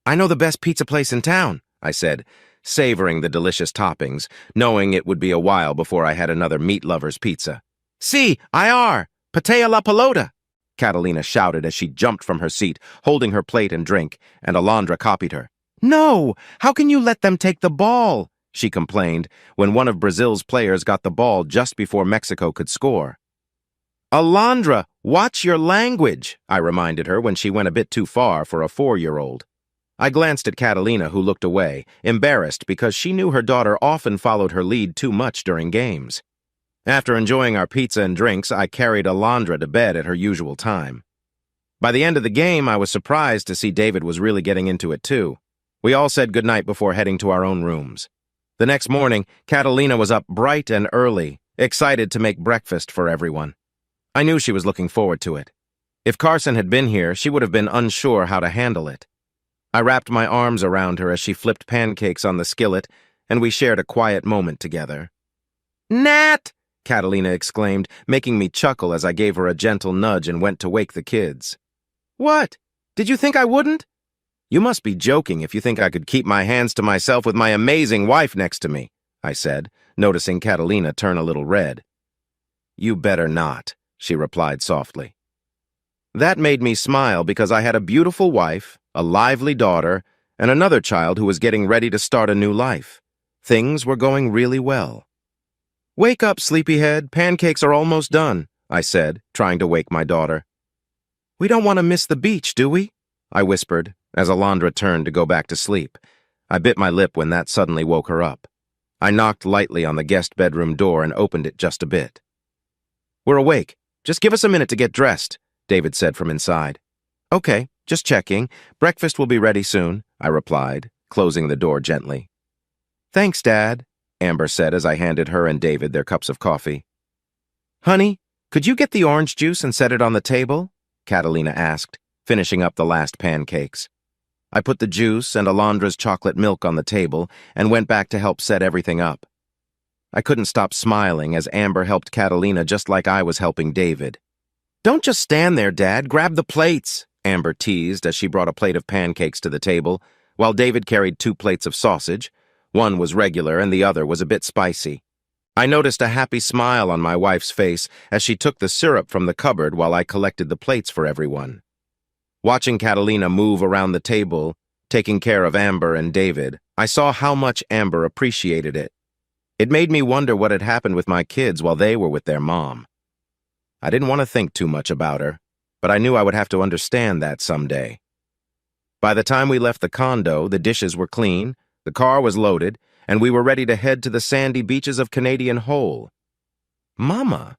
"I know the best pizza place in town," I said, savoring the delicious toppings, knowing it would be a while before I had another Meat Lover's pizza. "Sí, I are. Patea la pelota." Catalina shouted as she jumped from her seat, holding her plate and drink, and Alondra copied her. "No! How can you let them take the ball?" she complained when one of Brazil's players got the ball just before Mexico could score. "Alondra, watch your language," I reminded her when she went a bit too far for a 4-year-old. I glanced at Catalina, who looked away, embarrassed because she knew her daughter often followed her lead too much during games. After enjoying our pizza and drinks, I carried Alondra to bed at her usual time. By the end of the game, I was surprised to see David was really getting into it too. We all said goodnight before heading to our own rooms. The next morning, Catalina was up bright and early, excited to make breakfast for everyone. I knew she was looking forward to it. If Carson had been here, she would have been unsure how to handle it. I wrapped my arms around her as she flipped pancakes on the skillet, and we shared a quiet moment together. "Nat!" Catalina exclaimed, making me chuckle as I gave her a gentle nudge and went to wake the kids. "What? Did you think I wouldn't?" "You must be joking if you think I could keep my hands to myself with my amazing wife next to me," I said, noticing Catalina turn a little red. "You better not," she replied softly. That made me smile because I had a beautiful wife, a lively daughter, and another child who was getting ready to start a new life. Things were going really well. "Wake up, sleepyhead. Pancakes are almost done," I said, trying to wake my daughter. "We don't want to miss the beach, do we?" I whispered, as Alondra turned to go back to sleep. I bit my lip when that suddenly woke her up. I knocked lightly on the guest bedroom door and opened it just a bit. "We're awake. Just give us a minute to get dressed," David said from inside. "Okay, just checking. Breakfast will be ready soon," I replied, closing the door gently. "Thanks, Dad," Amber said as I handed her and David their cups of coffee. "Honey, could you get the orange juice and set it on the table?" Catalina asked, finishing up the last pancakes. I put the juice and Alondra's chocolate milk on the table and went back to help set everything up. I couldn't stop smiling as Amber helped Catalina just like I was helping David. "Don't just stand there, Dad. Grab the plates," Amber teased as she brought a plate of pancakes to the table, while David carried 2 plates of sausage. One was regular and the other was a bit spicy. I noticed a happy smile on my wife's face as she took the syrup from the cupboard while I collected the plates for everyone. Watching Catalina move around the table, taking care of Amber and David, I saw how much Amber appreciated it. It made me wonder what had happened with my kids while they were with their mom. I didn't want to think too much about her, but I knew I would have to understand that someday. By the time we left the condo, the dishes were clean, the car was loaded, and we were ready to head to the sandy beaches of Canadian Hole. "Mama,"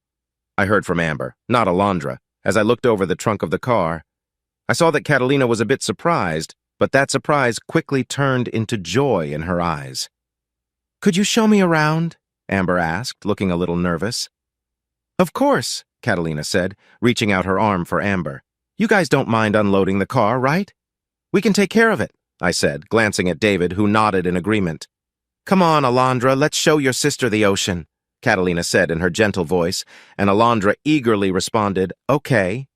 I heard from Amber, not Alondra, as I looked over the trunk of the car. I saw that Catalina was a bit surprised, but that surprise quickly turned into joy in her eyes. "Could you show me around?" Amber asked, looking a little nervous. "Of course," Catalina said, reaching out her arm for Amber. "You guys don't mind unloading the car, right?" "We can take care of it," I said, glancing at David, who nodded in agreement. "Come on, Alondra, let's show your sister the ocean," Catalina said in her gentle voice, and Alondra eagerly responded, "Okay."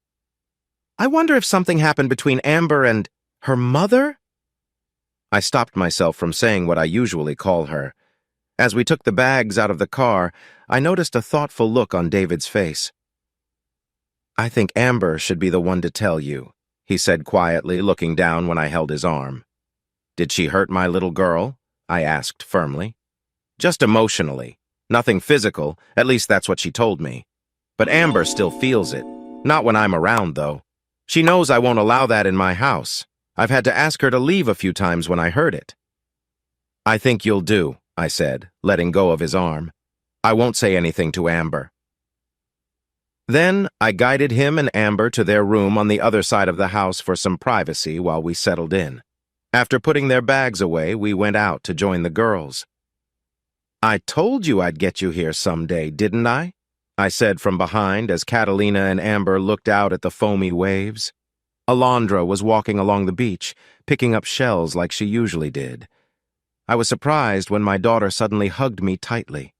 "I wonder if something happened between Amber and her mother?" I stopped myself from saying what I usually call her. As we took the bags out of the car, I noticed a thoughtful look on David's face. "I think Amber should be the one to tell you," he said quietly, looking down when I held his arm. "Did she hurt my little girl?" I asked firmly. "Just emotionally. Nothing physical, at least that's what she told me. But Amber still feels it. Not when I'm around, though. She knows I won't allow that in my house. I've had to ask her to leave a few times when I heard it." "I think you'll do," I said, letting go of his arm. "I won't say anything to Amber." Then I guided him and Amber to their room on the other side of the house for some privacy while we settled in. After putting their bags away, we went out to join the girls. "I told you I'd get you here someday, didn't I?" I said from behind as Catalina and Amber looked out at the foamy waves. Alondra was walking along the beach, picking up shells like she usually did. I was surprised when my daughter suddenly hugged me tightly.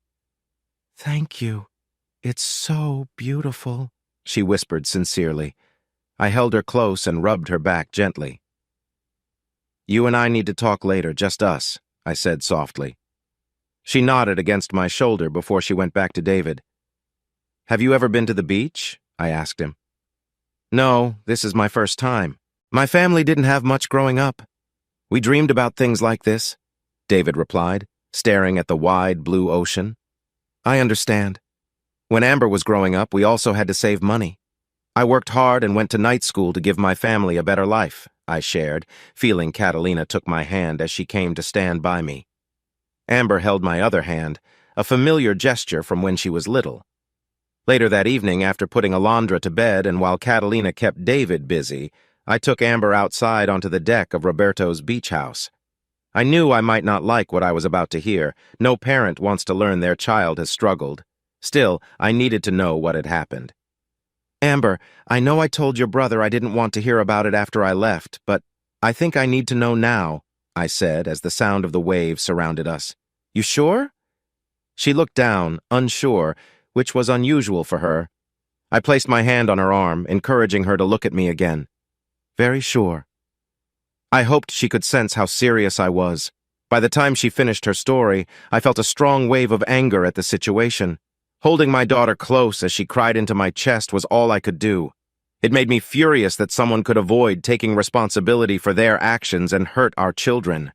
"Thank you. It's so beautiful," she whispered sincerely. I held her close and rubbed her back gently. "You and I need to talk later, just us," I said softly. She nodded against my shoulder before she went back to David. "Have you ever been to the beach?" I asked him. No, this is my first time. My family didn't have much growing up. We dreamed about things like this, David replied, staring at the wide blue ocean. I understand. When Amber was growing up, we also had to save money. I worked hard and went to night school to give my family a better life, I shared, feeling Catalina took my hand as she came to stand by me. Amber held my other hand, a familiar gesture from when she was little. Later that evening, after putting Alondra to bed and while Catalina kept David busy, I took Amber outside onto the deck of Roberto's beach house. I knew I might not like what I was about to hear. No parent wants to learn their child has struggled. Still, I needed to know what had happened. Amber, I know I told your brother I didn't want to hear about it after I left, but I think I need to know now, I said as the sound of the waves surrounded us. You sure? She looked down, unsure, which was unusual for her. I placed my hand on her arm, encouraging her to look at me again. Very sure. I hoped she could sense how serious I was. By the time she finished her story, I felt a strong wave of anger at the situation. Holding my daughter close as she cried into my chest was all I could do. It made me furious that someone could avoid taking responsibility for their actions and hurt our children.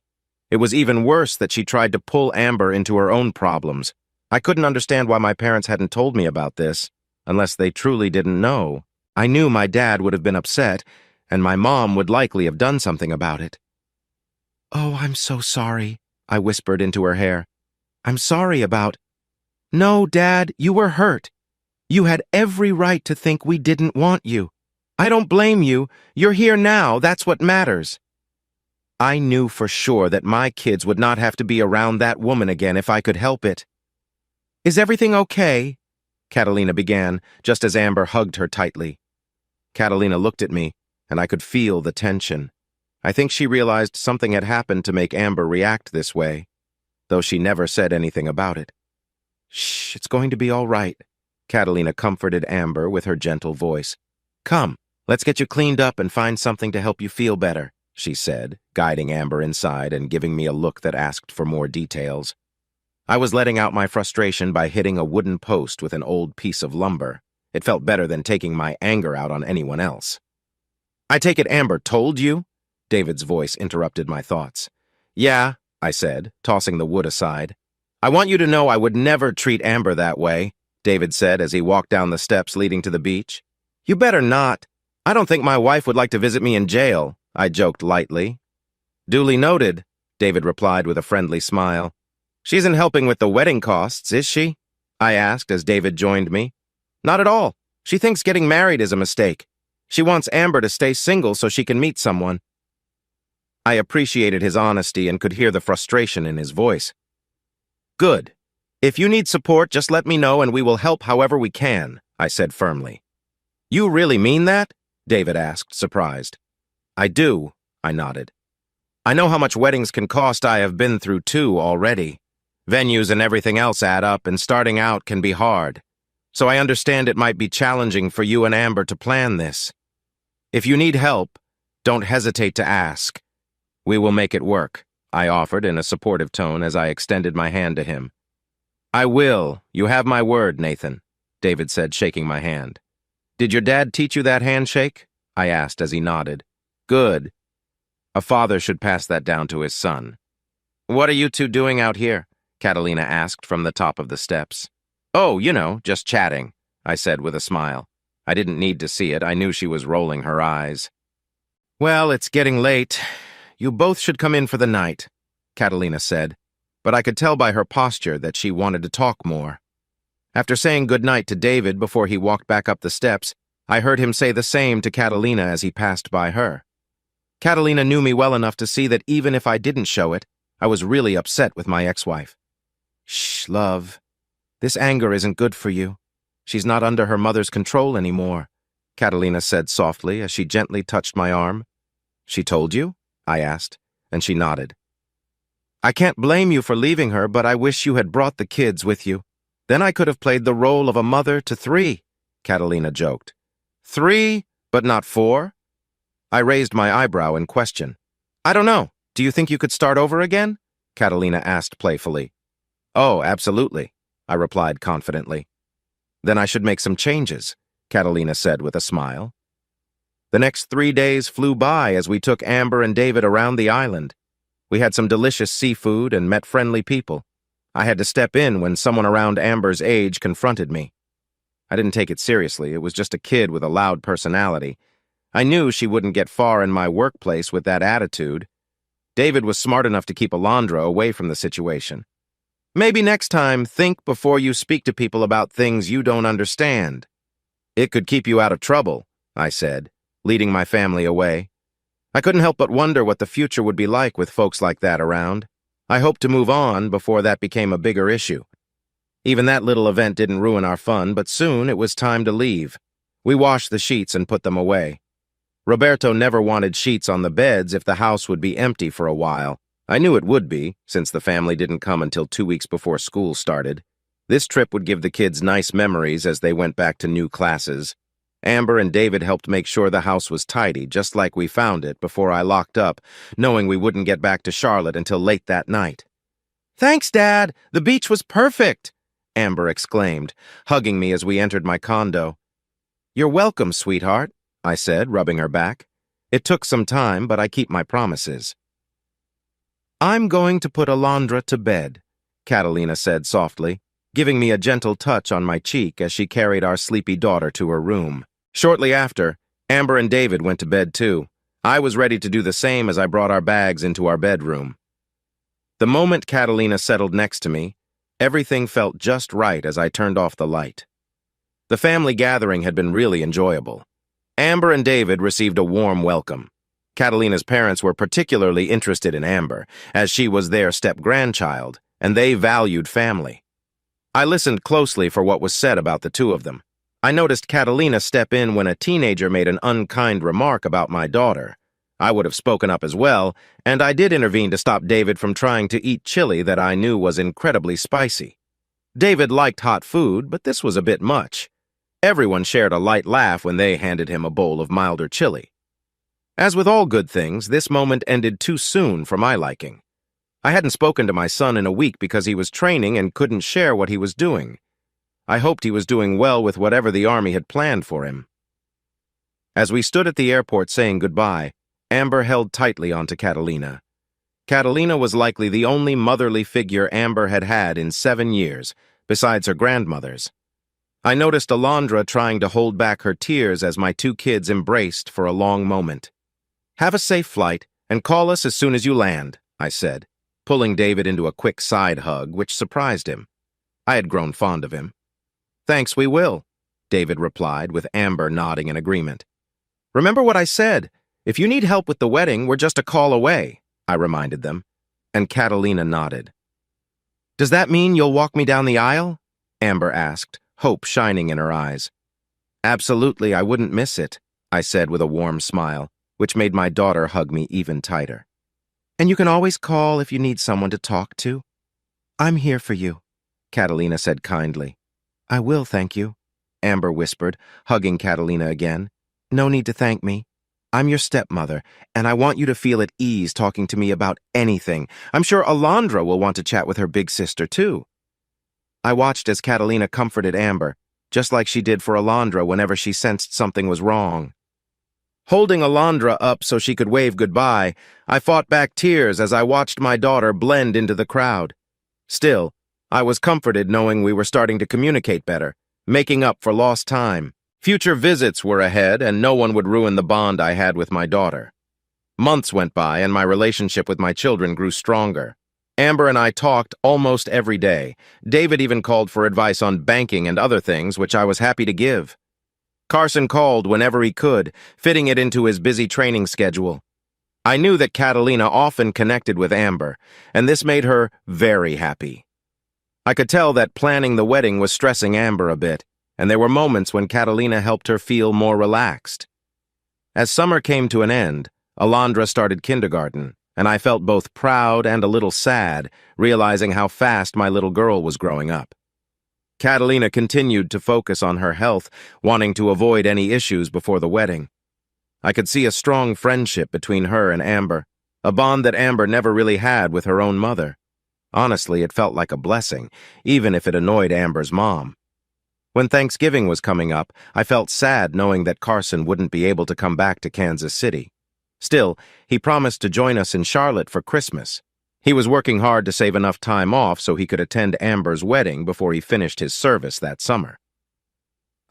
It was even worse that she tried to pull Amber into her own problems. I couldn't understand why my parents hadn't told me about this, unless they truly didn't know. I knew my dad would have been upset, and my mom would likely have done something about it. Oh, I'm so sorry, I whispered into her hair. I'm sorry about... No, Dad, you were hurt. You had every right to think we didn't want you. I don't blame you. You're here now. That's what matters. I knew for sure that my kids would not have to be around that woman again if I could help it. Is everything okay? Catalina began, just as Amber hugged her tightly. Catalina looked at me, and I could feel the tension. I think she realized something had happened to make Amber react this way, though she never said anything about it. Shh, it's going to be all right, Catalina comforted Amber with her gentle voice. Come, let's get you cleaned up and find something to help you feel better, she said, guiding Amber inside and giving me a look that asked for more details. I was letting out my frustration by hitting a wooden post with an old piece of lumber. It felt better than taking my anger out on anyone else. I take it Amber told you? David's voice interrupted my thoughts. Yeah, I said, tossing the wood aside. I want you to know I would never treat Amber that way, David said as he walked down the steps leading to the beach. You better not. I don't think my wife would like to visit me in jail, I joked lightly. Duly noted, David replied with a friendly smile. She isn't helping with the wedding costs, is she? I asked as David joined me. Not at all. She thinks getting married is a mistake. She wants Amber to stay single so she can meet someone. I appreciated his honesty and could hear the frustration in his voice. Good. If you need support, just let me know and we will help however we can, I said firmly. You really mean that? David asked, surprised. I do, I nodded. I know how much weddings can cost. I have been through 2 already. Venues and everything else add up, and starting out can be hard. So I understand it might be challenging for you and Amber to plan this. If you need help, don't hesitate to ask. We will make it work, I offered in a supportive tone as I extended my hand to him. I will. You have my word, Nathan, David said, shaking my hand. Did your dad teach you that handshake? I asked as he nodded. Good. A father should pass that down to his son. What are you two doing out here? Catalina asked from the top of the steps. Oh, you know, just chatting, I said with a smile. I didn't need to see it. I knew she was rolling her eyes. Well, it's getting late. You both should come in for the night, Catalina said, but I could tell by her posture that she wanted to talk more. After saying goodnight to David before he walked back up the steps, I heard him say the same to Catalina as he passed by her. Catalina knew me well enough to see that even if I didn't show it, I was really upset with my ex-wife. Shh, love. This anger isn't good for you. She's not under her mother's control anymore, Catalina said softly as she gently touched my arm. She told you? I asked, and she nodded. I can't blame you for leaving her, but I wish you had brought the kids with you. Then I could have played the role of a mother to 3, Catalina joked. 3, but not 4? I raised my eyebrow in question. I don't know. Do you think you could start over again? Catalina asked playfully. Oh, absolutely, I replied confidently. Then I should make some changes, Catalina said with a smile. The next 3 days flew by as we took Amber and David around the island. We had some delicious seafood and met friendly people. I had to step in when someone around Amber's age confronted me. I didn't take it seriously. It was just a kid with a loud personality. I knew she wouldn't get far in my workplace with that attitude. David was smart enough to keep Alondra away from the situation. Maybe next time, think before you speak to people about things you don't understand. It could keep you out of trouble, I said, leading my family away. I couldn't help but wonder what the future would be like with folks like that around. I hoped to move on before that became a bigger issue. Even that little event didn't ruin our fun, but soon it was time to leave. We washed the sheets and put them away. Roberto never wanted sheets on the beds if the house would be empty for a while. I knew it would be, since the family didn't come until 2 weeks before school started. This trip would give the kids nice memories as they went back to new classes. Amber and David helped make sure the house was tidy, just like we found it before I locked up, knowing we wouldn't get back to Charlotte until late that night. "Thanks, Dad! The beach was perfect!" Amber exclaimed, hugging me as we entered my condo. "You're welcome, sweetheart," I said, rubbing her back. It took some time, but I keep my promises. "I'm going to put Alondra to bed," Catalina said softly, giving me a gentle touch on my cheek as she carried our sleepy daughter to her room. Shortly after, Amber and David went to bed too. I was ready to do the same as I brought our bags into our bedroom. The moment Catalina settled next to me, everything felt just right as I turned off the light. The family gathering had been really enjoyable. Amber and David received a warm welcome. Catalina's parents were particularly interested in Amber, as she was their step-grandchild, and they valued family. I listened closely for what was said about the two of them. I noticed Catalina step in when a teenager made an unkind remark about my daughter. I would have spoken up as well, and I did intervene to stop David from trying to eat chili that I knew was incredibly spicy. David liked hot food, but this was a bit much. Everyone shared a light laugh when they handed him a bowl of milder chili. As with all good things, this moment ended too soon for my liking. I hadn't spoken to my son in a week because he was training and couldn't share what he was doing. I hoped he was doing well with whatever the Army had planned for him. As we stood at the airport saying goodbye, Amber held tightly onto Catalina. Catalina was likely the only motherly figure Amber had had in 7 years, besides her grandmother's. I noticed Alondra trying to hold back her tears as my two kids embraced for a long moment. "Have a safe flight, and call us as soon as you land," I said, pulling David into a quick side hug, which surprised him. I had grown fond of him. "Thanks, we will," David replied, with Amber nodding in agreement. "Remember what I said. If you need help with the wedding, we're just a call away," I reminded them, and Catalina nodded. "Does that mean you'll walk me down the aisle?" Amber asked, hope shining in her eyes. "Absolutely, I wouldn't miss it," I said with a warm smile, which made my daughter hug me even tighter. "And you can always call if you need someone to talk to." "I'm here for you," Catalina said kindly. "I will, thank you," Amber whispered, hugging Catalina again. "No need to thank me. I'm your stepmother, and I want you to feel at ease talking to me about anything. I'm sure Alondra will want to chat with her big sister, too." I watched as Catalina comforted Amber, just like she did for Alondra whenever she sensed something was wrong. Holding Alondra up so she could wave goodbye, I fought back tears as I watched my daughter blend into the crowd. Still, I was comforted knowing we were starting to communicate better, making up for lost time. Future visits were ahead, and no one would ruin the bond I had with my daughter. Months went by, and my relationship with my children grew stronger. Amber and I talked almost every day. David even called for advice on banking and other things, which I was happy to give. Carson called whenever he could, fitting it into his busy training schedule. I knew that Catalina often connected with Amber, and this made her very happy. I could tell that planning the wedding was stressing Amber a bit, and there were moments when Catalina helped her feel more relaxed. As summer came to an end, Alondra started kindergarten, and I felt both proud and a little sad, realizing how fast my little girl was growing up. Catalina continued to focus on her health, wanting to avoid any issues before the wedding. I could see a strong friendship between her and Amber, a bond that Amber never really had with her own mother. Honestly, it felt like a blessing, even if it annoyed Amber's mom. When Thanksgiving was coming up, I felt sad knowing that Carson wouldn't be able to come back to Kansas City. Still, he promised to join us in Charlotte for Christmas. He was working hard to save enough time off so he could attend Amber's wedding before he finished his service that summer.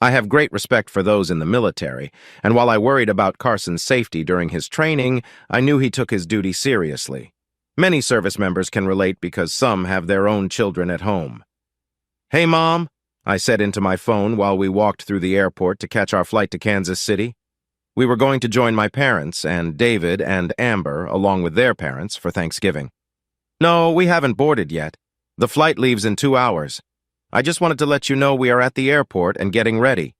I have great respect for those in the military, and while I worried about Carson's safety during his training, I knew he took his duty seriously. Many service members can relate because some have their own children at home. "Hey, Mom," I said into my phone while we walked through the airport to catch our flight to Kansas City. We were going to join my parents and David and Amber, along with their parents, for Thanksgiving. "No, we haven't boarded yet. The flight leaves in 2 hours. I just wanted to let you know we are at the airport and getting ready."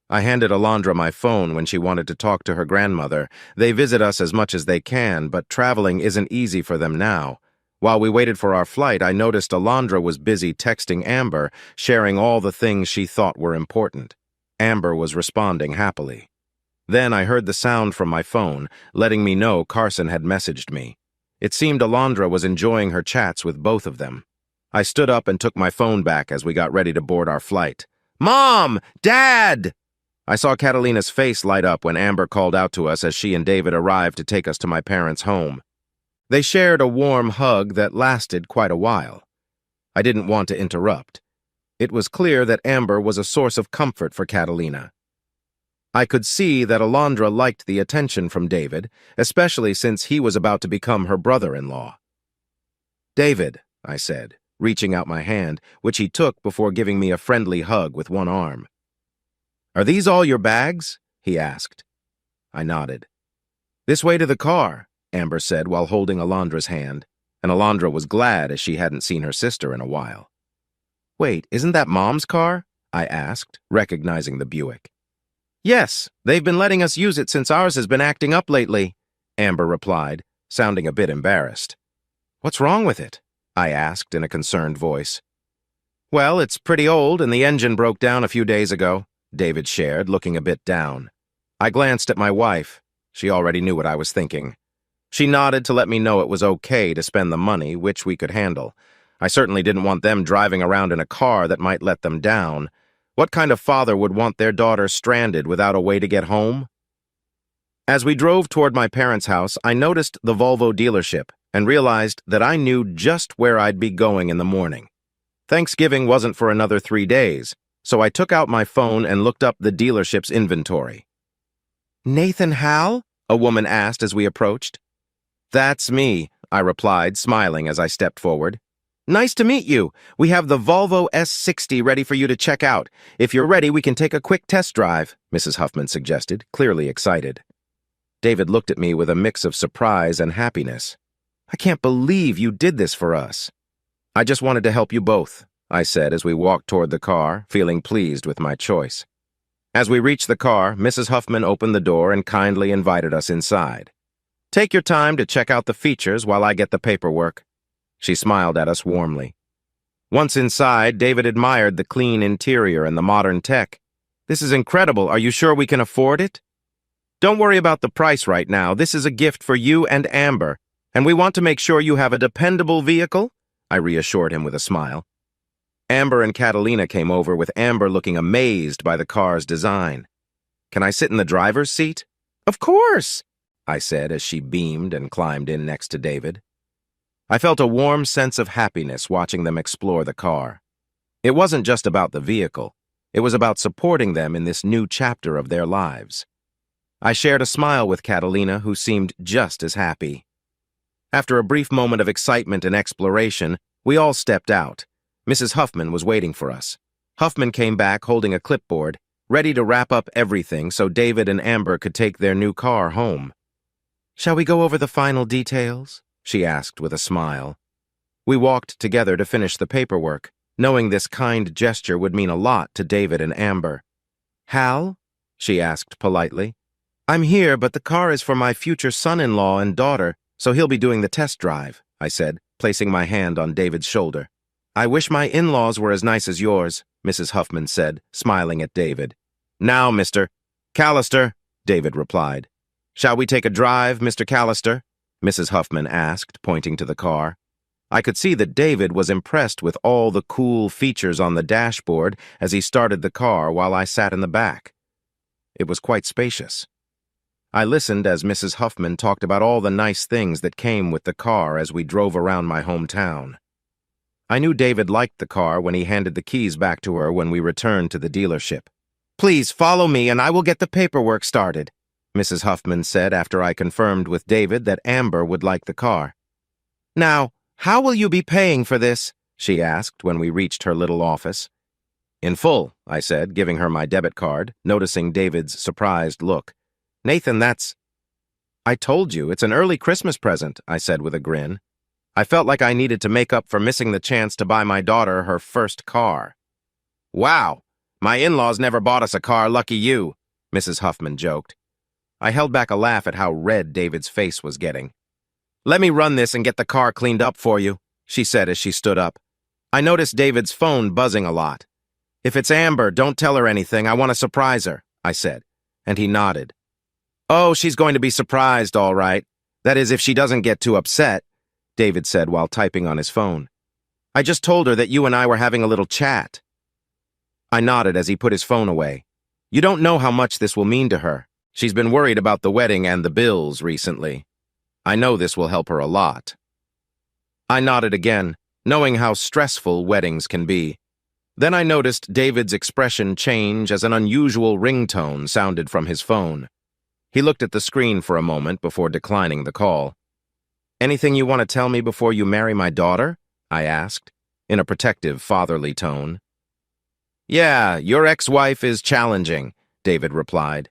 I handed Alondra my phone when she wanted to talk to her grandmother. They visit us as much as they can, but traveling isn't easy for them now. While we waited for our flight, I noticed Alondra was busy texting Amber, sharing all the things she thought were important. Amber was responding happily. Then I heard the sound from my phone, letting me know Carson had messaged me. It seemed Alondra was enjoying her chats with both of them. I stood up and took my phone back as we got ready to board our flight. "Mom! Dad!" I saw Catalina's face light up when Amber called out to us as she and David arrived to take us to my parents' home. They shared a warm hug that lasted quite a while. I didn't want to interrupt. It was clear that Amber was a source of comfort for Catalina. I could see that Alondra liked the attention from David, especially since he was about to become her brother-in-law. "David," I said, reaching out my hand, which he took before giving me a friendly hug with one arm. "Are these all your bags?" he asked. I nodded. "This way to the car," Amber said while holding Alondra's hand, and Alondra was glad as she hadn't seen her sister in a while. "Wait, isn't that Mom's car?" I asked, recognizing the Buick. "Yes, they've been letting us use it since ours has been acting up lately," Amber replied, sounding a bit embarrassed. "What's wrong with it?" I asked in a concerned voice. "Well, it's pretty old and the engine broke down a few days ago," David shared, looking a bit down. I glanced at my wife. She already knew what I was thinking. She nodded to let me know it was okay to spend the money, which we could handle. I certainly didn't want them driving around in a car that might let them down. What kind of father would want their daughter stranded without a way to get home? As we drove toward my parents' house, I noticed the Volvo dealership and realized that I knew just where I'd be going in the morning. Thanksgiving wasn't for another 3 days, so I took out my phone and looked up the dealership's inventory. "Nathan Hal?" a woman asked as we approached. "That's me," I replied, smiling as I stepped forward. "Nice to meet you. We have the Volvo S60 ready for you to check out. If you're ready, we can take a quick test drive," Mrs. Huffman suggested, clearly excited. David looked at me with a mix of surprise and happiness. "I can't believe you did this for us." "I just wanted to help you both," I said as we walked toward the car, feeling pleased with my choice. As we reached the car, Mrs. Huffman opened the door and kindly invited us inside. "Take your time to check out the features while I get the paperwork." She smiled at us warmly. Once inside, David admired the clean interior and the modern tech. "This is incredible. Are you sure we can afford it?" "Don't worry about the price right now. This is a gift for you and Amber, and we want to make sure you have a dependable vehicle," I reassured him with a smile. Amber and Catalina came over with Amber looking amazed by the car's design. "Can I sit in the driver's seat?" "Of course," I said as she beamed and climbed in next to David. I felt a warm sense of happiness watching them explore the car. It wasn't just about the vehicle. It was about supporting them in this new chapter of their lives. I shared a smile with Catalina, who seemed just as happy. After a brief moment of excitement and exploration, we all stepped out. Mrs. Huffman was waiting for us. Huffman came back holding a clipboard, ready to wrap up everything so David and Amber could take their new car home. "Shall we go over the final details?" she asked with a smile. We walked together to finish the paperwork, knowing this kind gesture would mean a lot to David and Amber. "Hal?" she asked politely. "I'm here, but the car is for my future son-in-law and daughter, so he'll be doing the test drive," I said, placing my hand on David's shoulder. "I wish my in-laws were as nice as yours," Mrs. Huffman said, smiling at David. "Now, Mr. Callister," David replied. "Shall we take a drive, Mr. Callister?" Mrs. Huffman asked, pointing to the car. I could see that David was impressed with all the cool features on the dashboard as he started the car while I sat in the back. It was quite spacious. I listened as Mrs. Huffman talked about all the nice things that came with the car as we drove around my hometown. I knew David liked the car when he handed the keys back to her when we returned to the dealership. "Please follow me and I will get the paperwork started," Mrs. Huffman said after I confirmed with David that Amber would like the car. "Now, how will you be paying for this?" she asked when we reached her little office. "In full," I said, giving her my debit card, noticing David's surprised look. "Nathan, that's—" "I told you, it's an early Christmas present," I said with a grin. I felt like I needed to make up for missing the chance to buy my daughter her first car. "Wow, my in-laws never bought us a car, lucky you," Mrs. Huffman joked. I held back a laugh at how red David's face was getting. "Let me run this and get the car cleaned up for you," she said as she stood up. I noticed David's phone buzzing a lot. "If it's Amber, don't tell her anything. I want to surprise her," I said, and he nodded. "Oh, she's going to be surprised, all right. That is, if she doesn't get too upset," David said while typing on his phone. "I just told her that you and I were having a little chat." I nodded as he put his phone away. "You don't know how much this will mean to her. She's been worried about the wedding and the bills recently. I know this will help her a lot." I nodded again, knowing how stressful weddings can be. Then I noticed David's expression change as an unusual ringtone sounded from his phone. He looked at the screen for a moment before declining the call. "Anything you want to tell me before you marry my daughter?" I asked, in a protective, fatherly tone. "Yeah, your ex-wife is challenging," David replied.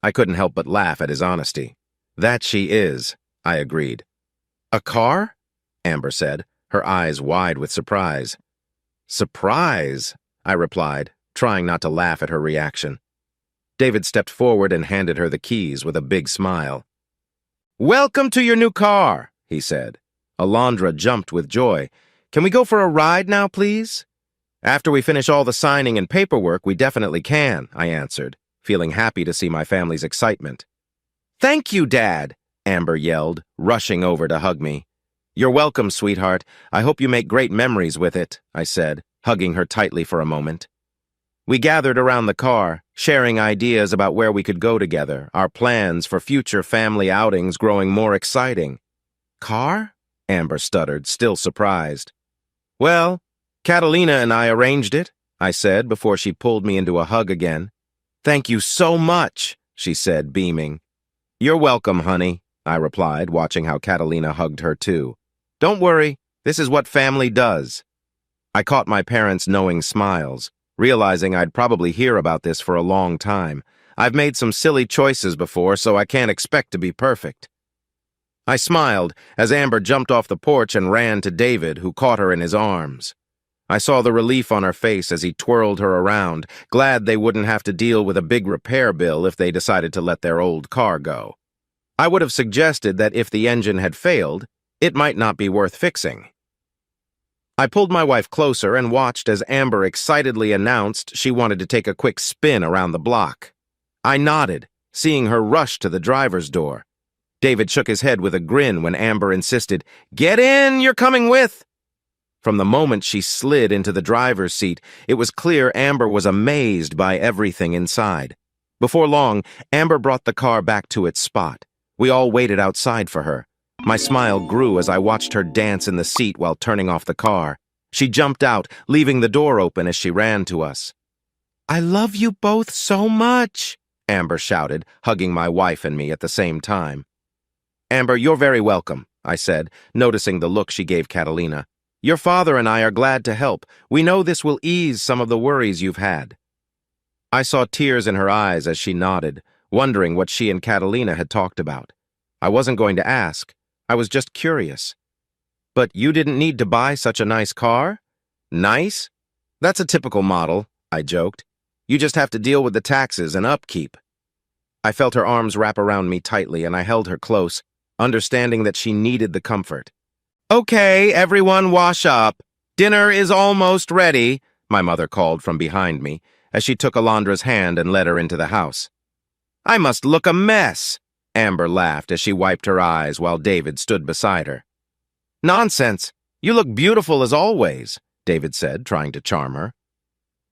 I couldn't help but laugh at his honesty. "That she is," I agreed. "A car?" Amber said, her eyes wide with surprise. "Surprise?" I replied, trying not to laugh at her reaction. David stepped forward and handed her the keys with a big smile. "Welcome to your new car," he said. Alondra jumped with joy. "Can we go for a ride now, please?" "After we finish all the signing and paperwork, we definitely can," I answered, feeling happy to see my family's excitement. "Thank you, Dad," Amber yelled, rushing over to hug me. "You're welcome, sweetheart. I hope you make great memories with it," I said, hugging her tightly for a moment. We gathered around the car, sharing ideas about where we could go together, our plans for future family outings growing more exciting. "Car?" Amber stuttered, still surprised. "Well, Catalina and I arranged it," I said before she pulled me into a hug again. "Thank you so much," she said, beaming. "You're welcome, honey," I replied, watching how Catalina hugged her too. "Don't worry, this is what family does." I caught my parents' knowing smiles, realizing I'd probably hear about this for a long time. I've made some silly choices before, so I can't expect to be perfect. I smiled as Amber jumped off the porch and ran to David, who caught her in his arms. I saw the relief on her face as he twirled her around, glad they wouldn't have to deal with a big repair bill if they decided to let their old car go. I would have suggested that if the engine had failed, it might not be worth fixing. I pulled my wife closer and watched as Amber excitedly announced she wanted to take a quick spin around the block. I nodded, seeing her rush to the driver's door. David shook his head with a grin when Amber insisted, "Get in, you're coming with!" From the moment she slid into the driver's seat, it was clear Amber was amazed by everything inside. Before long, Amber brought the car back to its spot. We all waited outside for her. My smile grew as I watched her dance in the seat while turning off the car. She jumped out, leaving the door open as she ran to us. "I love you both so much," Amber shouted, hugging my wife and me at the same time. "Amber, you're very welcome," I said, noticing the look she gave Catalina. "Your father and I are glad to help. We know this will ease some of the worries you've had." I saw tears in her eyes as she nodded, wondering what she and Catalina had talked about. I wasn't going to ask. I was just curious. "But you didn't need to buy such a nice car?" "Nice? That's a typical model," I joked. "You just have to deal with the taxes and upkeep." I felt her arms wrap around me tightly and I held her close, understanding that she needed the comfort. "Okay, everyone wash up. Dinner is almost ready," my mother called from behind me as she took Alondra's hand and led her into the house. "I must look a mess," Amber laughed as she wiped her eyes while David stood beside her. "Nonsense. You look beautiful as always, David said, trying to charm her.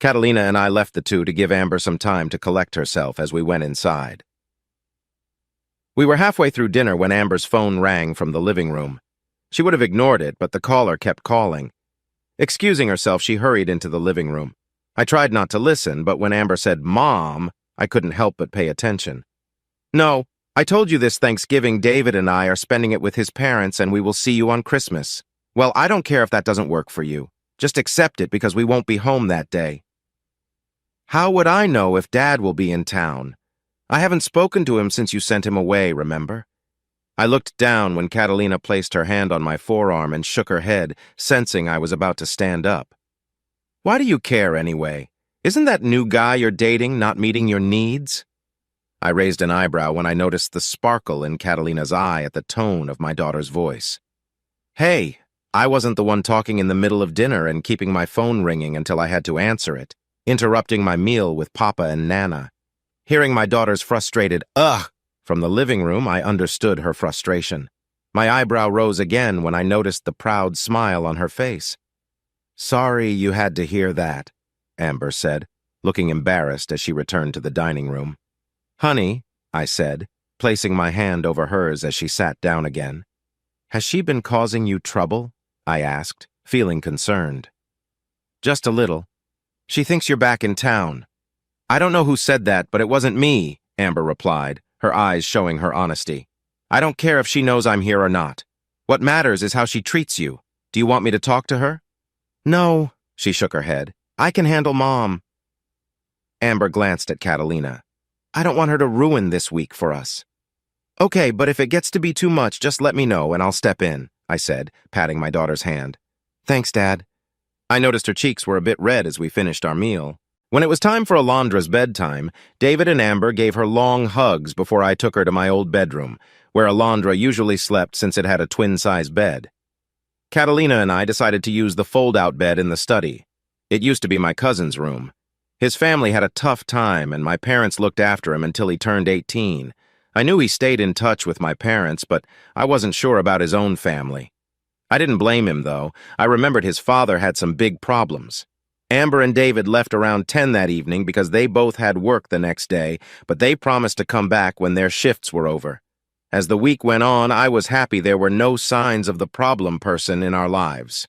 Catalina and I left the two to give Amber some time to collect herself as we went inside. We were halfway through dinner when Amber's phone rang from the living room. She would have ignored it, but the caller kept calling. Excusing herself, she hurried into the living room. I tried not to listen, but when Amber said, "Mom," I couldn't help but pay attention. "No, I told you this Thanksgiving David and I are spending it with his parents and we will see you on Christmas. Well, I don't care if that doesn't work for you. Just accept it because we won't be home that day." "How would I know if Dad will be in town? I haven't spoken to him since you sent him away, remember?" I looked down when Catalina placed her hand on my forearm and shook her head, sensing I was about to stand up. "Why do you care anyway? Isn't that new guy you're dating not meeting your needs?" I raised an eyebrow when I noticed the sparkle in Catalina's eye at the tone of my daughter's voice. "Hey, I wasn't the one talking in the middle of dinner and keeping my phone ringing until I had to answer it, interrupting my meal with Papa and Nana." Hearing my daughter's frustrated "ugh" from the living room, I understood her frustration. My eyebrow rose again when I noticed the proud smile on her face. "Sorry you had to hear that," Amber said, looking embarrassed as she returned to the dining room. "Honey," I said, placing my hand over hers as she sat down again. "Has she been causing you trouble?" I asked, feeling concerned. "Just a little. She thinks you're back in town." "I don't know who said that, but it wasn't me," Amber replied, her eyes showing her honesty. "I don't care if she knows I'm here or not. What matters is how she treats you. Do you want me to talk to her?" "No," she shook her head. "I can handle Mom." Amber glanced at Catalina. "I don't want her to ruin this week for us." "Okay, but if it gets to be too much, just let me know and I'll step in," I said, patting my daughter's hand. "Thanks, Dad." I noticed her cheeks were a bit red as we finished our meal. When it was time for Alondra's bedtime, David and Amber gave her long hugs before I took her to my old bedroom, where Alondra usually slept since it had a twin-size bed. Catalina and I decided to use the fold-out bed in the study. It used to be my cousin's room. His family had a tough time, and my parents looked after him until he turned 18. I knew he stayed in touch with my parents, but I wasn't sure about his own family. I didn't blame him, though. I remembered his father had some big problems. Amber and David left around 10 that evening because they both had work the next day, but they promised to come back when their shifts were over. As the week went on, I was happy there were no signs of the problem person in our lives.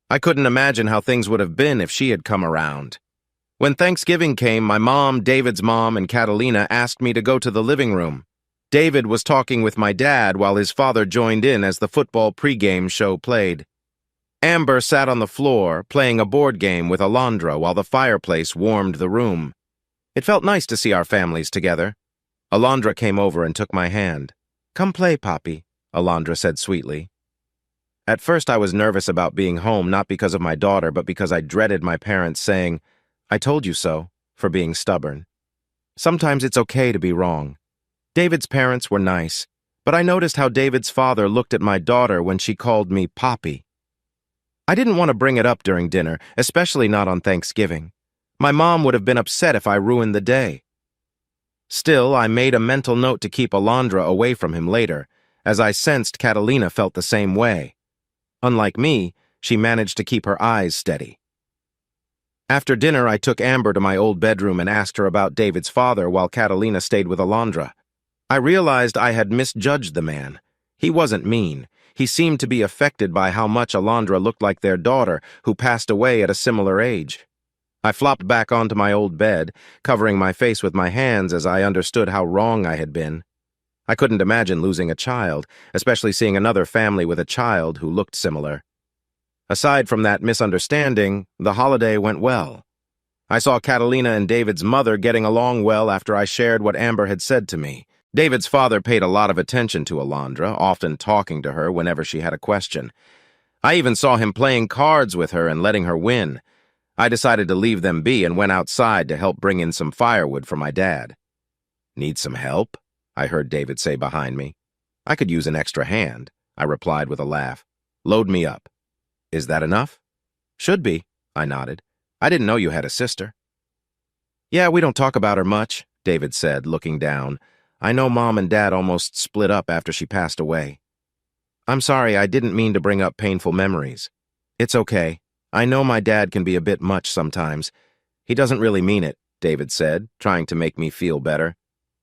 I couldn't imagine how things would have been if she had come around. When Thanksgiving came, my mom, David's mom, and Catalina asked me to go to the living room. David was talking with my dad while his father joined in as the football pregame show played. Amber sat on the floor, playing a board game with Alondra while the fireplace warmed the room. It felt nice to see our families together. Alondra came over and took my hand. "Come play, Poppy," Alondra said sweetly. At first I was nervous about being home, not because of my daughter, but because I dreaded my parents saying, "I told you so," for being stubborn. Sometimes it's okay to be wrong. David's parents were nice, but I noticed how David's father looked at my daughter when she called me Poppy. I didn't want to bring it up during dinner, especially not on Thanksgiving. My mom would have been upset if I ruined the day. Still, I made a mental note to keep Alondra away from him later, as I sensed Catalina felt the same way. Unlike me, she managed to keep her eyes steady. After dinner, I took Amber to my old bedroom and asked her about David's father while Catalina stayed with Alondra. I realized I had misjudged the man. He wasn't mean. He seemed to be affected by how much Alondra looked like their daughter, who passed away at a similar age. I flopped back onto my old bed, covering my face with my hands as I understood how wrong I had been. I couldn't imagine losing a child, especially seeing another family with a child who looked similar. Aside from that misunderstanding, the holiday went well. I saw Catalina and David's mother getting along well after I shared what Amber had said to me. David's father paid a lot of attention to Alondra, often talking to her whenever she had a question. I even saw him playing cards with her and letting her win. I decided to leave them be and went outside to help bring in some firewood for my dad. "Need some help?" I heard David say behind me. "I could use an extra hand," I replied with a laugh. "Load me up." "Is that enough?" "Should be," I nodded. "I didn't know you had a sister." "Yeah, we don't talk about her much," David said, looking down. "I know Mom and Dad almost split up after she passed away." "I'm sorry, I didn't mean to bring up painful memories." It's okay. I know my dad can be a bit much sometimes. He doesn't really mean it, David said, trying to make me feel better.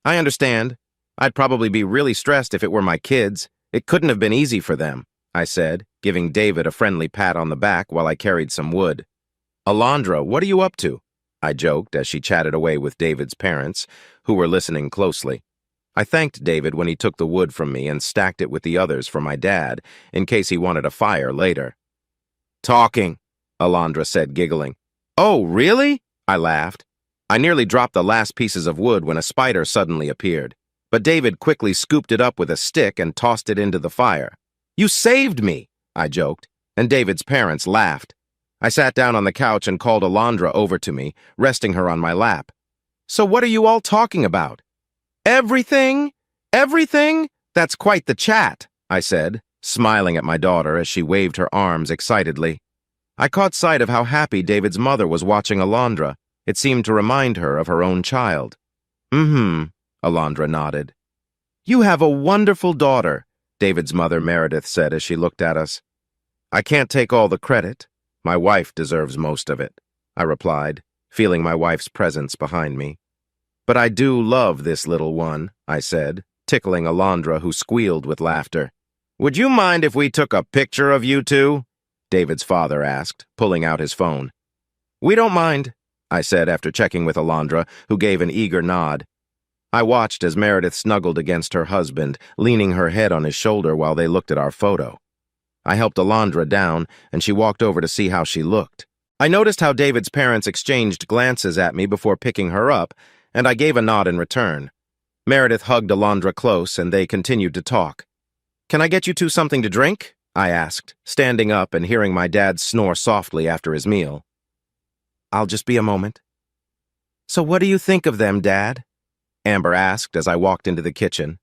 I understand. I'd probably be really stressed if it were my kids. It couldn't have been easy for them, I said, giving David a friendly pat on the back while I carried some wood. Alondra, what are you up to? I joked as she chatted away with David's parents, who were listening closely. I thanked David when he took the wood from me and stacked it with the others for my dad, in case he wanted a fire later. Talking, Alondra said, giggling. Oh, really? I laughed. I nearly dropped the last pieces of wood when a spider suddenly appeared, but David quickly scooped it up with a stick and tossed it into the fire. You saved me, I joked, and David's parents laughed. I sat down on the couch and called Alondra over to me, resting her on my lap. So what are you all talking about? Everything? Everything? That's quite the chat, I said, smiling at my daughter as she waved her arms excitedly. I caught sight of how happy David's mother was watching Alondra. It seemed to remind her of her own child. Alondra nodded. You have a wonderful daughter, David's mother Meredith said as she looked at us. I can't take all the credit. My wife deserves most of it, I replied, feeling my wife's presence behind me. But I do love this little one, I said, tickling Alondra, who squealed with laughter. Would you mind if we took a picture of you two? David's father asked, pulling out his phone. We don't mind, I said after checking with Alondra, who gave an eager nod. I watched as Meredith snuggled against her husband, leaning her head on his shoulder while they looked at our photo. I helped Alondra down, and she walked over to see how she looked. I noticed how David's parents exchanged glances at me before picking her up, and I gave a nod in return. Meredith hugged Alondra close, and they continued to talk. Can I get you two something to drink? I asked, standing up and hearing my dad snore softly after his meal. I'll just be a moment. So what do you think of them, Dad? Amber asked as I walked into the kitchen.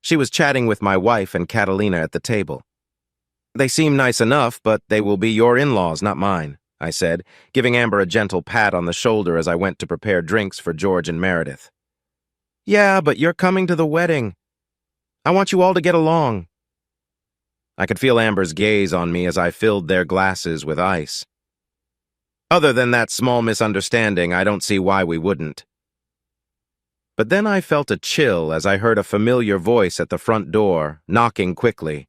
She was chatting with my wife and Catalina at the table. They seem nice enough, but they will be your in-laws, not mine, I said, giving Amber a gentle pat on the shoulder as I went to prepare drinks for George and Meredith. Yeah, but you're coming to the wedding. I want you all to get along. I could feel Amber's gaze on me as I filled their glasses with ice. Other than that small misunderstanding, I don't see why we wouldn't. But then I felt a chill as I heard a familiar voice at the front door, knocking quickly.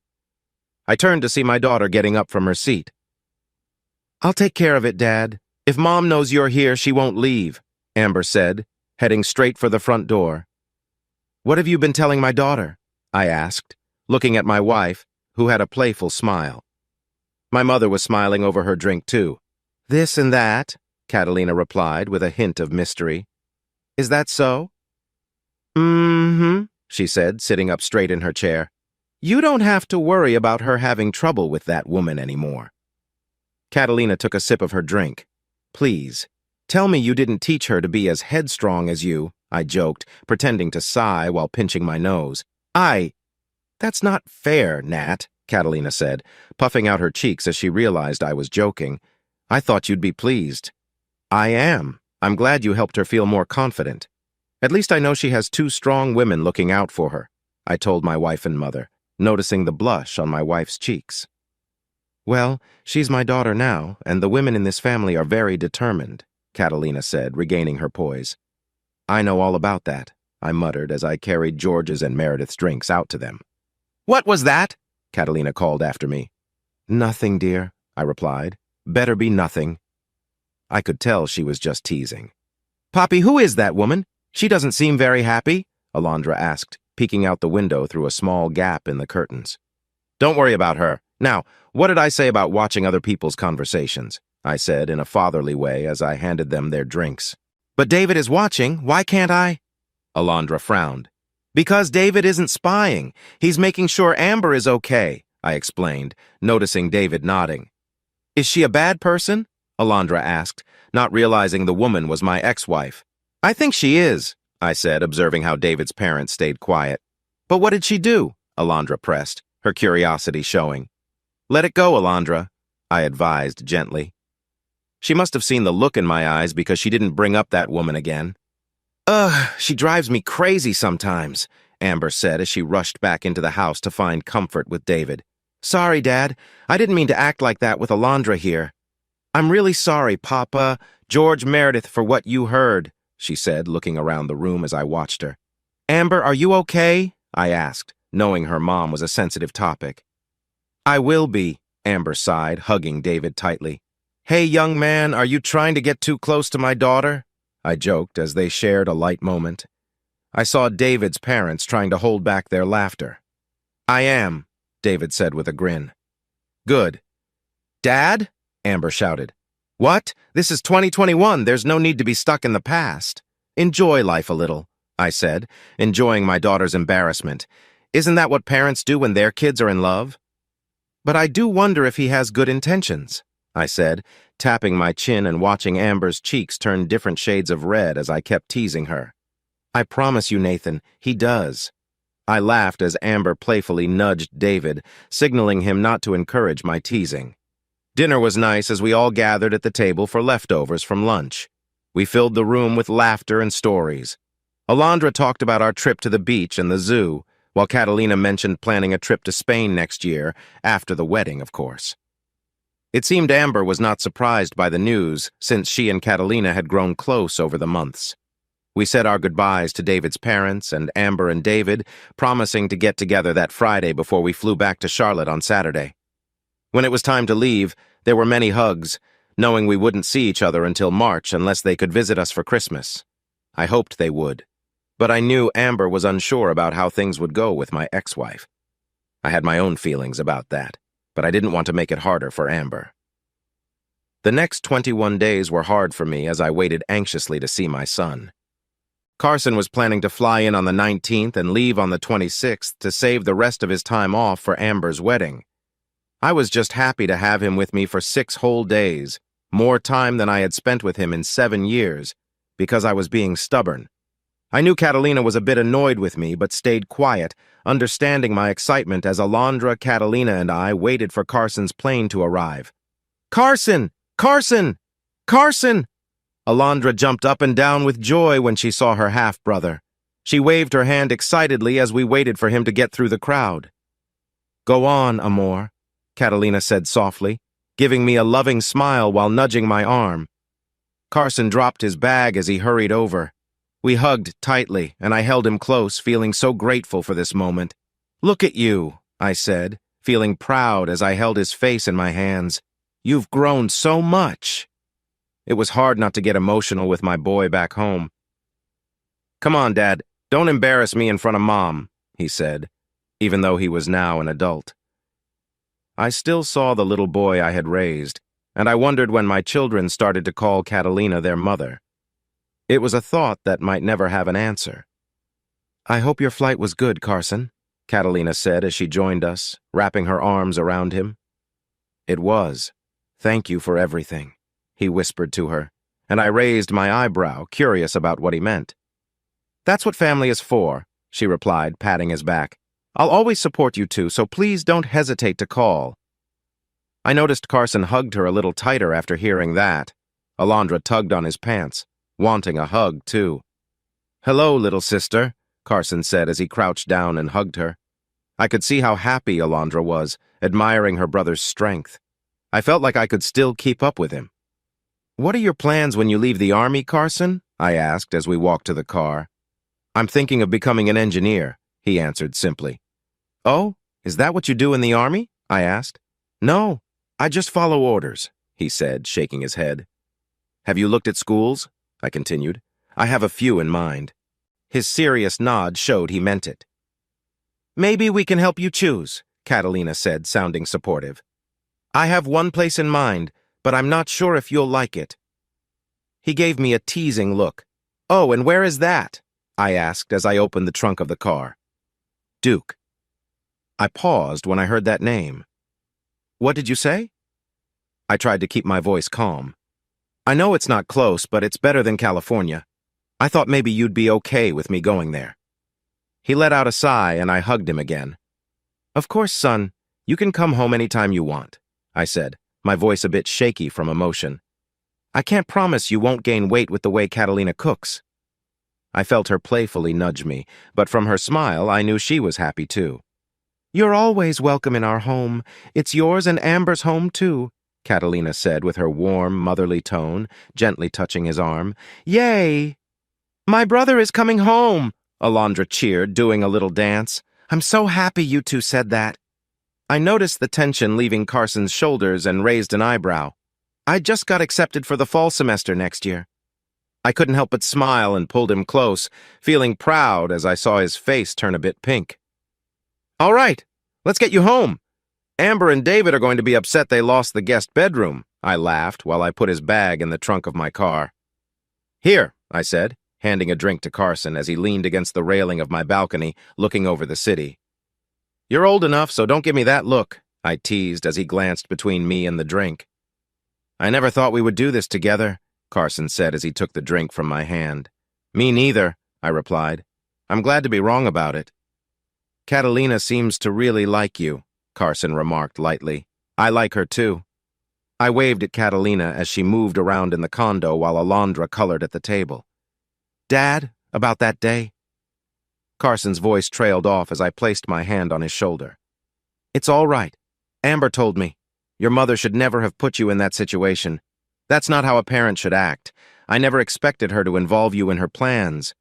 I turned to see my daughter getting up from her seat. I'll take care of it, Dad. If Mom knows you're here, she won't leave, Amber said, heading straight for the front door. What have you been telling my daughter? I asked, looking at my wife, who had a playful smile. My mother was smiling over her drink, too. This and that, Catalina replied with a hint of mystery. Is that so? She said, sitting up straight in her chair. You don't have to worry about her having trouble with that woman anymore. Catalina took a sip of her drink. Please, tell me you didn't teach her to be as headstrong as you, I joked, pretending to sigh while pinching my nose. That's not fair, Nat, Catalina said, puffing out her cheeks as she realized I was joking. I thought you'd be pleased. I am. I'm glad you helped her feel more confident. At least I know she has two strong women looking out for her, I told my wife and mother, noticing the blush on my wife's cheeks. Well, she's my daughter now, and the women in this family are very determined, Catalina said, regaining her poise. I know all about that, I muttered as I carried George's and Meredith's drinks out to them. What was that? Catalina called after me. Nothing, dear, I replied. Better be nothing. I could tell she was just teasing. Poppy, who is that woman? She doesn't seem very happy, Alondra asked, peeking out the window through a small gap in the curtains. Don't worry about her. Now, what did I say about watching other people's conversations? I said in a fatherly way as I handed them their drinks. But David is watching. Why can't I? Alondra frowned. Because David isn't spying. He's making sure Amber is okay, I explained, noticing David nodding. Is she a bad person? Alondra asked, not realizing the woman was my ex-wife. I think she is, I said, observing how David's parents stayed quiet. But what did she do? Alondra pressed, her curiosity showing. Let it go, Alondra, I advised gently. She must have seen the look in my eyes because she didn't bring up that woman again. Ugh, she drives me crazy sometimes, Amber said as she rushed back into the house to find comfort with David. Sorry, Dad. I didn't mean to act like that with Alondra here. I'm really sorry, Papa, George Meredith, for what you heard, she said, looking around the room as I watched her. Amber, are you okay? I asked, knowing her mom was a sensitive topic. I will be, Amber sighed, hugging David tightly. Hey, young man, are you trying to get too close to my daughter? I joked as they shared a light moment. I saw David's parents trying to hold back their laughter. I am, David said with a grin. Good. Dad? Amber shouted. What? This is 2021. There's no need to be stuck in the past. Enjoy life a little, I said, enjoying my daughter's embarrassment. Isn't that what parents do when their kids are in love? But I do wonder if he has good intentions, I said, tapping my chin and watching Amber's cheeks turn different shades of red as I kept teasing her. I promise you, Nathan, he does. I laughed as Amber playfully nudged David, signaling him not to encourage my teasing. Dinner was nice as we all gathered at the table for leftovers from lunch. We filled the room with laughter and stories. Alondra talked about our trip to the beach and the zoo, while Catalina mentioned planning a trip to Spain next year, after the wedding, of course. It seemed Amber was not surprised by the news, since she and Catalina had grown close over the months. We said our goodbyes to David's parents and Amber and David, promising to get together that Friday before we flew back to Charlotte on Saturday. When it was time to leave, there were many hugs, knowing we wouldn't see each other until March unless they could visit us for Christmas. I hoped they would, but I knew Amber was unsure about how things would go with my ex-wife. I had my own feelings about that, but I didn't want to make it harder for Amber. The next 21 days were hard for me as I waited anxiously to see my son. Carson was planning to fly in on the 19th and leave on the 26th to save the rest of his time off for Amber's wedding. I was just happy to have him with me for 6 whole days, more time than I had spent with him in 7 years, because I was being stubborn. I knew Catalina was a bit annoyed with me, but stayed quiet, understanding my excitement as Alondra, Catalina, and I waited for Carson's plane to arrive. Carson! Carson! Carson! Alondra jumped up and down with joy when she saw her half-brother. She waved her hand excitedly as we waited for him to get through the crowd. Go on, amor, Catalina said softly, giving me a loving smile while nudging my arm. Carson dropped his bag as he hurried over. We hugged tightly, and I held him close, feeling so grateful for this moment. Look at you, I said, feeling proud as I held his face in my hands. You've grown so much. It was hard not to get emotional with my boy back home. Come on, Dad, don't embarrass me in front of Mom, he said, even though he was now an adult. I still saw the little boy I had raised, and I wondered when my children started to call Catalina their mother. It was a thought that might never have an answer. I hope your flight was good, Carson, Catalina said as she joined us, wrapping her arms around him. It was. Thank you for everything, he whispered to her, and I raised my eyebrow, curious about what he meant. That's what family is for, she replied, patting his back. I'll always support you two, so please don't hesitate to call. I noticed Carson hugged her a little tighter after hearing that. Alondra tugged on his pants, wanting a hug, too. Hello, little sister, Carson said as he crouched down and hugged her. I could see how happy Alondra was, admiring her brother's strength. I felt like I could still keep up with him. What are your plans when you leave the army, Carson? I asked as we walked to the car. I'm thinking of becoming an engineer, he answered simply. Oh, is that what you do in the army? I asked. No, I just follow orders, he said, shaking his head. Have you looked at schools? I continued. I have a few in mind. His serious nod showed he meant it. Maybe we can help you choose, Catalina said, sounding supportive. I have one place in mind, but I'm not sure if you'll like it. He gave me a teasing look. Oh, and where is that? I asked as I opened the trunk of the car. Duke. I paused when I heard that name. What did you say? I tried to keep my voice calm. I know it's not close, but it's better than California. I thought maybe you'd be okay with me going there. He let out a sigh and I hugged him again. Of course, son, you can come home anytime you want, I said, my voice a bit shaky from emotion. I can't promise you won't gain weight with the way Catalina cooks. I felt her playfully nudge me, but from her smile I knew she was happy too. You're always welcome in our home. It's yours and Amber's home, too, Catalina said with her warm, motherly tone, gently touching his arm. Yay! My brother is coming home, Alondra cheered, doing a little dance. I'm so happy you two said that. I noticed the tension leaving Carson's shoulders and raised an eyebrow. I just got accepted for the fall semester next year. I couldn't help but smile and pulled him close, feeling proud as I saw his face turn a bit pink. All right, let's get you home. Amber and David are going to be upset they lost the guest bedroom, I laughed while I put his bag in the trunk of my car. Here, I said, handing a drink to Carson as he leaned against the railing of my balcony, looking over the city. You're old enough, so don't give me that look, I teased as he glanced between me and the drink. I never thought we would do this together, Carson said as he took the drink from my hand. Me neither, I replied. I'm glad to be wrong about it. Catalina seems to really like you, Carson remarked lightly. I like her too. I waved at Catalina as she moved around in the condo while Alondra colored at the table. Dad, about that day? Carson's voice trailed off as I placed my hand on his shoulder. It's all right. Amber told me. Your mother should never have put you in that situation. That's not how a parent should act. I never expected her to involve you in her plans.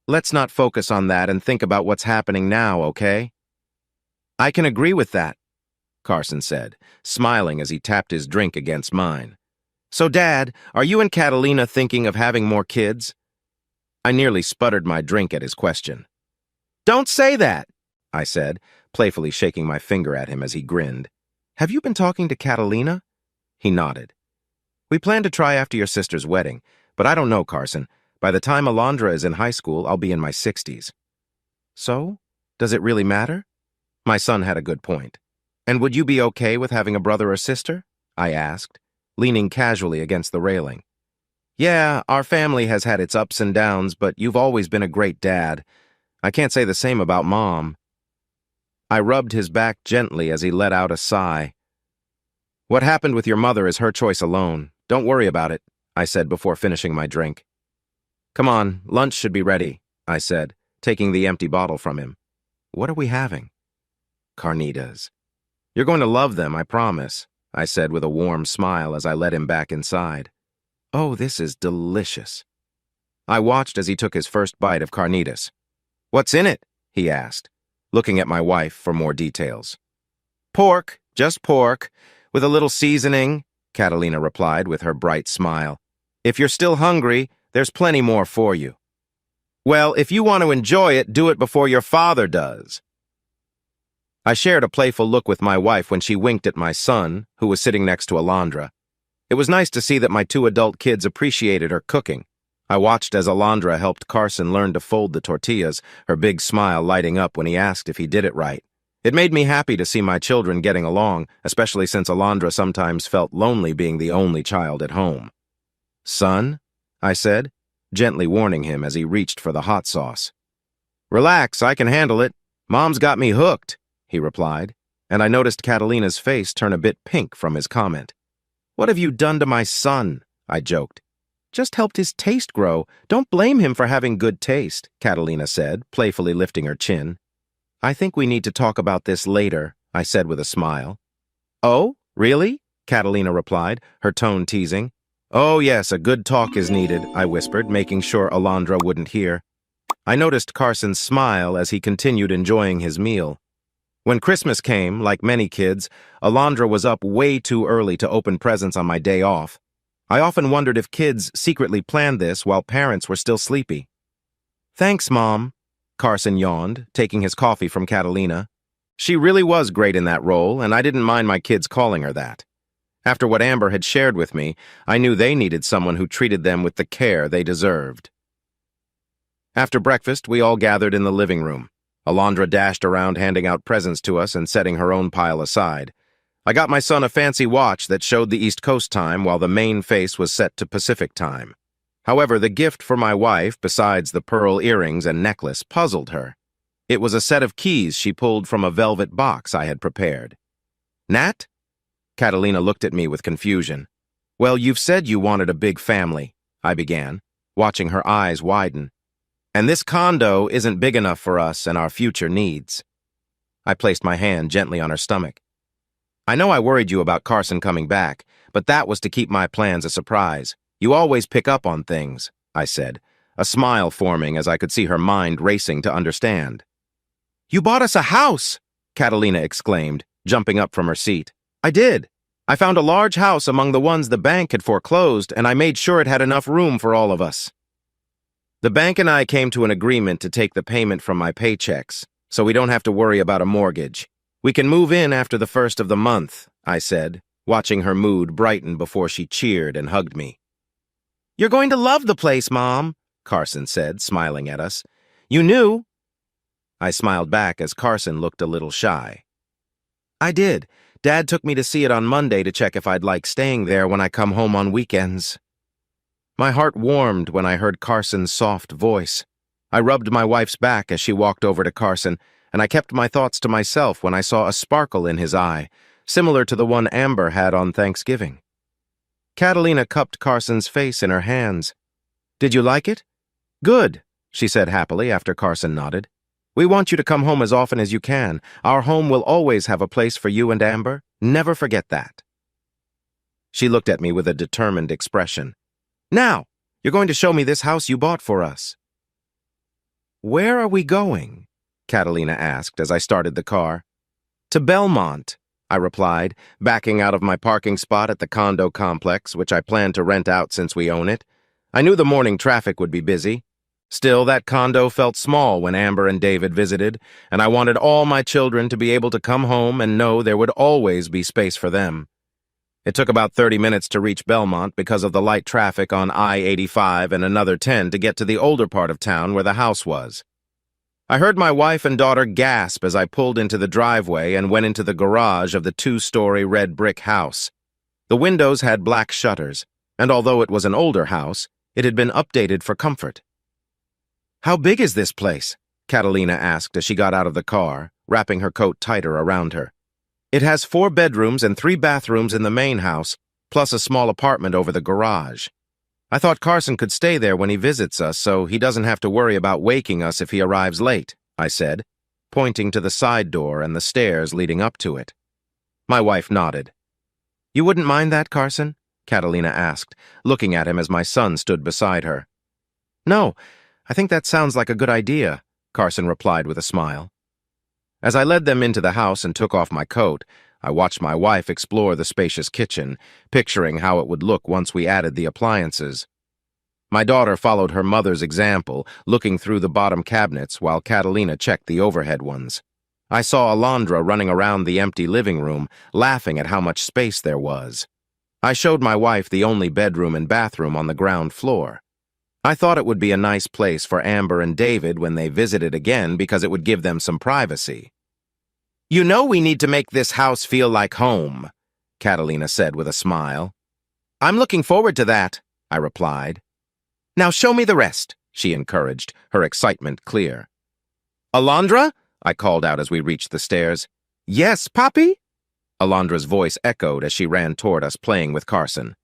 Let's not focus on that and think about what's happening now, okay? I can agree with that, Carson said, smiling as he tapped his drink against mine. So, Dad, are you and Catalina thinking of having more kids? I nearly sputtered my drink at his question. Don't say that, I said, playfully shaking my finger at him as he grinned. Have you been talking to Catalina? He nodded. We plan to try after your sister's wedding, but I don't know, Carson. By the time Alondra is in high school, I'll be in my 60s. So? Does it really matter? My son had a good point. And would you be okay with having a brother or sister? I asked, leaning casually against the railing. Yeah, our family has had its ups and downs, but you've always been a great dad. I can't say the same about Mom. I rubbed his back gently as he let out a sigh. What happened with your mother is her choice alone. Don't worry about it, I said before finishing my drink. Come on, lunch should be ready, I said, taking the empty bottle from him. What are we having? Carnitas. You're going to love them, I promise, I said with a warm smile as I led him back inside. Oh, this is delicious. I watched as he took his first bite of carnitas. What's in it? He asked, looking at my wife for more details. Pork, just pork, with a little seasoning, Catalina replied with her bright smile. If you're still hungry, there's plenty more for you. Well, if you want to enjoy it, do it before your father does. I shared a playful look with my wife when she winked at my son, who was sitting next to Alondra. It was nice to see that my two adult kids appreciated her cooking. I watched as Alondra helped Carson learn to fold the tortillas, her big smile lighting up when he asked if he did it right. It made me happy to see my children getting along, especially since Alondra sometimes felt lonely being the only child at home. Son, I said, gently warning him as he reached for the hot sauce. Relax, I can handle it. Mom's got me hooked, he replied, and I noticed Catalina's face turn a bit pink from his comment. What have you done to my son? I joked. Just helped his taste grow. Don't blame him for having good taste, Catalina said, playfully lifting her chin. I think we need to talk about this later, I said with a smile. Oh, really? Catalina replied, her tone teasing. Oh yes, a good talk is needed, I whispered, making sure Alondra wouldn't hear. I noticed Carson's smile as he continued enjoying his meal. When Christmas came, like many kids, Alondra was up way too early to open presents on my day off. I often wondered if kids secretly planned this while parents were still sleepy. Thanks, Mom, Carson yawned, taking his coffee from Catalina. She really was great in that role, and I didn't mind my kids calling her that. After what Amber had shared with me, I knew they needed someone who treated them with the care they deserved. After breakfast, we all gathered in the living room. Alondra dashed around handing out presents to us and setting her own pile aside. I got my son a fancy watch that showed the East Coast time while the main face was set to Pacific time. However, the gift for my wife, besides the pearl earrings and necklace, puzzled her. It was a set of keys she pulled from a velvet box I had prepared. Nat? Catalina looked at me with confusion. Well, you've said you wanted a big family, I began, watching her eyes widen. And this condo isn't big enough for us and our future needs. I placed my hand gently on her stomach. I know I worried you about Carson coming back, but that was to keep my plans a surprise. You always pick up on things, I said, a smile forming as I could see her mind racing to understand. You bought us a house, Catalina exclaimed, jumping up from her seat. I did. I found a large house among the ones the bank had foreclosed, and I made sure it had enough room for all of us. The bank and I came to an agreement to take the payment from my paychecks, so we don't have to worry about a mortgage. We can move in after the first of the month, I said, watching her mood brighten before she cheered and hugged me. You're going to love the place, Mom, Carson said, smiling at us. You knew. I smiled back as Carson looked a little shy. I did. Dad took me to see it on Monday to check if I'd like staying there when I come home on weekends. My heart warmed when I heard Carson's soft voice. I rubbed my wife's back as she walked over to Carson, and I kept my thoughts to myself when I saw a sparkle in his eye, similar to the one Amber had on Thanksgiving. Catalina cupped Carson's face in her hands. Did you like it? Good, she said happily after Carson nodded. We want you to come home as often as you can. Our home will always have a place for you and Amber. Never forget that. She looked at me with a determined expression. Now, you're going to show me this house you bought for us. Where are we going? Catalina asked as I started the car. To Belmont, I replied, backing out of my parking spot at the condo complex, which I planned to rent out since we own it. I knew the morning traffic would be busy. Still, that condo felt small when Amber and David visited, and I wanted all my children to be able to come home and know there would always be space for them. It took about 30 minutes to reach Belmont because of the light traffic on I-85 and another 10 to get to the older part of town where the house was. I heard my wife and daughter gasp as I pulled into the driveway and went into the garage of the 2-story red brick house. The windows had black shutters, and although it was an older house, it had been updated for comfort. How big is this place? Catalina asked as she got out of the car, wrapping her coat tighter around her. It has 4 bedrooms and 3 bathrooms in the main house, plus a small apartment over the garage. I thought Carson could stay there when he visits us so he doesn't have to worry about waking us if he arrives late, I said, pointing to the side door and the stairs leading up to it. My wife nodded. You wouldn't mind that, Carson? Catalina asked, looking at him as my son stood beside her. No, I think that sounds like a good idea, Carson replied with a smile. As I led them into the house and took off my coat, I watched my wife explore the spacious kitchen, picturing how it would look once we added the appliances. My daughter followed her mother's example, looking through the bottom cabinets while Catalina checked the overhead ones. I saw Alondra running around the empty living room, laughing at how much space there was. I showed my wife the only bedroom and bathroom on the ground floor. I thought it would be a nice place for Amber and David when they visited again because it would give them some privacy. You know we need to make this house feel like home, Catalina said with a smile. I'm looking forward to that, I replied. Now show me the rest, she encouraged, her excitement clear. Alondra? I called out as we reached the stairs. Yes, Poppy? Alondra's voice echoed as she ran toward us playing with Carson.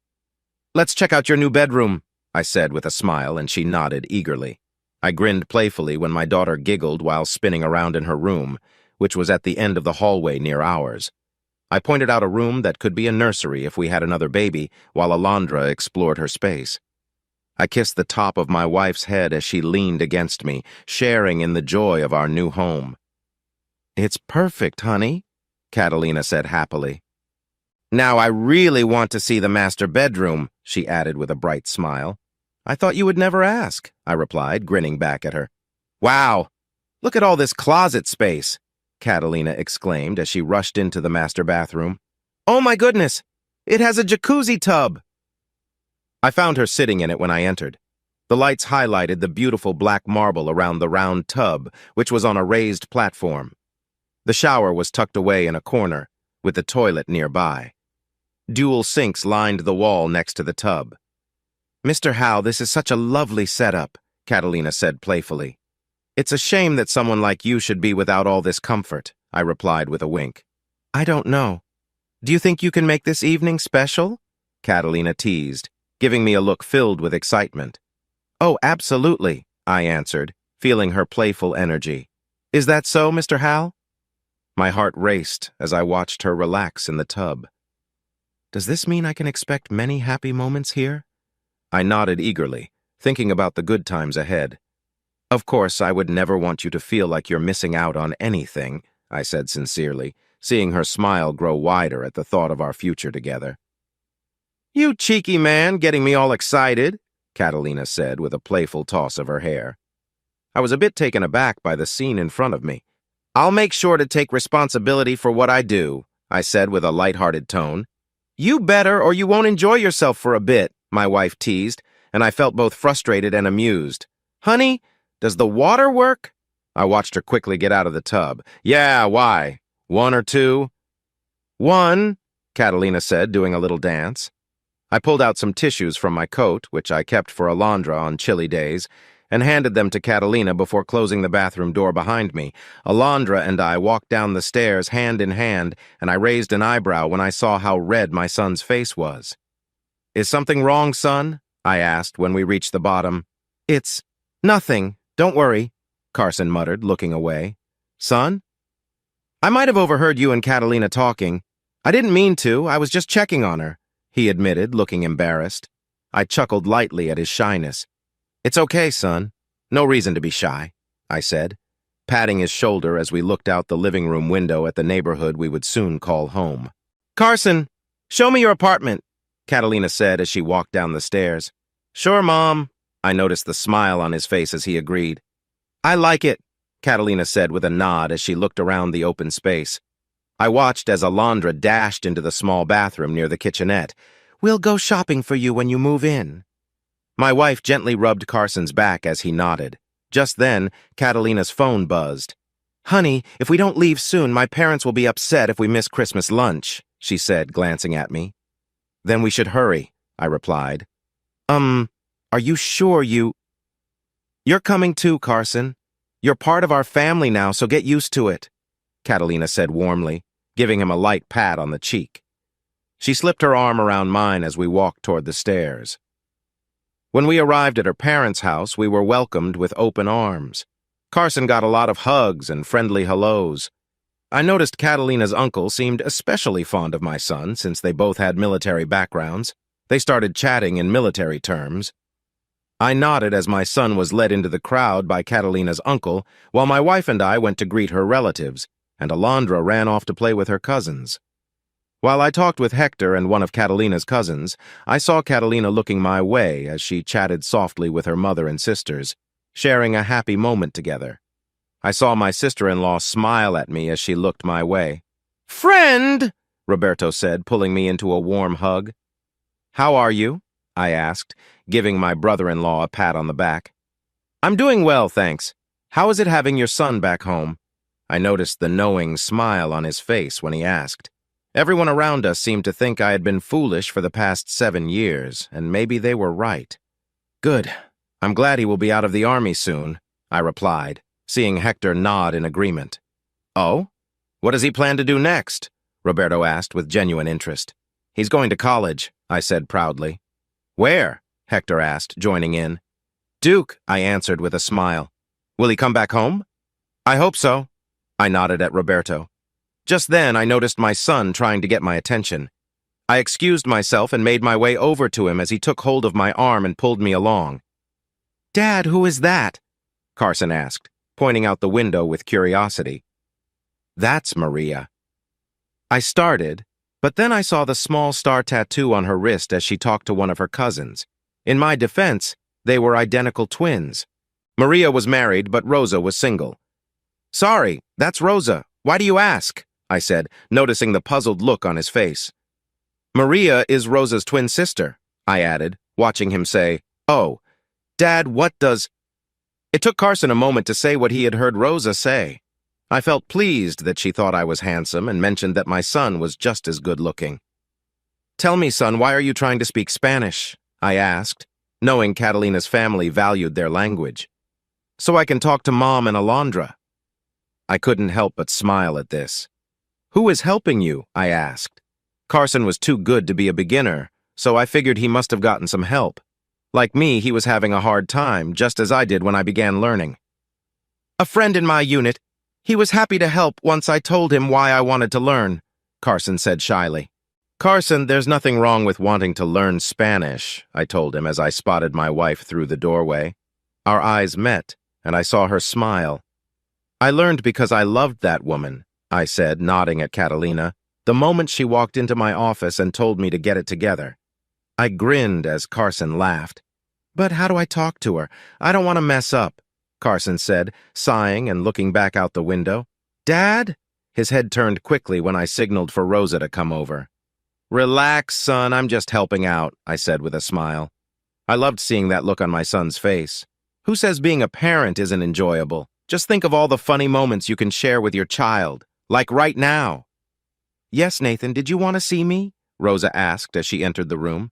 Let's check out your new bedroom, I said with a smile, and she nodded eagerly. I grinned playfully when my daughter giggled while spinning around in her room, which was at the end of the hallway near ours. I pointed out a room that could be a nursery if we had another baby, while Alondra explored her space. I kissed the top of my wife's head as she leaned against me, sharing in the joy of our new home. It's perfect, honey, Catalina said happily. Now I really want to see the master bedroom, she added with a bright smile. I thought you would never ask, I replied, grinning back at her. Wow, look at all this closet space, Catalina exclaimed as she rushed into the master bathroom. Oh my goodness, it has a jacuzzi tub. I found her sitting in it when I entered. The lights highlighted the beautiful black marble around the round tub, which was on a raised platform. The shower was tucked away in a corner, with the toilet nearby. Dual sinks lined the wall next to the tub. Mr. Howe, this is such a lovely setup, Catalina said playfully. It's a shame that someone like you should be without all this comfort, I replied with a wink. I don't know. Do you think you can make this evening special? Catalina teased, giving me a look filled with excitement. Oh, absolutely, I answered, feeling her playful energy. Is that so, Mr. Howe? My heart raced as I watched her relax in the tub. Does this mean I can expect many happy moments here? I nodded eagerly, thinking about the good times ahead. Of course, I would never want you to feel like you're missing out on anything, I said sincerely, seeing her smile grow wider at the thought of our future together. You cheeky man, getting me all excited, Catalina said with a playful toss of her hair. I was a bit taken aback by the scene in front of me. I'll make sure to take responsibility for what I do, I said with a light-hearted tone. You better, or you won't enjoy yourself for a bit, my wife teased, and I felt both frustrated and amused. Honey, does the water work? I watched her quickly get out of the tub. Yeah, why? 1 or 2? 1, Catalina said, doing a little dance. I pulled out some tissues from my coat, which I kept for Alondra on chilly days, and handed them to Catalina before closing the bathroom door behind me. Alondra and I walked down the stairs hand in hand, and I raised an eyebrow when I saw how red my son's face was. Is something wrong, son? I asked when we reached the bottom. It's nothing. Don't worry, Carson muttered, looking away. Son? I might have overheard you and Catalina talking. I didn't mean to. I was just checking on her, he admitted, looking embarrassed. I chuckled lightly at his shyness. It's okay, son. No reason to be shy, I said, patting his shoulder as we looked out the living room window at the neighborhood we would soon call home. Carson, show me your apartment, Catalina said as she walked down the stairs. Sure, Mom. I noticed the smile on his face as he agreed. I like it, Catalina said with a nod as she looked around the open space. I watched as Alondra dashed into the small bathroom near the kitchenette. We'll go shopping for you when you move in. My wife gently rubbed Carson's back as he nodded. Just then, Catalina's phone buzzed. Honey, if we don't leave soon, my parents will be upset if we miss Christmas lunch, she said, glancing at me. Then we should hurry, I replied. Are you sure You're coming too, Carson. You're part of our family now, so get used to it, Catalina said warmly, giving him a light pat on the cheek. She slipped her arm around mine as we walked toward the stairs. When we arrived at her parents' house, we were welcomed with open arms. Carson got a lot of hugs and friendly hellos. I noticed Catalina's uncle seemed especially fond of my son since they both had military backgrounds. They started chatting in military terms. I nodded as my son was led into the crowd by Catalina's uncle, while my wife and I went to greet her relatives, and Alondra ran off to play with her cousins. While I talked with Hector and one of Catalina's cousins, I saw Catalina looking my way as she chatted softly with her mother and sisters, sharing a happy moment together. I saw my sister-in-law smile at me as she looked my way. Friend, Roberto said, pulling me into a warm hug. How are you? I asked, giving my brother-in-law a pat on the back. I'm doing well, thanks. How is it having your son back home? I noticed the knowing smile on his face when he asked. Everyone around us seemed to think I had been foolish for the past 7 years, and maybe they were right. Good. I'm glad he will be out of the army soon, I replied, seeing Hector nod in agreement. Oh? What does he plan to do next? Roberto asked with genuine interest. He's going to college, I said proudly. Where? Hector asked, joining in. Duke, I answered with a smile. Will he come back home? I hope so. I nodded at Roberto. Just then, I noticed my son trying to get my attention. I excused myself and made my way over to him as he took hold of my arm and pulled me along. Dad, who is that? Carson asked, pointing out the window with curiosity. That's Maria. I started, but then I saw the small star tattoo on her wrist as she talked to one of her cousins. In my defense, they were identical twins. Maria was married, but Rosa was single. Sorry, that's Rosa. Why do you ask? I said, noticing the puzzled look on his face. Maria is Rosa's twin sister, I added, watching him say, Oh, Dad, what does... It took Carson a moment to say what he had heard Rosa say. I felt pleased that she thought I was handsome and mentioned that my son was just as good-looking. Tell me, son, why are you trying to speak Spanish? I asked, knowing Catalina's family valued their language. So I can talk to Mom and Alondra. I couldn't help but smile at this. Who is helping you? I asked. Carson was too good to be a beginner, so I figured he must have gotten some help. Like me, he was having a hard time, just as I did when I began learning. A friend in my unit. He was happy to help once I told him why I wanted to learn, Carson said shyly. Carson, there's nothing wrong with wanting to learn Spanish, I told him as I spotted my wife through the doorway. Our eyes met, and I saw her smile. I learned because I loved that woman, I said, nodding at Catalina, the moment she walked into my office and told me to get it together. I grinned as Carson laughed. But how do I talk to her? I don't want to mess up, Carson said, sighing and looking back out the window. Dad? His head turned quickly when I signaled for Rosa to come over. Relax, son, I'm just helping out, I said with a smile. I loved seeing that look on my son's face. Who says being a parent isn't enjoyable? Just think of all the funny moments you can share with your child, like right now. Yes, Nathan, did you want to see me? Rosa asked as she entered the room.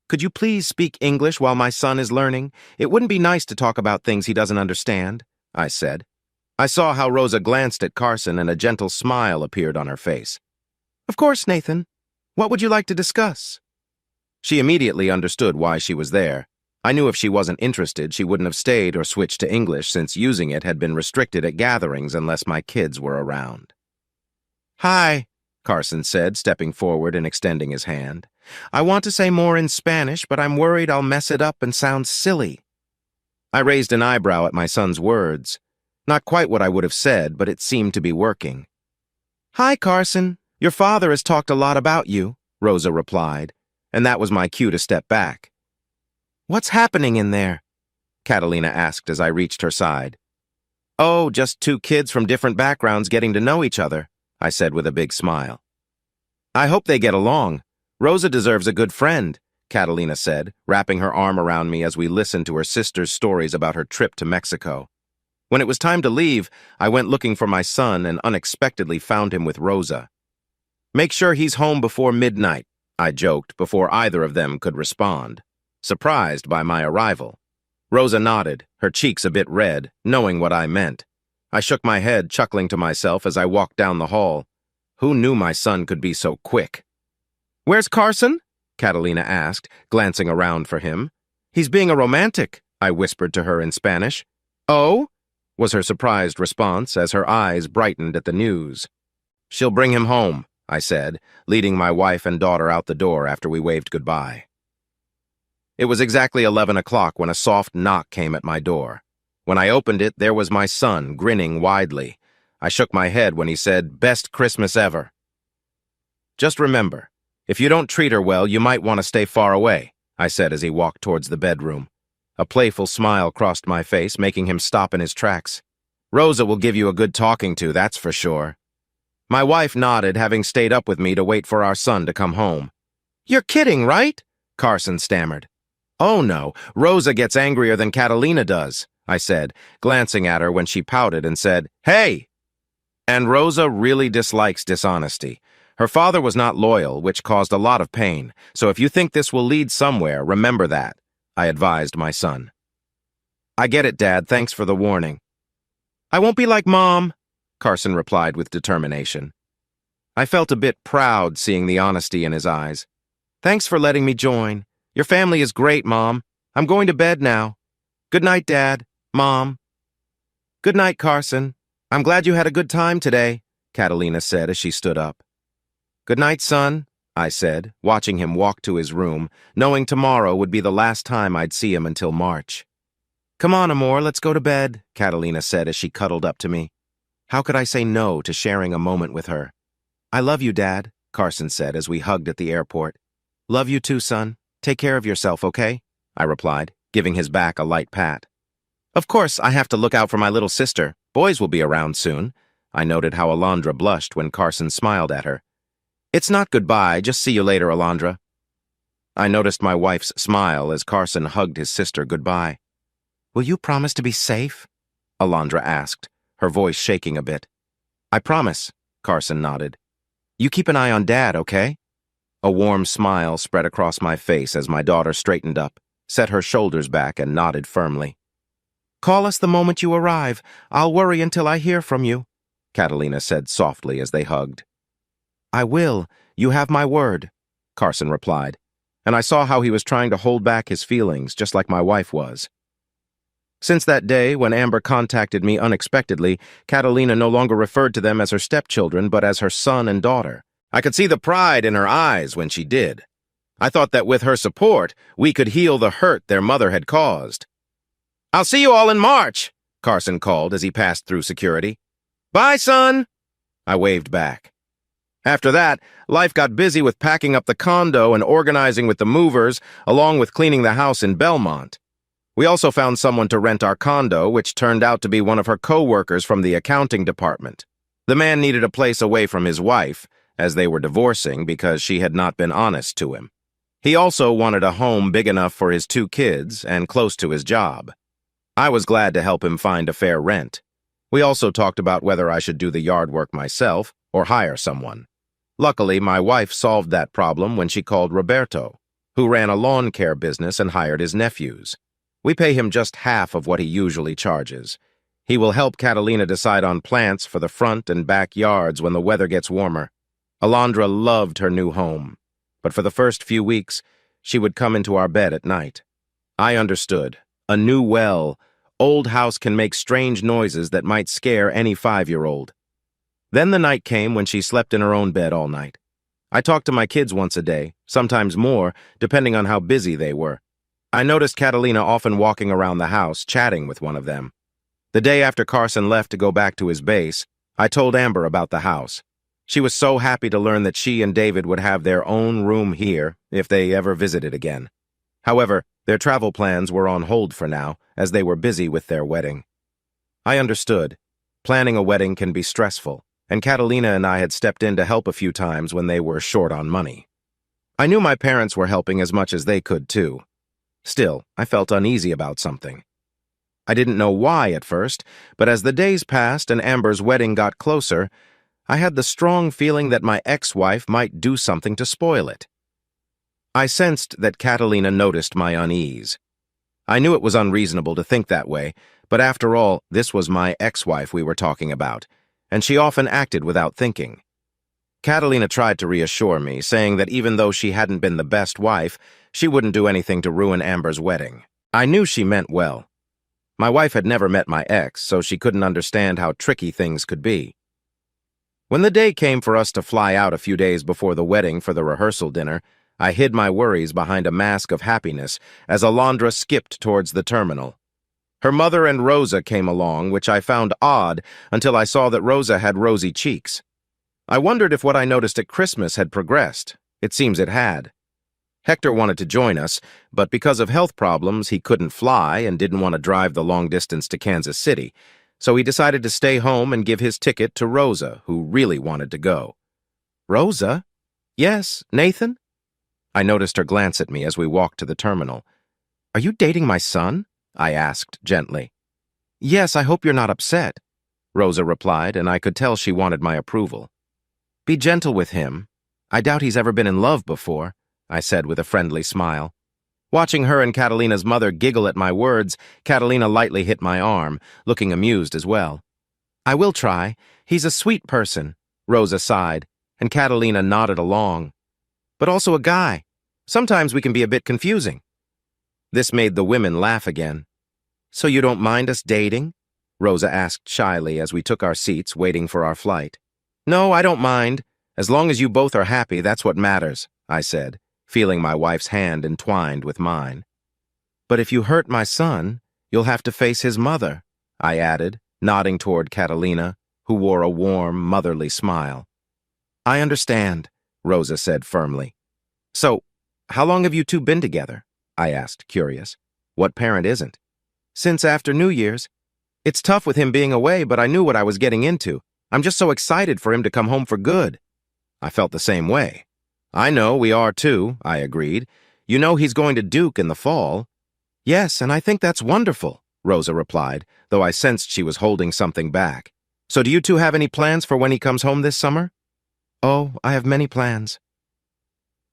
Could you please speak English while my son is learning? It wouldn't be nice to talk about things he doesn't understand, I said. I saw how Rosa glanced at Carson and a gentle smile appeared on her face. Of course, Nathan. What would you like to discuss? She immediately understood why she was there. I knew if she wasn't interested, she wouldn't have stayed or switched to English since using it had been restricted at gatherings unless my kids were around. Hi, Carson said, stepping forward and extending his hand. I want to say more in Spanish, but I'm worried I'll mess it up and sound silly. I raised an eyebrow at my son's words. Not quite what I would have said, but it seemed to be working. Hi, Carson. Your father has talked a lot about you, Rosa replied, and that was my cue to step back. What's happening in there? Catalina asked as I reached her side. Oh, just two kids from different backgrounds getting to know each other, I said with a big smile. I hope they get along. Rosa deserves a good friend, Catalina said, wrapping her arm around me as we listened to her sister's stories about her trip to Mexico. When it was time to leave, I went looking for my son and unexpectedly found him with Rosa. Make sure he's home before midnight, I joked before either of them could respond, surprised by my arrival. Rosa nodded, her cheeks a bit red, knowing what I meant. I shook my head, chuckling to myself as I walked down the hall. Who knew my son could be so quick? Where's Carson? Catalina asked, glancing around for him. He's being a romantic, I whispered to her in Spanish. Oh? Was her surprised response as her eyes brightened at the news. She'll bring him home, I said, leading my wife and daughter out the door after we waved goodbye. It was exactly 11 o'clock when a soft knock came at my door. When I opened it, there was my son, grinning widely. I shook my head when he said, "Best Christmas ever." Just remember, if you don't treat her well, you might want to stay far away, I said as he walked towards the bedroom. A playful smile crossed my face, making him stop in his tracks. Rosa will give you a good talking to, that's for sure. My wife nodded, having stayed up with me to wait for our son to come home. You're kidding, right? Carson stammered. Oh no, Rosa gets angrier than Catalina does, I said, glancing at her when she pouted and said, Hey! And Rosa really dislikes dishonesty. Her father was not loyal, which caused a lot of pain, so if you think this will lead somewhere, remember that, I advised my son. I get it, Dad, thanks for the warning. I won't be like Mom, Carson replied with determination. I felt a bit proud seeing the honesty in his eyes. Thanks for letting me join. Your family is great, Mom. I'm going to bed now. Good night, Dad, Mom. Good night, Carson. I'm glad you had a good time today, Catalina said as she stood up. Good night, son, I said, watching him walk to his room, knowing tomorrow would be the last time I'd see him until March. Come on, Amor, let's go to bed, Catalina said as she cuddled up to me. How could I say no to sharing a moment with her? I love you, Dad, Carson said as we hugged at the airport. Love you too, son. Take care of yourself, okay? I replied, giving his back a light pat. Of course, I have to look out for my little sister. Boys will be around soon. I noted how Alondra blushed when Carson smiled at her. It's not goodbye, just see you later, Alondra. I noticed my wife's smile as Carson hugged his sister goodbye. Will you promise to be safe? Alondra asked, her voice shaking a bit. I promise, Carson nodded. You keep an eye on Dad, okay? A warm smile spread across my face as my daughter straightened up, set her shoulders back, and nodded firmly. Call us the moment you arrive. I'll worry until I hear from you, Catalina said softly as they hugged. I will. You have my word, Carson replied, and I saw how he was trying to hold back his feelings just like my wife was. Since that day, when Amber contacted me unexpectedly, Catalina no longer referred to them as her stepchildren, but as her son and daughter. I could see the pride in her eyes when she did. I thought that with her support, we could heal the hurt their mother had caused. "I'll see you all in March," Carson called as he passed through security. "Bye, son," I waved back. After that, life got busy with packing up the condo and organizing with the movers, along with cleaning the house in Belmont. We also found someone to rent our condo, which turned out to be one of her co-workers from the accounting department. The man needed a place away from his wife, as they were divorcing because she had not been honest to him. He also wanted a home big enough for his 2 kids and close to his job. I was glad to help him find a fair rent. We also talked about whether I should do the yard work myself or hire someone. Luckily, my wife solved that problem when she called Roberto, who ran a lawn care business and hired his nephews. We pay him just half of what he usually charges. He will help Catalina decide on plants for the front and back yards when the weather gets warmer. Alondra loved her new home, but for the first few weeks, she would come into our bed at night. I understood. A new well, old house can make strange noises that might scare any 5-year-old. Then the night came when she slept in her own bed all night. I talked to my kids once a day, sometimes more, depending on how busy they were. I noticed Catalina often walking around the house, chatting with one of them. The day after Carson left to go back to his base, I told Amber about the house. She was so happy to learn that she and David would have their own room here if they ever visited again. However, their travel plans were on hold for now, as they were busy with their wedding. I understood. Planning a wedding can be stressful, and Catalina and I had stepped in to help a few times when they were short on money. I knew my parents were helping as much as they could, too. Still, I felt uneasy about something. I didn't know why at first, but as the days passed and Amber's wedding got closer, I had the strong feeling that my ex-wife might do something to spoil it. I sensed that Catalina noticed my unease. I knew it was unreasonable to think that way, but after all, this was my ex-wife we were talking about, and she often acted without thinking. Catalina tried to reassure me, saying that even though she hadn't been the best wife, she wouldn't do anything to ruin Amber's wedding. I knew she meant well. My wife had never met my ex, so she couldn't understand how tricky things could be. When the day came for us to fly out a few days before the wedding for the rehearsal dinner, I hid my worries behind a mask of happiness as Alondra skipped towards the terminal. Her mother and Rosa came along, which I found odd until I saw that Rosa had rosy cheeks. I wondered if what I noticed at Christmas had progressed. It seems it had. Hector wanted to join us, but because of health problems, he couldn't fly and didn't want to drive the long distance to Kansas City, so he decided to stay home and give his ticket to Rosa, who really wanted to go. Rosa? Yes, Nathan? I noticed her glance at me as we walked to the terminal. Are you dating my son? I asked gently. Yes, I hope you're not upset, Rosa replied, and I could tell she wanted my approval. Be gentle with him. I doubt he's ever been in love before, I said with a friendly smile. Watching her and Catalina's mother giggle at my words, Catalina lightly hit my arm, looking amused as well. I will try. He's a sweet person, Rosa sighed, and Catalina nodded along. But also a guy. Sometimes we can be a bit confusing. This made the women laugh again. So you don't mind us dating? Rosa asked shyly as we took our seats, waiting for our flight. No, I don't mind. As long as you both are happy, that's what matters, I said, feeling my wife's hand entwined with mine. But if you hurt my son, you'll have to face his mother, I added, nodding toward Catalina, who wore a warm, motherly smile. I understand, Rosa said firmly. So, how long have you two been together? I asked, curious. What parent isn't? Since after New Year's. It's tough with him being away, but I knew what I was getting into. I'm just so excited for him to come home for good. I felt the same way. I know, we are too, I agreed. You know he's going to Duke in the fall. Yes, and I think that's wonderful, Rosa replied, though I sensed she was holding something back. So do you two have any plans for when he comes home this summer? Oh, I have many plans.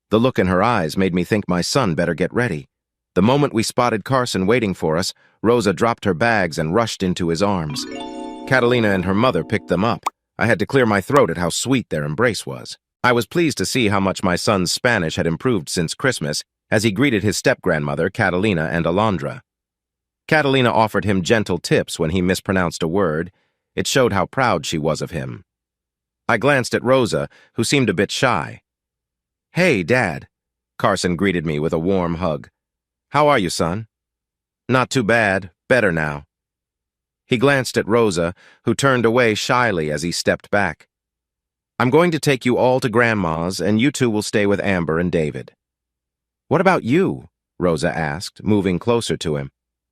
The look in her eyes made me think my son better get ready. The moment we spotted Carson waiting for us, Rosa dropped her bags and rushed into his arms. Catalina and her mother picked them up. I had to clear my throat at how sweet their embrace was. I was pleased to see how much my son's Spanish had improved since Christmas as he greeted his step-grandmother, Catalina and Alondra. Catalina offered him gentle tips when he mispronounced a word. It showed how proud she was of him. I glanced at Rosa, who seemed a bit shy. "Hey, Dad." Carson greeted me with a warm hug. "How are you, son?" "Not too bad. Better now." He glanced at Rosa, who turned away shyly as he stepped back. "I'm going to take you all to Grandma's, and you two will stay with Amber and David." "What about you?" Rosa asked, moving closer to him.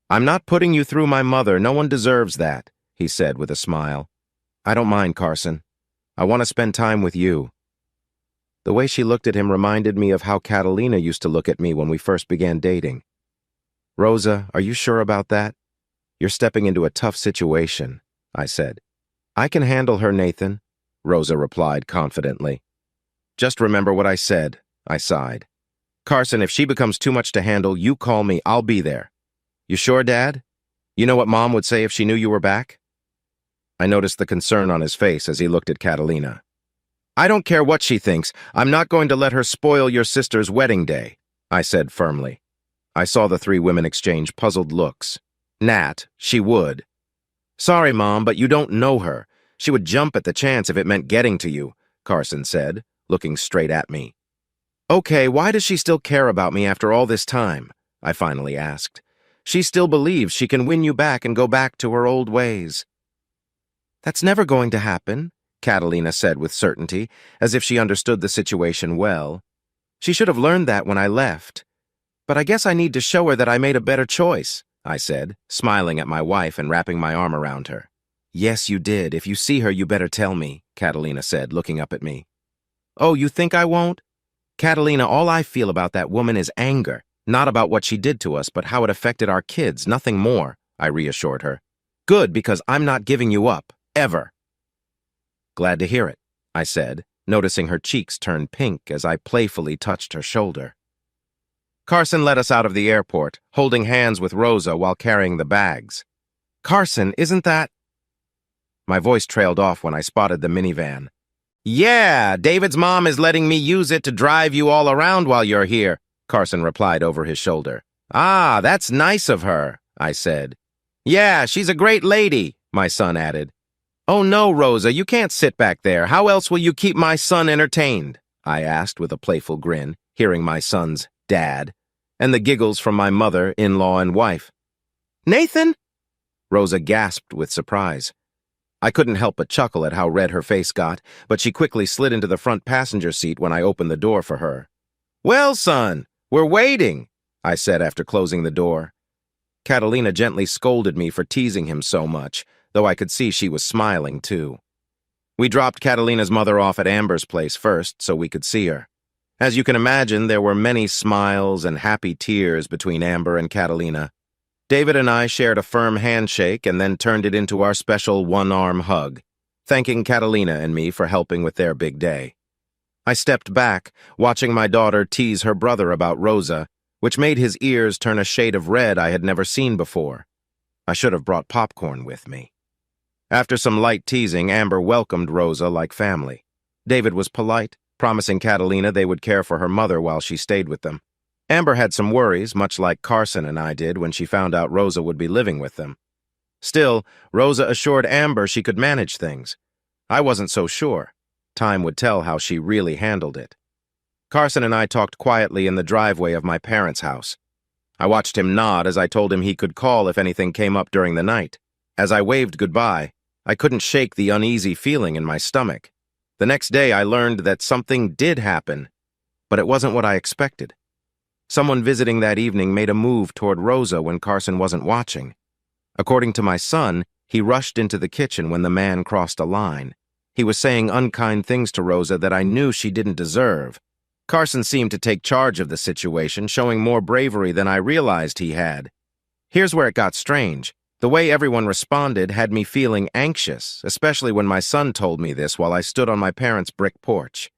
"I'm not putting you through my mother. No one deserves that," he said with a smile. "I don't mind, Carson. I want to spend time with you." The way she looked at him reminded me of how Catalina used to look at me when we first began dating. "Rosa, are you sure about that? You're stepping into a tough situation," I said. "I can handle her, Nathan," Rosa replied confidently. "Just remember what I said," I sighed. "Carson, if she becomes too much to handle, you call me. I'll be there." "You sure, Dad? You know what Mom would say if she knew you were back?" I noticed the concern on his face as he looked at Catalina. "I don't care what she thinks. I'm not going to let her spoil your sister's wedding day," I said firmly. I saw the three women exchange puzzled looks. Nat, she would. "Sorry, Mom, but you don't know her. She would jump at the chance if it meant getting to you," Carson said, looking straight at me. "Okay, why does she still care about me after all this time?" I finally asked. "She still believes she can win you back and go back to her old ways." "That's never going to happen," Catalina said with certainty, as if she understood the situation well. "She should have learned that when I left. But I guess I need to show her that I made a better choice," I said, smiling at my wife and wrapping my arm around her. "Yes, you did. If you see her, you better tell me," Catalina said, looking up at me. "Oh, you think I won't?" "Catalina, all I feel about that woman is anger, not about what she did to us, but how it affected our kids, nothing more," I reassured her. "Good, because I'm not giving you up. Ever." "Glad to hear it," I said, noticing her cheeks turn pink as I playfully touched her shoulder. Carson led us out of the airport, holding hands with Rosa while carrying the bags. "Carson, isn't that—" My voice trailed off when I spotted the minivan. "Yeah, David's mom is letting me use it to drive you all around while you're here," Carson replied over his shoulder. "Ah, that's nice of her," I said. "Yeah, she's a great lady," my son added. "Oh no, Rosa, you can't sit back there. How else will you keep my son entertained?" I asked with a playful grin, hearing my son's "Dad," and the giggles from my mother, in-law, and wife. "Nathan?" Rosa gasped with surprise. I couldn't help but chuckle at how red her face got, but she quickly slid into the front passenger seat when I opened the door for her. "Well, son, we're waiting," I said after closing the door. Catalina gently scolded me for teasing him so much, though I could see she was smiling too. We dropped Catalina's mother off at Amber's place first so we could see her. As you can imagine, there were many smiles and happy tears between Amber and Catalina. David and I shared a firm handshake and then turned it into our special one-arm hug, thanking Catalina and me for helping with their big day. I stepped back, watching my daughter tease her brother about Rosa, which made his ears turn a shade of red I had never seen before. I should have brought popcorn with me. After some light teasing, Amber welcomed Rosa like family. David was polite, promising Catalina they would care for her mother while she stayed with them. Amber had some worries, much like Carson and I did when she found out Rosa would be living with them. Still, Rosa assured Amber she could manage things. I wasn't so sure. Time would tell how she really handled it. Carson and I talked quietly in the driveway of my parents' house. I watched him nod as I told him he could call if anything came up during the night. As I waved goodbye, I couldn't shake the uneasy feeling in my stomach. The next day I learned that something did happen, but it wasn't what I expected. Someone visiting that evening made a move toward Rosa when Carson wasn't watching. According to my son, he rushed into the kitchen when the man crossed a line. He was saying unkind things to Rosa that I knew she didn't deserve. Carson seemed to take charge of the situation, showing more bravery than I realized he had. Here's where it got strange. The way everyone responded had me feeling anxious, especially when my son told me this while I stood on my parents' brick porch.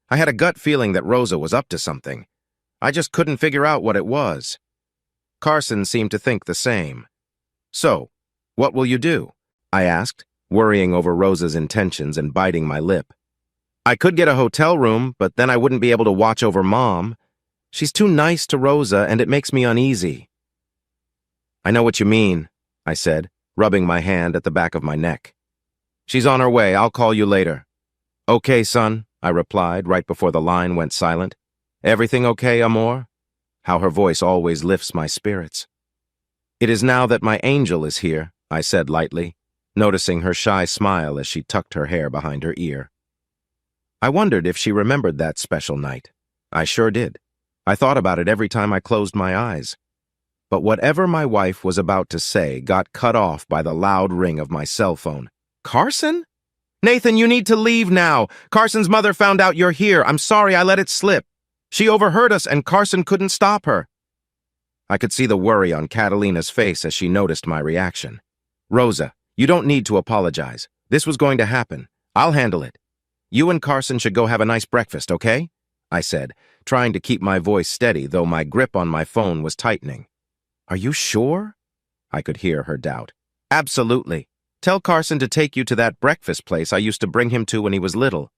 I had a gut feeling that Rosa was up to something. I just couldn't figure out what it was. Carson seemed to think the same. "So, what will you do?" I asked, worrying over Rosa's intentions and biting my lip. "I could get a hotel room, but then I wouldn't be able to watch over Mom. She's too nice to Rosa, and it makes me uneasy." I know what you mean, I said, rubbing my hand at the back of my neck. She's on her way. I'll call you later. Okay, son, I replied right before the line went silent. Everything okay, amor? How her voice always lifts my spirits. It is now that my angel is here, I said lightly, noticing her shy smile as she tucked her hair behind her ear. I wondered if she remembered that special night. I sure did. I thought about it every time I closed my eyes. But whatever my wife was about to say got cut off by the loud ring of my cell phone. Carson? Nathan, you need to leave now. Carson's mother found out you're here. I'm sorry I let it slip. She overheard us and Carson couldn't stop her. I could see the worry on Catalina's face as she noticed my reaction. Rosa, you don't need to apologize. This was going to happen. I'll handle it. You and Carson should go have a nice breakfast, okay? I said, trying to keep my voice steady, though my grip on my phone was tightening. Are you sure? I could hear her doubt. Absolutely. Tell Carson to take you to that breakfast place I used to bring him to when he was little.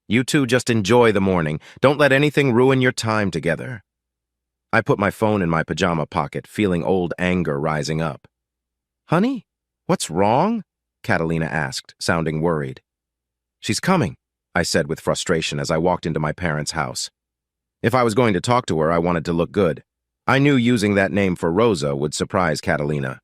You two just enjoy the morning. Don't let anything ruin your time together. I put my phone in my pajama pocket, feeling old anger rising up. Honey, what's wrong? Catalina asked, sounding worried. She's coming, I said with frustration as I walked into my parents' house. If I was going to talk to her, I wanted to look good. I knew using that name for Rosa would surprise Catalina.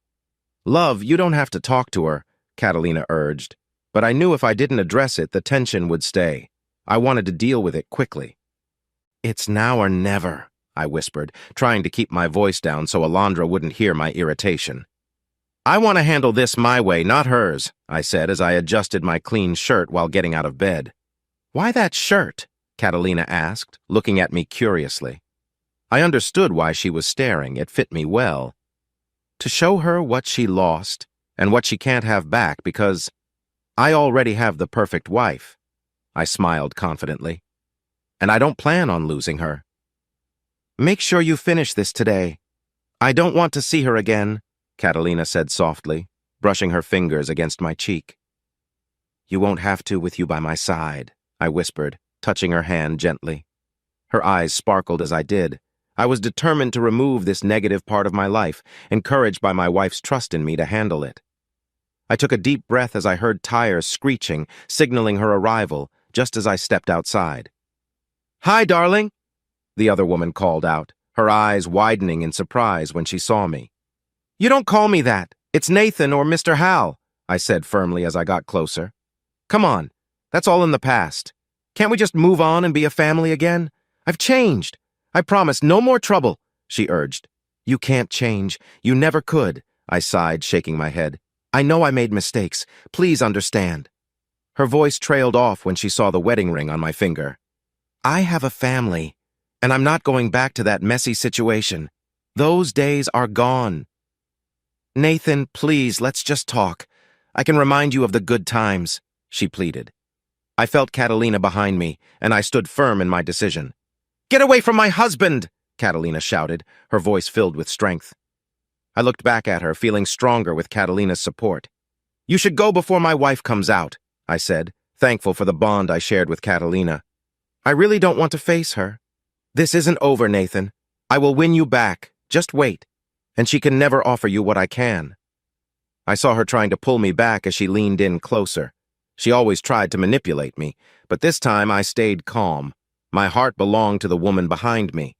Love, you don't have to talk to her, Catalina urged, but I knew if I didn't address it, the tension would stay. I wanted to deal with it quickly. It's now or never, I whispered, trying to keep my voice down so Alondra wouldn't hear my irritation. I want to handle this my way, not hers, I said as I adjusted my clean shirt while getting out of bed. Why that shirt? Catalina asked, looking at me curiously. I understood why she was staring. It fit me well. To show her what she lost and what she can't have back because I already have the perfect wife. I smiled confidently. And I don't plan on losing her. Make sure you finish this today. I don't want to see her again, Catalina said softly, brushing her fingers against my cheek. You won't have to with you by my side, I whispered, touching her hand gently. Her eyes sparkled as I did. I was determined to remove this negative part of my life, encouraged by my wife's trust in me to handle it. I took a deep breath as I heard tires screeching, signaling her arrival, just as I stepped outside. Hi, darling, the other woman called out, her eyes widening in surprise when she saw me. You don't call me that. It's Nathan or Mr. Hal, I said firmly as I got closer. Come on, that's all in the past. Can't we just move on and be a family again? I've changed. I promise no more trouble, she urged. You can't change. You never could, I sighed, shaking my head. I know I made mistakes. Please understand. Her voice trailed off when she saw the wedding ring on my finger. I have a family, and I'm not going back to that messy situation. Those days are gone. Nathan, please, let's just talk. I can remind you of the good times, she pleaded. I felt Catalina behind me, and I stood firm in my decision. Get away from my husband, Catalina shouted, her voice filled with strength. I looked back at her, feeling stronger with Catalina's support. You should go before my wife comes out, I said, thankful for the bond I shared with Catalina. I really don't want to face her. This isn't over, Nathan. I will win you back. Just wait. And she can never offer you what I can. I saw her trying to pull me back as she leaned in closer. She always tried to manipulate me, but this time I stayed calm. My heart belonged to the woman behind me.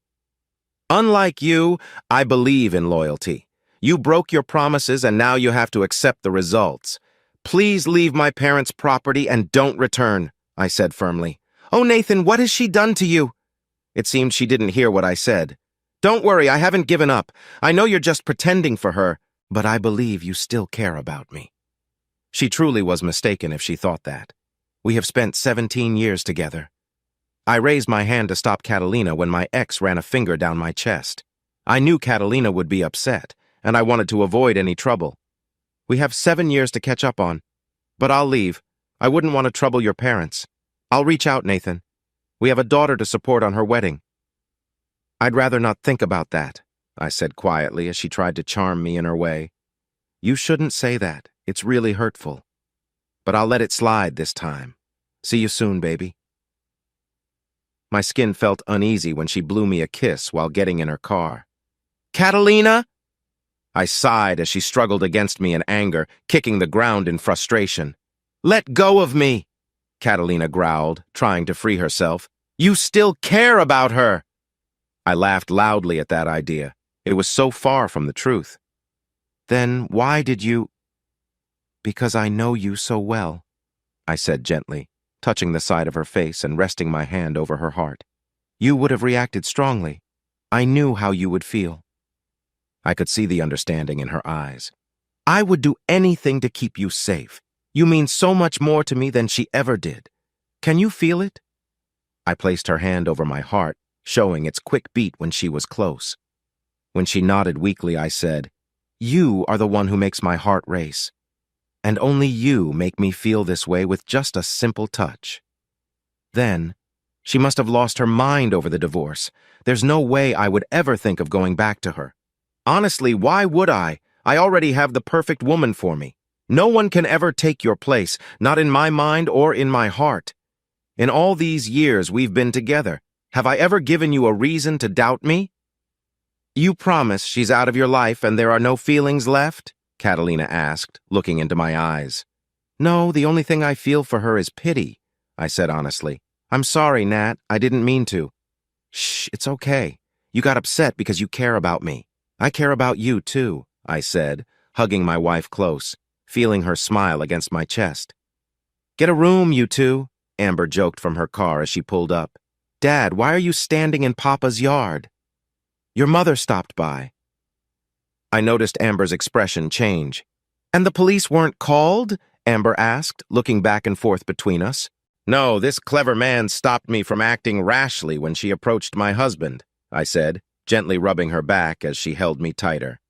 Unlike you, I believe in loyalty. You broke your promises and now you have to accept the results. Please leave my parents' property and don't return, I said firmly. Oh, Nathan, what has she done to you? It seemed she didn't hear what I said. Don't worry, I haven't given up. I know you're just pretending for her, but I believe you still care about me. She truly was mistaken if she thought that. We have spent 17 years together. I raised my hand to stop Catalina when my ex ran a finger down my chest. I knew Catalina would be upset, and I wanted to avoid any trouble. We have 7 years to catch up on. But I'll leave. I wouldn't want to trouble your parents. I'll reach out, Nathan. We have a daughter to support on her wedding. I'd rather not think about that, I said quietly as she tried to charm me in her way. You shouldn't say that. It's really hurtful. But I'll let it slide this time. See you soon, baby. My skin felt uneasy when she blew me a kiss while getting in her car. Catalina! I sighed as she struggled against me in anger, kicking the ground in frustration. "Let go of me," Catalina growled, trying to free herself. "You still care about her." I laughed loudly at that idea. It was so far from the truth. "Then why did you—" "Because I know you so well," I said gently, touching the side of her face and resting my hand over her heart. "You would have reacted strongly. I knew how you would feel." I could see the understanding in her eyes. "I would do anything to keep you safe. You mean so much more to me than she ever did. Can you feel it?" I placed her hand over my heart, showing its quick beat when she was close. When she nodded weakly, I said, "You are the one who makes my heart race. And only you make me feel this way with just a simple touch." Then, she must have lost her mind over the divorce. There's no way I would ever think of going back to her. Honestly, why would I? I already have the perfect woman for me. No one can ever take your place, not in my mind or in my heart. In all these years we've been together, have I ever given you a reason to doubt me? "You promise she's out of your life and there are no feelings left?" Catalina asked, looking into my eyes. "No, the only thing I feel for her is pity," I said honestly. "I'm sorry, Nat. I didn't mean to." "Shh, it's okay. You got upset because you care about me. I care about you, too," I said, hugging my wife close, feeling her smile against my chest. "Get a room, you two," Amber joked from her car as she pulled up. "Dad, why are you standing in Papa's yard?" "Your mother stopped by." I noticed Amber's expression change. "And the police weren't called?" Amber asked, looking back and forth between us. "No, this clever man stopped me from acting rashly when she approached my husband," I said, gently rubbing her back as she held me tighter.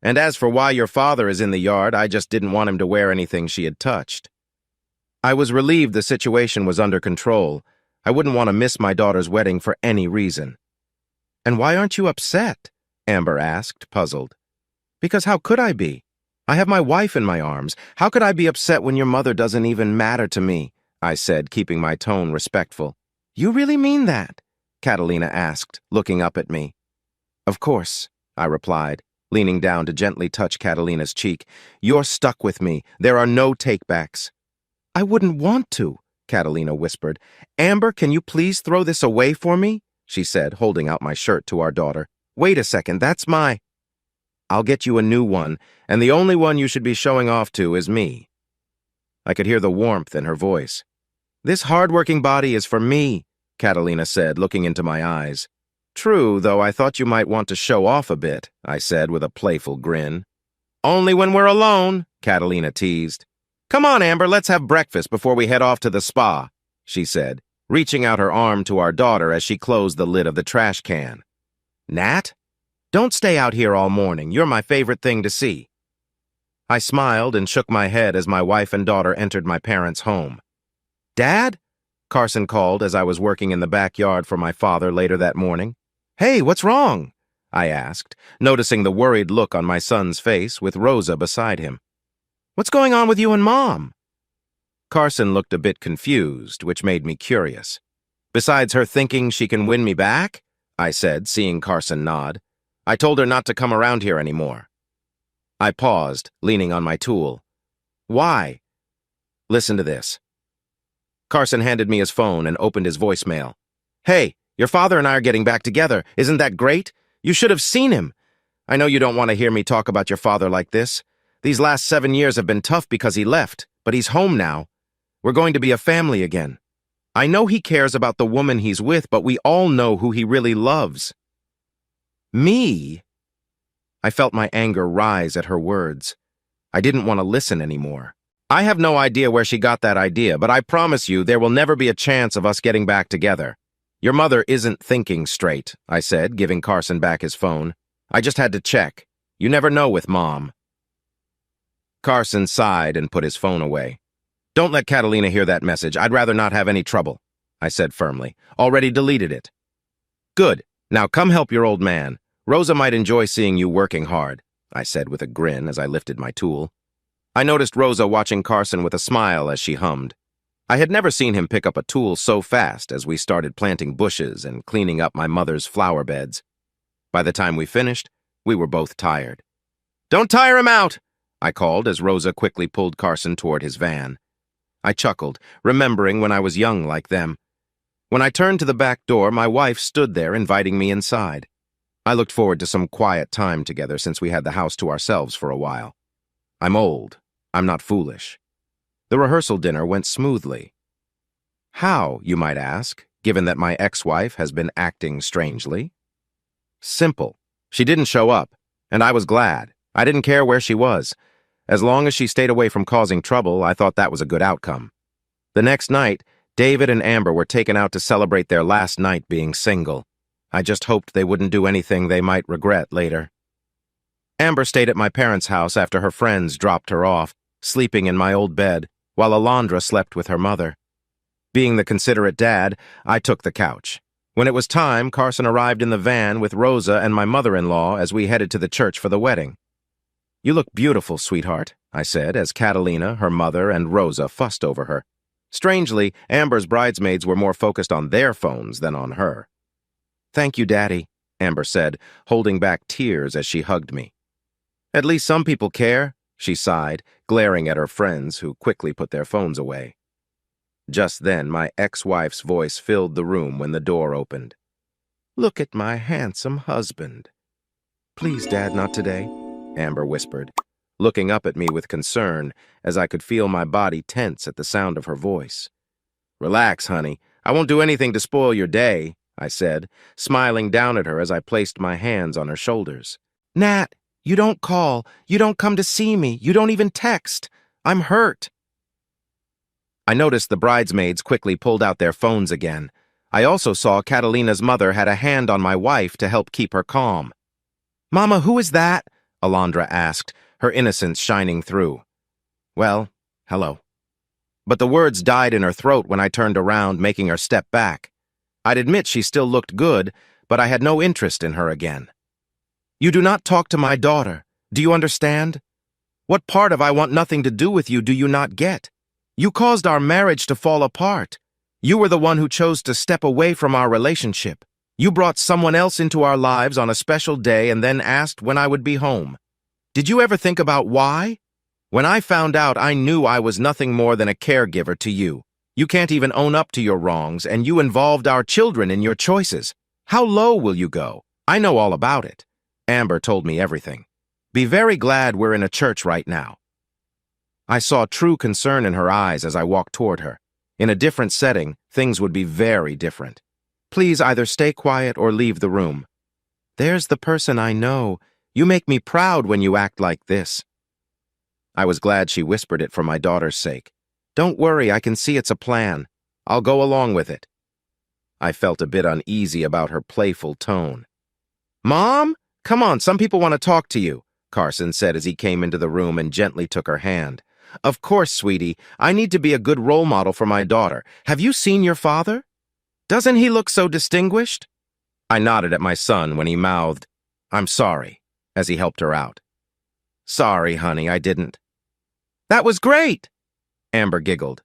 "And as for why your father is in the yard, I just didn't want him to wear anything she had touched." I was relieved the situation was under control. I wouldn't want to miss my daughter's wedding for any reason. "And why aren't you upset?" Amber asked, puzzled. "Because how could I be? I have my wife in my arms. How could I be upset when your mother doesn't even matter to me?" I said, keeping my tone respectful. "You really mean that?" Catalina asked, looking up at me. "Of course," I replied, leaning down to gently touch Catalina's cheek. "You're stuck with me. There are no takebacks." "I wouldn't want to," Catalina whispered. "Amber, can you please throw this away for me?" she said, holding out my shirt to our daughter. "Wait a second, that's my—" "I'll get you a new one, and the only one you should be showing off to is me." I could hear the warmth in her voice. "This hard-working body is for me," Catalina said, looking into my eyes. "True, though I thought you might want to show off a bit," I said with a playful grin. "Only when we're alone," Catalina teased. "Come on, Amber, let's have breakfast before we head off to the spa," she said, reaching out her arm to our daughter as she closed the lid of the trash can. "Nat? Don't stay out here all morning. You're my favorite thing to see." I smiled and shook my head as my wife and daughter entered my parents' home. "Dad?" Carson called as I was working in the backyard for my father later that morning. "Hey, what's wrong?" I asked, noticing the worried look on my son's face with Rosa beside him. "What's going on with you and Mom?" Carson looked a bit confused, which made me curious. "Besides her thinking she can win me back?" I said, seeing Carson nod. "I told her not to come around here anymore." I paused, leaning on my tool. "Why?" "Listen to this." Carson handed me his phone and opened his voicemail. "Hey, your father and I are getting back together. Isn't that great? You should have seen him. I know you don't want to hear me talk about your father like this. These last 7 years have been tough because he left, but he's home now. We're going to be a family again. I know he cares about the woman he's with, but we all know who he really loves." "Me?" I felt my anger rise at her words. I didn't want to listen anymore. "I have no idea where she got that idea, but I promise you there will never be a chance of us getting back together. Your mother isn't thinking straight," I said, giving Carson back his phone. "I just had to check. You never know with Mom." Carson sighed and put his phone away. "Don't let Catalina hear that message. I'd rather not have any trouble," I said firmly. "Already deleted it." "Good. Now come help your old man. Rosa might enjoy seeing you working hard," I said with a grin as I lifted my tool. I noticed Rosa watching Carson with a smile as she hummed. I had never seen him pick up a tool so fast as we started planting bushes and cleaning up my mother's flower beds. By the time we finished, we were both tired. Don't tire him out, I called as Rosa quickly pulled Carson toward his van. I chuckled, remembering when I was young like them. When I turned to the back door, my wife stood there inviting me inside. I looked forward to some quiet time together since we had the house to ourselves for a while. I'm old. I'm not foolish. The rehearsal dinner went smoothly. How, you might ask, given that my ex-wife has been acting strangely? Simple. She didn't show up, and I was glad. I didn't care where she was. As long as she stayed away from causing trouble, I thought that was a good outcome. The next night, David and Amber were taken out to celebrate their last night being single. I just hoped they wouldn't do anything they might regret later. Amber stayed at my parents' house after her friends dropped her off, sleeping in my old bed, while Alondra slept with her mother. Being the considerate dad, I took the couch. When it was time, Carson arrived in the van with Rosa and my mother-in-law as we headed to the church for the wedding. "You look beautiful, sweetheart," I said as Catalina, her mother, and Rosa fussed over her. Strangely, Amber's bridesmaids were more focused on their phones than on her. "Thank you, Daddy," Amber said, holding back tears as she hugged me. "At least some people care," she sighed, glaring at her friends who quickly put their phones away. Just then, my ex-wife's voice filled the room when the door opened. "Look at my handsome husband." "Please, Dad, not today," Amber whispered, looking up at me with concern as I could feel my body tense at the sound of her voice. "Relax, honey. I won't do anything to spoil your day," I said, smiling down at her as I placed my hands on her shoulders. "Nat, you don't call. You don't come to see me. You don't even text. I'm hurt." I noticed the bridesmaids quickly pulled out their phones again. I also saw Catalina's mother had a hand on my wife to help keep her calm. "Mama, who is that?" Alondra asked, her innocence shining through. "Well, hello." But the words died in her throat when I turned around, making her step back. I'd admit she still looked good, but I had no interest in her again. "You do not talk to my daughter. Do you understand? What part of I want nothing to do with you do you not get? You caused our marriage to fall apart. You were the one who chose to step away from our relationship. You brought someone else into our lives on a special day and then asked when I would be home. Did you ever think about why? When I found out, I knew I was nothing more than a caregiver to you. You can't even own up to your wrongs, and you involved our children in your choices. How low will you go? I know all about it." Amber told me everything. "Be very glad we're in a church right now." I saw true concern in her eyes as I walked toward her. In a different setting, things would be very different. "Please either stay quiet or leave the room." "There's the person I know. You make me proud when you act like this." I was glad she whispered it for my daughter's sake. "Don't worry, I can see it's a plan. I'll go along with it." I felt a bit uneasy about her playful tone. "Mom? Come on, some people want to talk to you," Carson said as he came into the room and gently took her hand. "Of course, sweetie. I need to be a good role model for my daughter. Have you seen your father? Doesn't he look so distinguished?" I nodded at my son when he mouthed, "I'm sorry," as he helped her out. "Sorry, honey, I didn't." "That was great!" Amber giggled.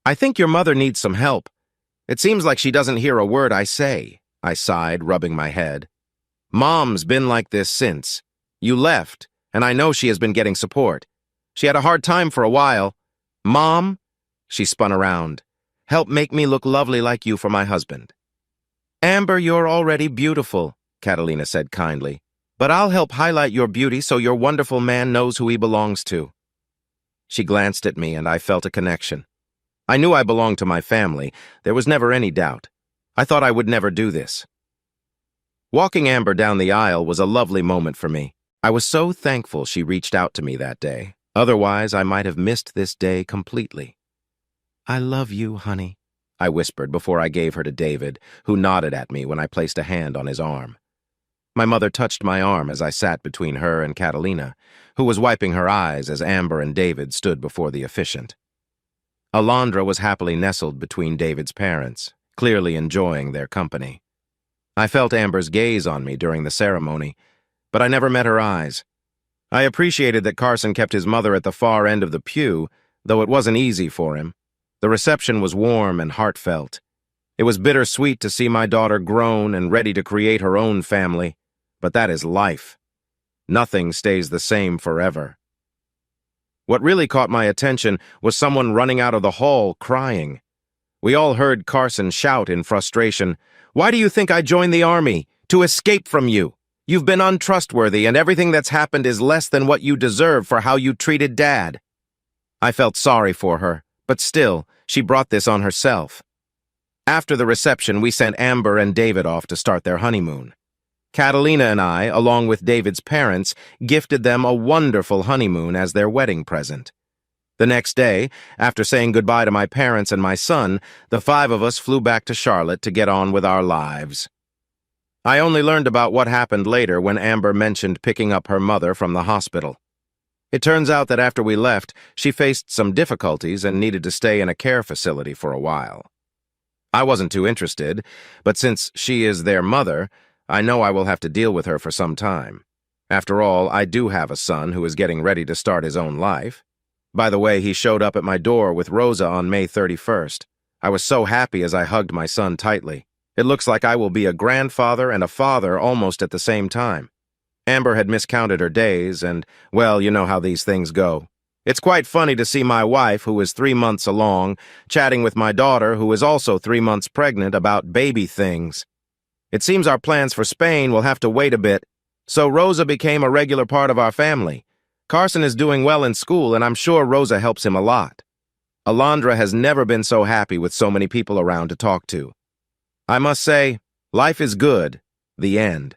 "I think your mother needs some help. It seems like she doesn't hear a word I say," I sighed, rubbing my head. "Mom's been like this since. You left, and I know she has been getting support. She had a hard time for a while. Mom," she spun around, "help make me look lovely like you for my husband." "Amber, you're already beautiful," Catalina said kindly. "But I'll help highlight your beauty so your wonderful man knows who he belongs to." She glanced at me, and I felt a connection. I knew I belonged to my family. There was never any doubt. I thought I would never do this. Walking Amber down the aisle was a lovely moment for me. I was so thankful she reached out to me that day. Otherwise, I might have missed this day completely. "I love you, honey," I whispered before I gave her to David, who nodded at me when I placed a hand on his arm. My mother touched my arm as I sat between her and Catalina, who was wiping her eyes as Amber and David stood before the officiant. Alondra was happily nestled between David's parents, clearly enjoying their company. I felt Amber's gaze on me during the ceremony, but I never met her eyes. I appreciated that Carson kept his mother at the far end of the pew, though it wasn't easy for him. The reception was warm and heartfelt. It was bittersweet to see my daughter grown and ready to create her own family, but that is life. Nothing stays the same forever. What really caught my attention was someone running out of the hall crying. We all heard Carson shout in frustration, "Why do you think I joined the army? To escape from you. You've been untrustworthy, and everything that's happened is less than what you deserve for how you treated Dad." I felt sorry for her, but still, she brought this on herself. After the reception, we sent Amber and David off to start their honeymoon. Catalina and I, along with David's parents, gifted them a wonderful honeymoon as their wedding present. The next day, after saying goodbye to my parents and my son, the 5 of us flew back to Charlotte to get on with our lives. I only learned about what happened later when Amber mentioned picking up her mother from the hospital. It turns out that after we left, she faced some difficulties and needed to stay in a care facility for a while. I wasn't too interested, but since she is their mother, I know I will have to deal with her for some time. After all, I do have a son who is getting ready to start his own life. By the way, he showed up at my door with Rosa on May 31st. I was so happy as I hugged my son tightly. It looks like I will be a grandfather and a father almost at the same time. Amber had miscounted her days, and, well, you know how these things go. It's quite funny to see my wife, who is 3 months along, chatting with my daughter, who is also 3 months pregnant, about baby things. It seems our plans for Spain will have to wait a bit, so Rosa became a regular part of our family. Carson is doing well in school, and I'm sure Rosa helps him a lot. Alondra has never been so happy with so many people around to talk to. I must say, life is good. The end.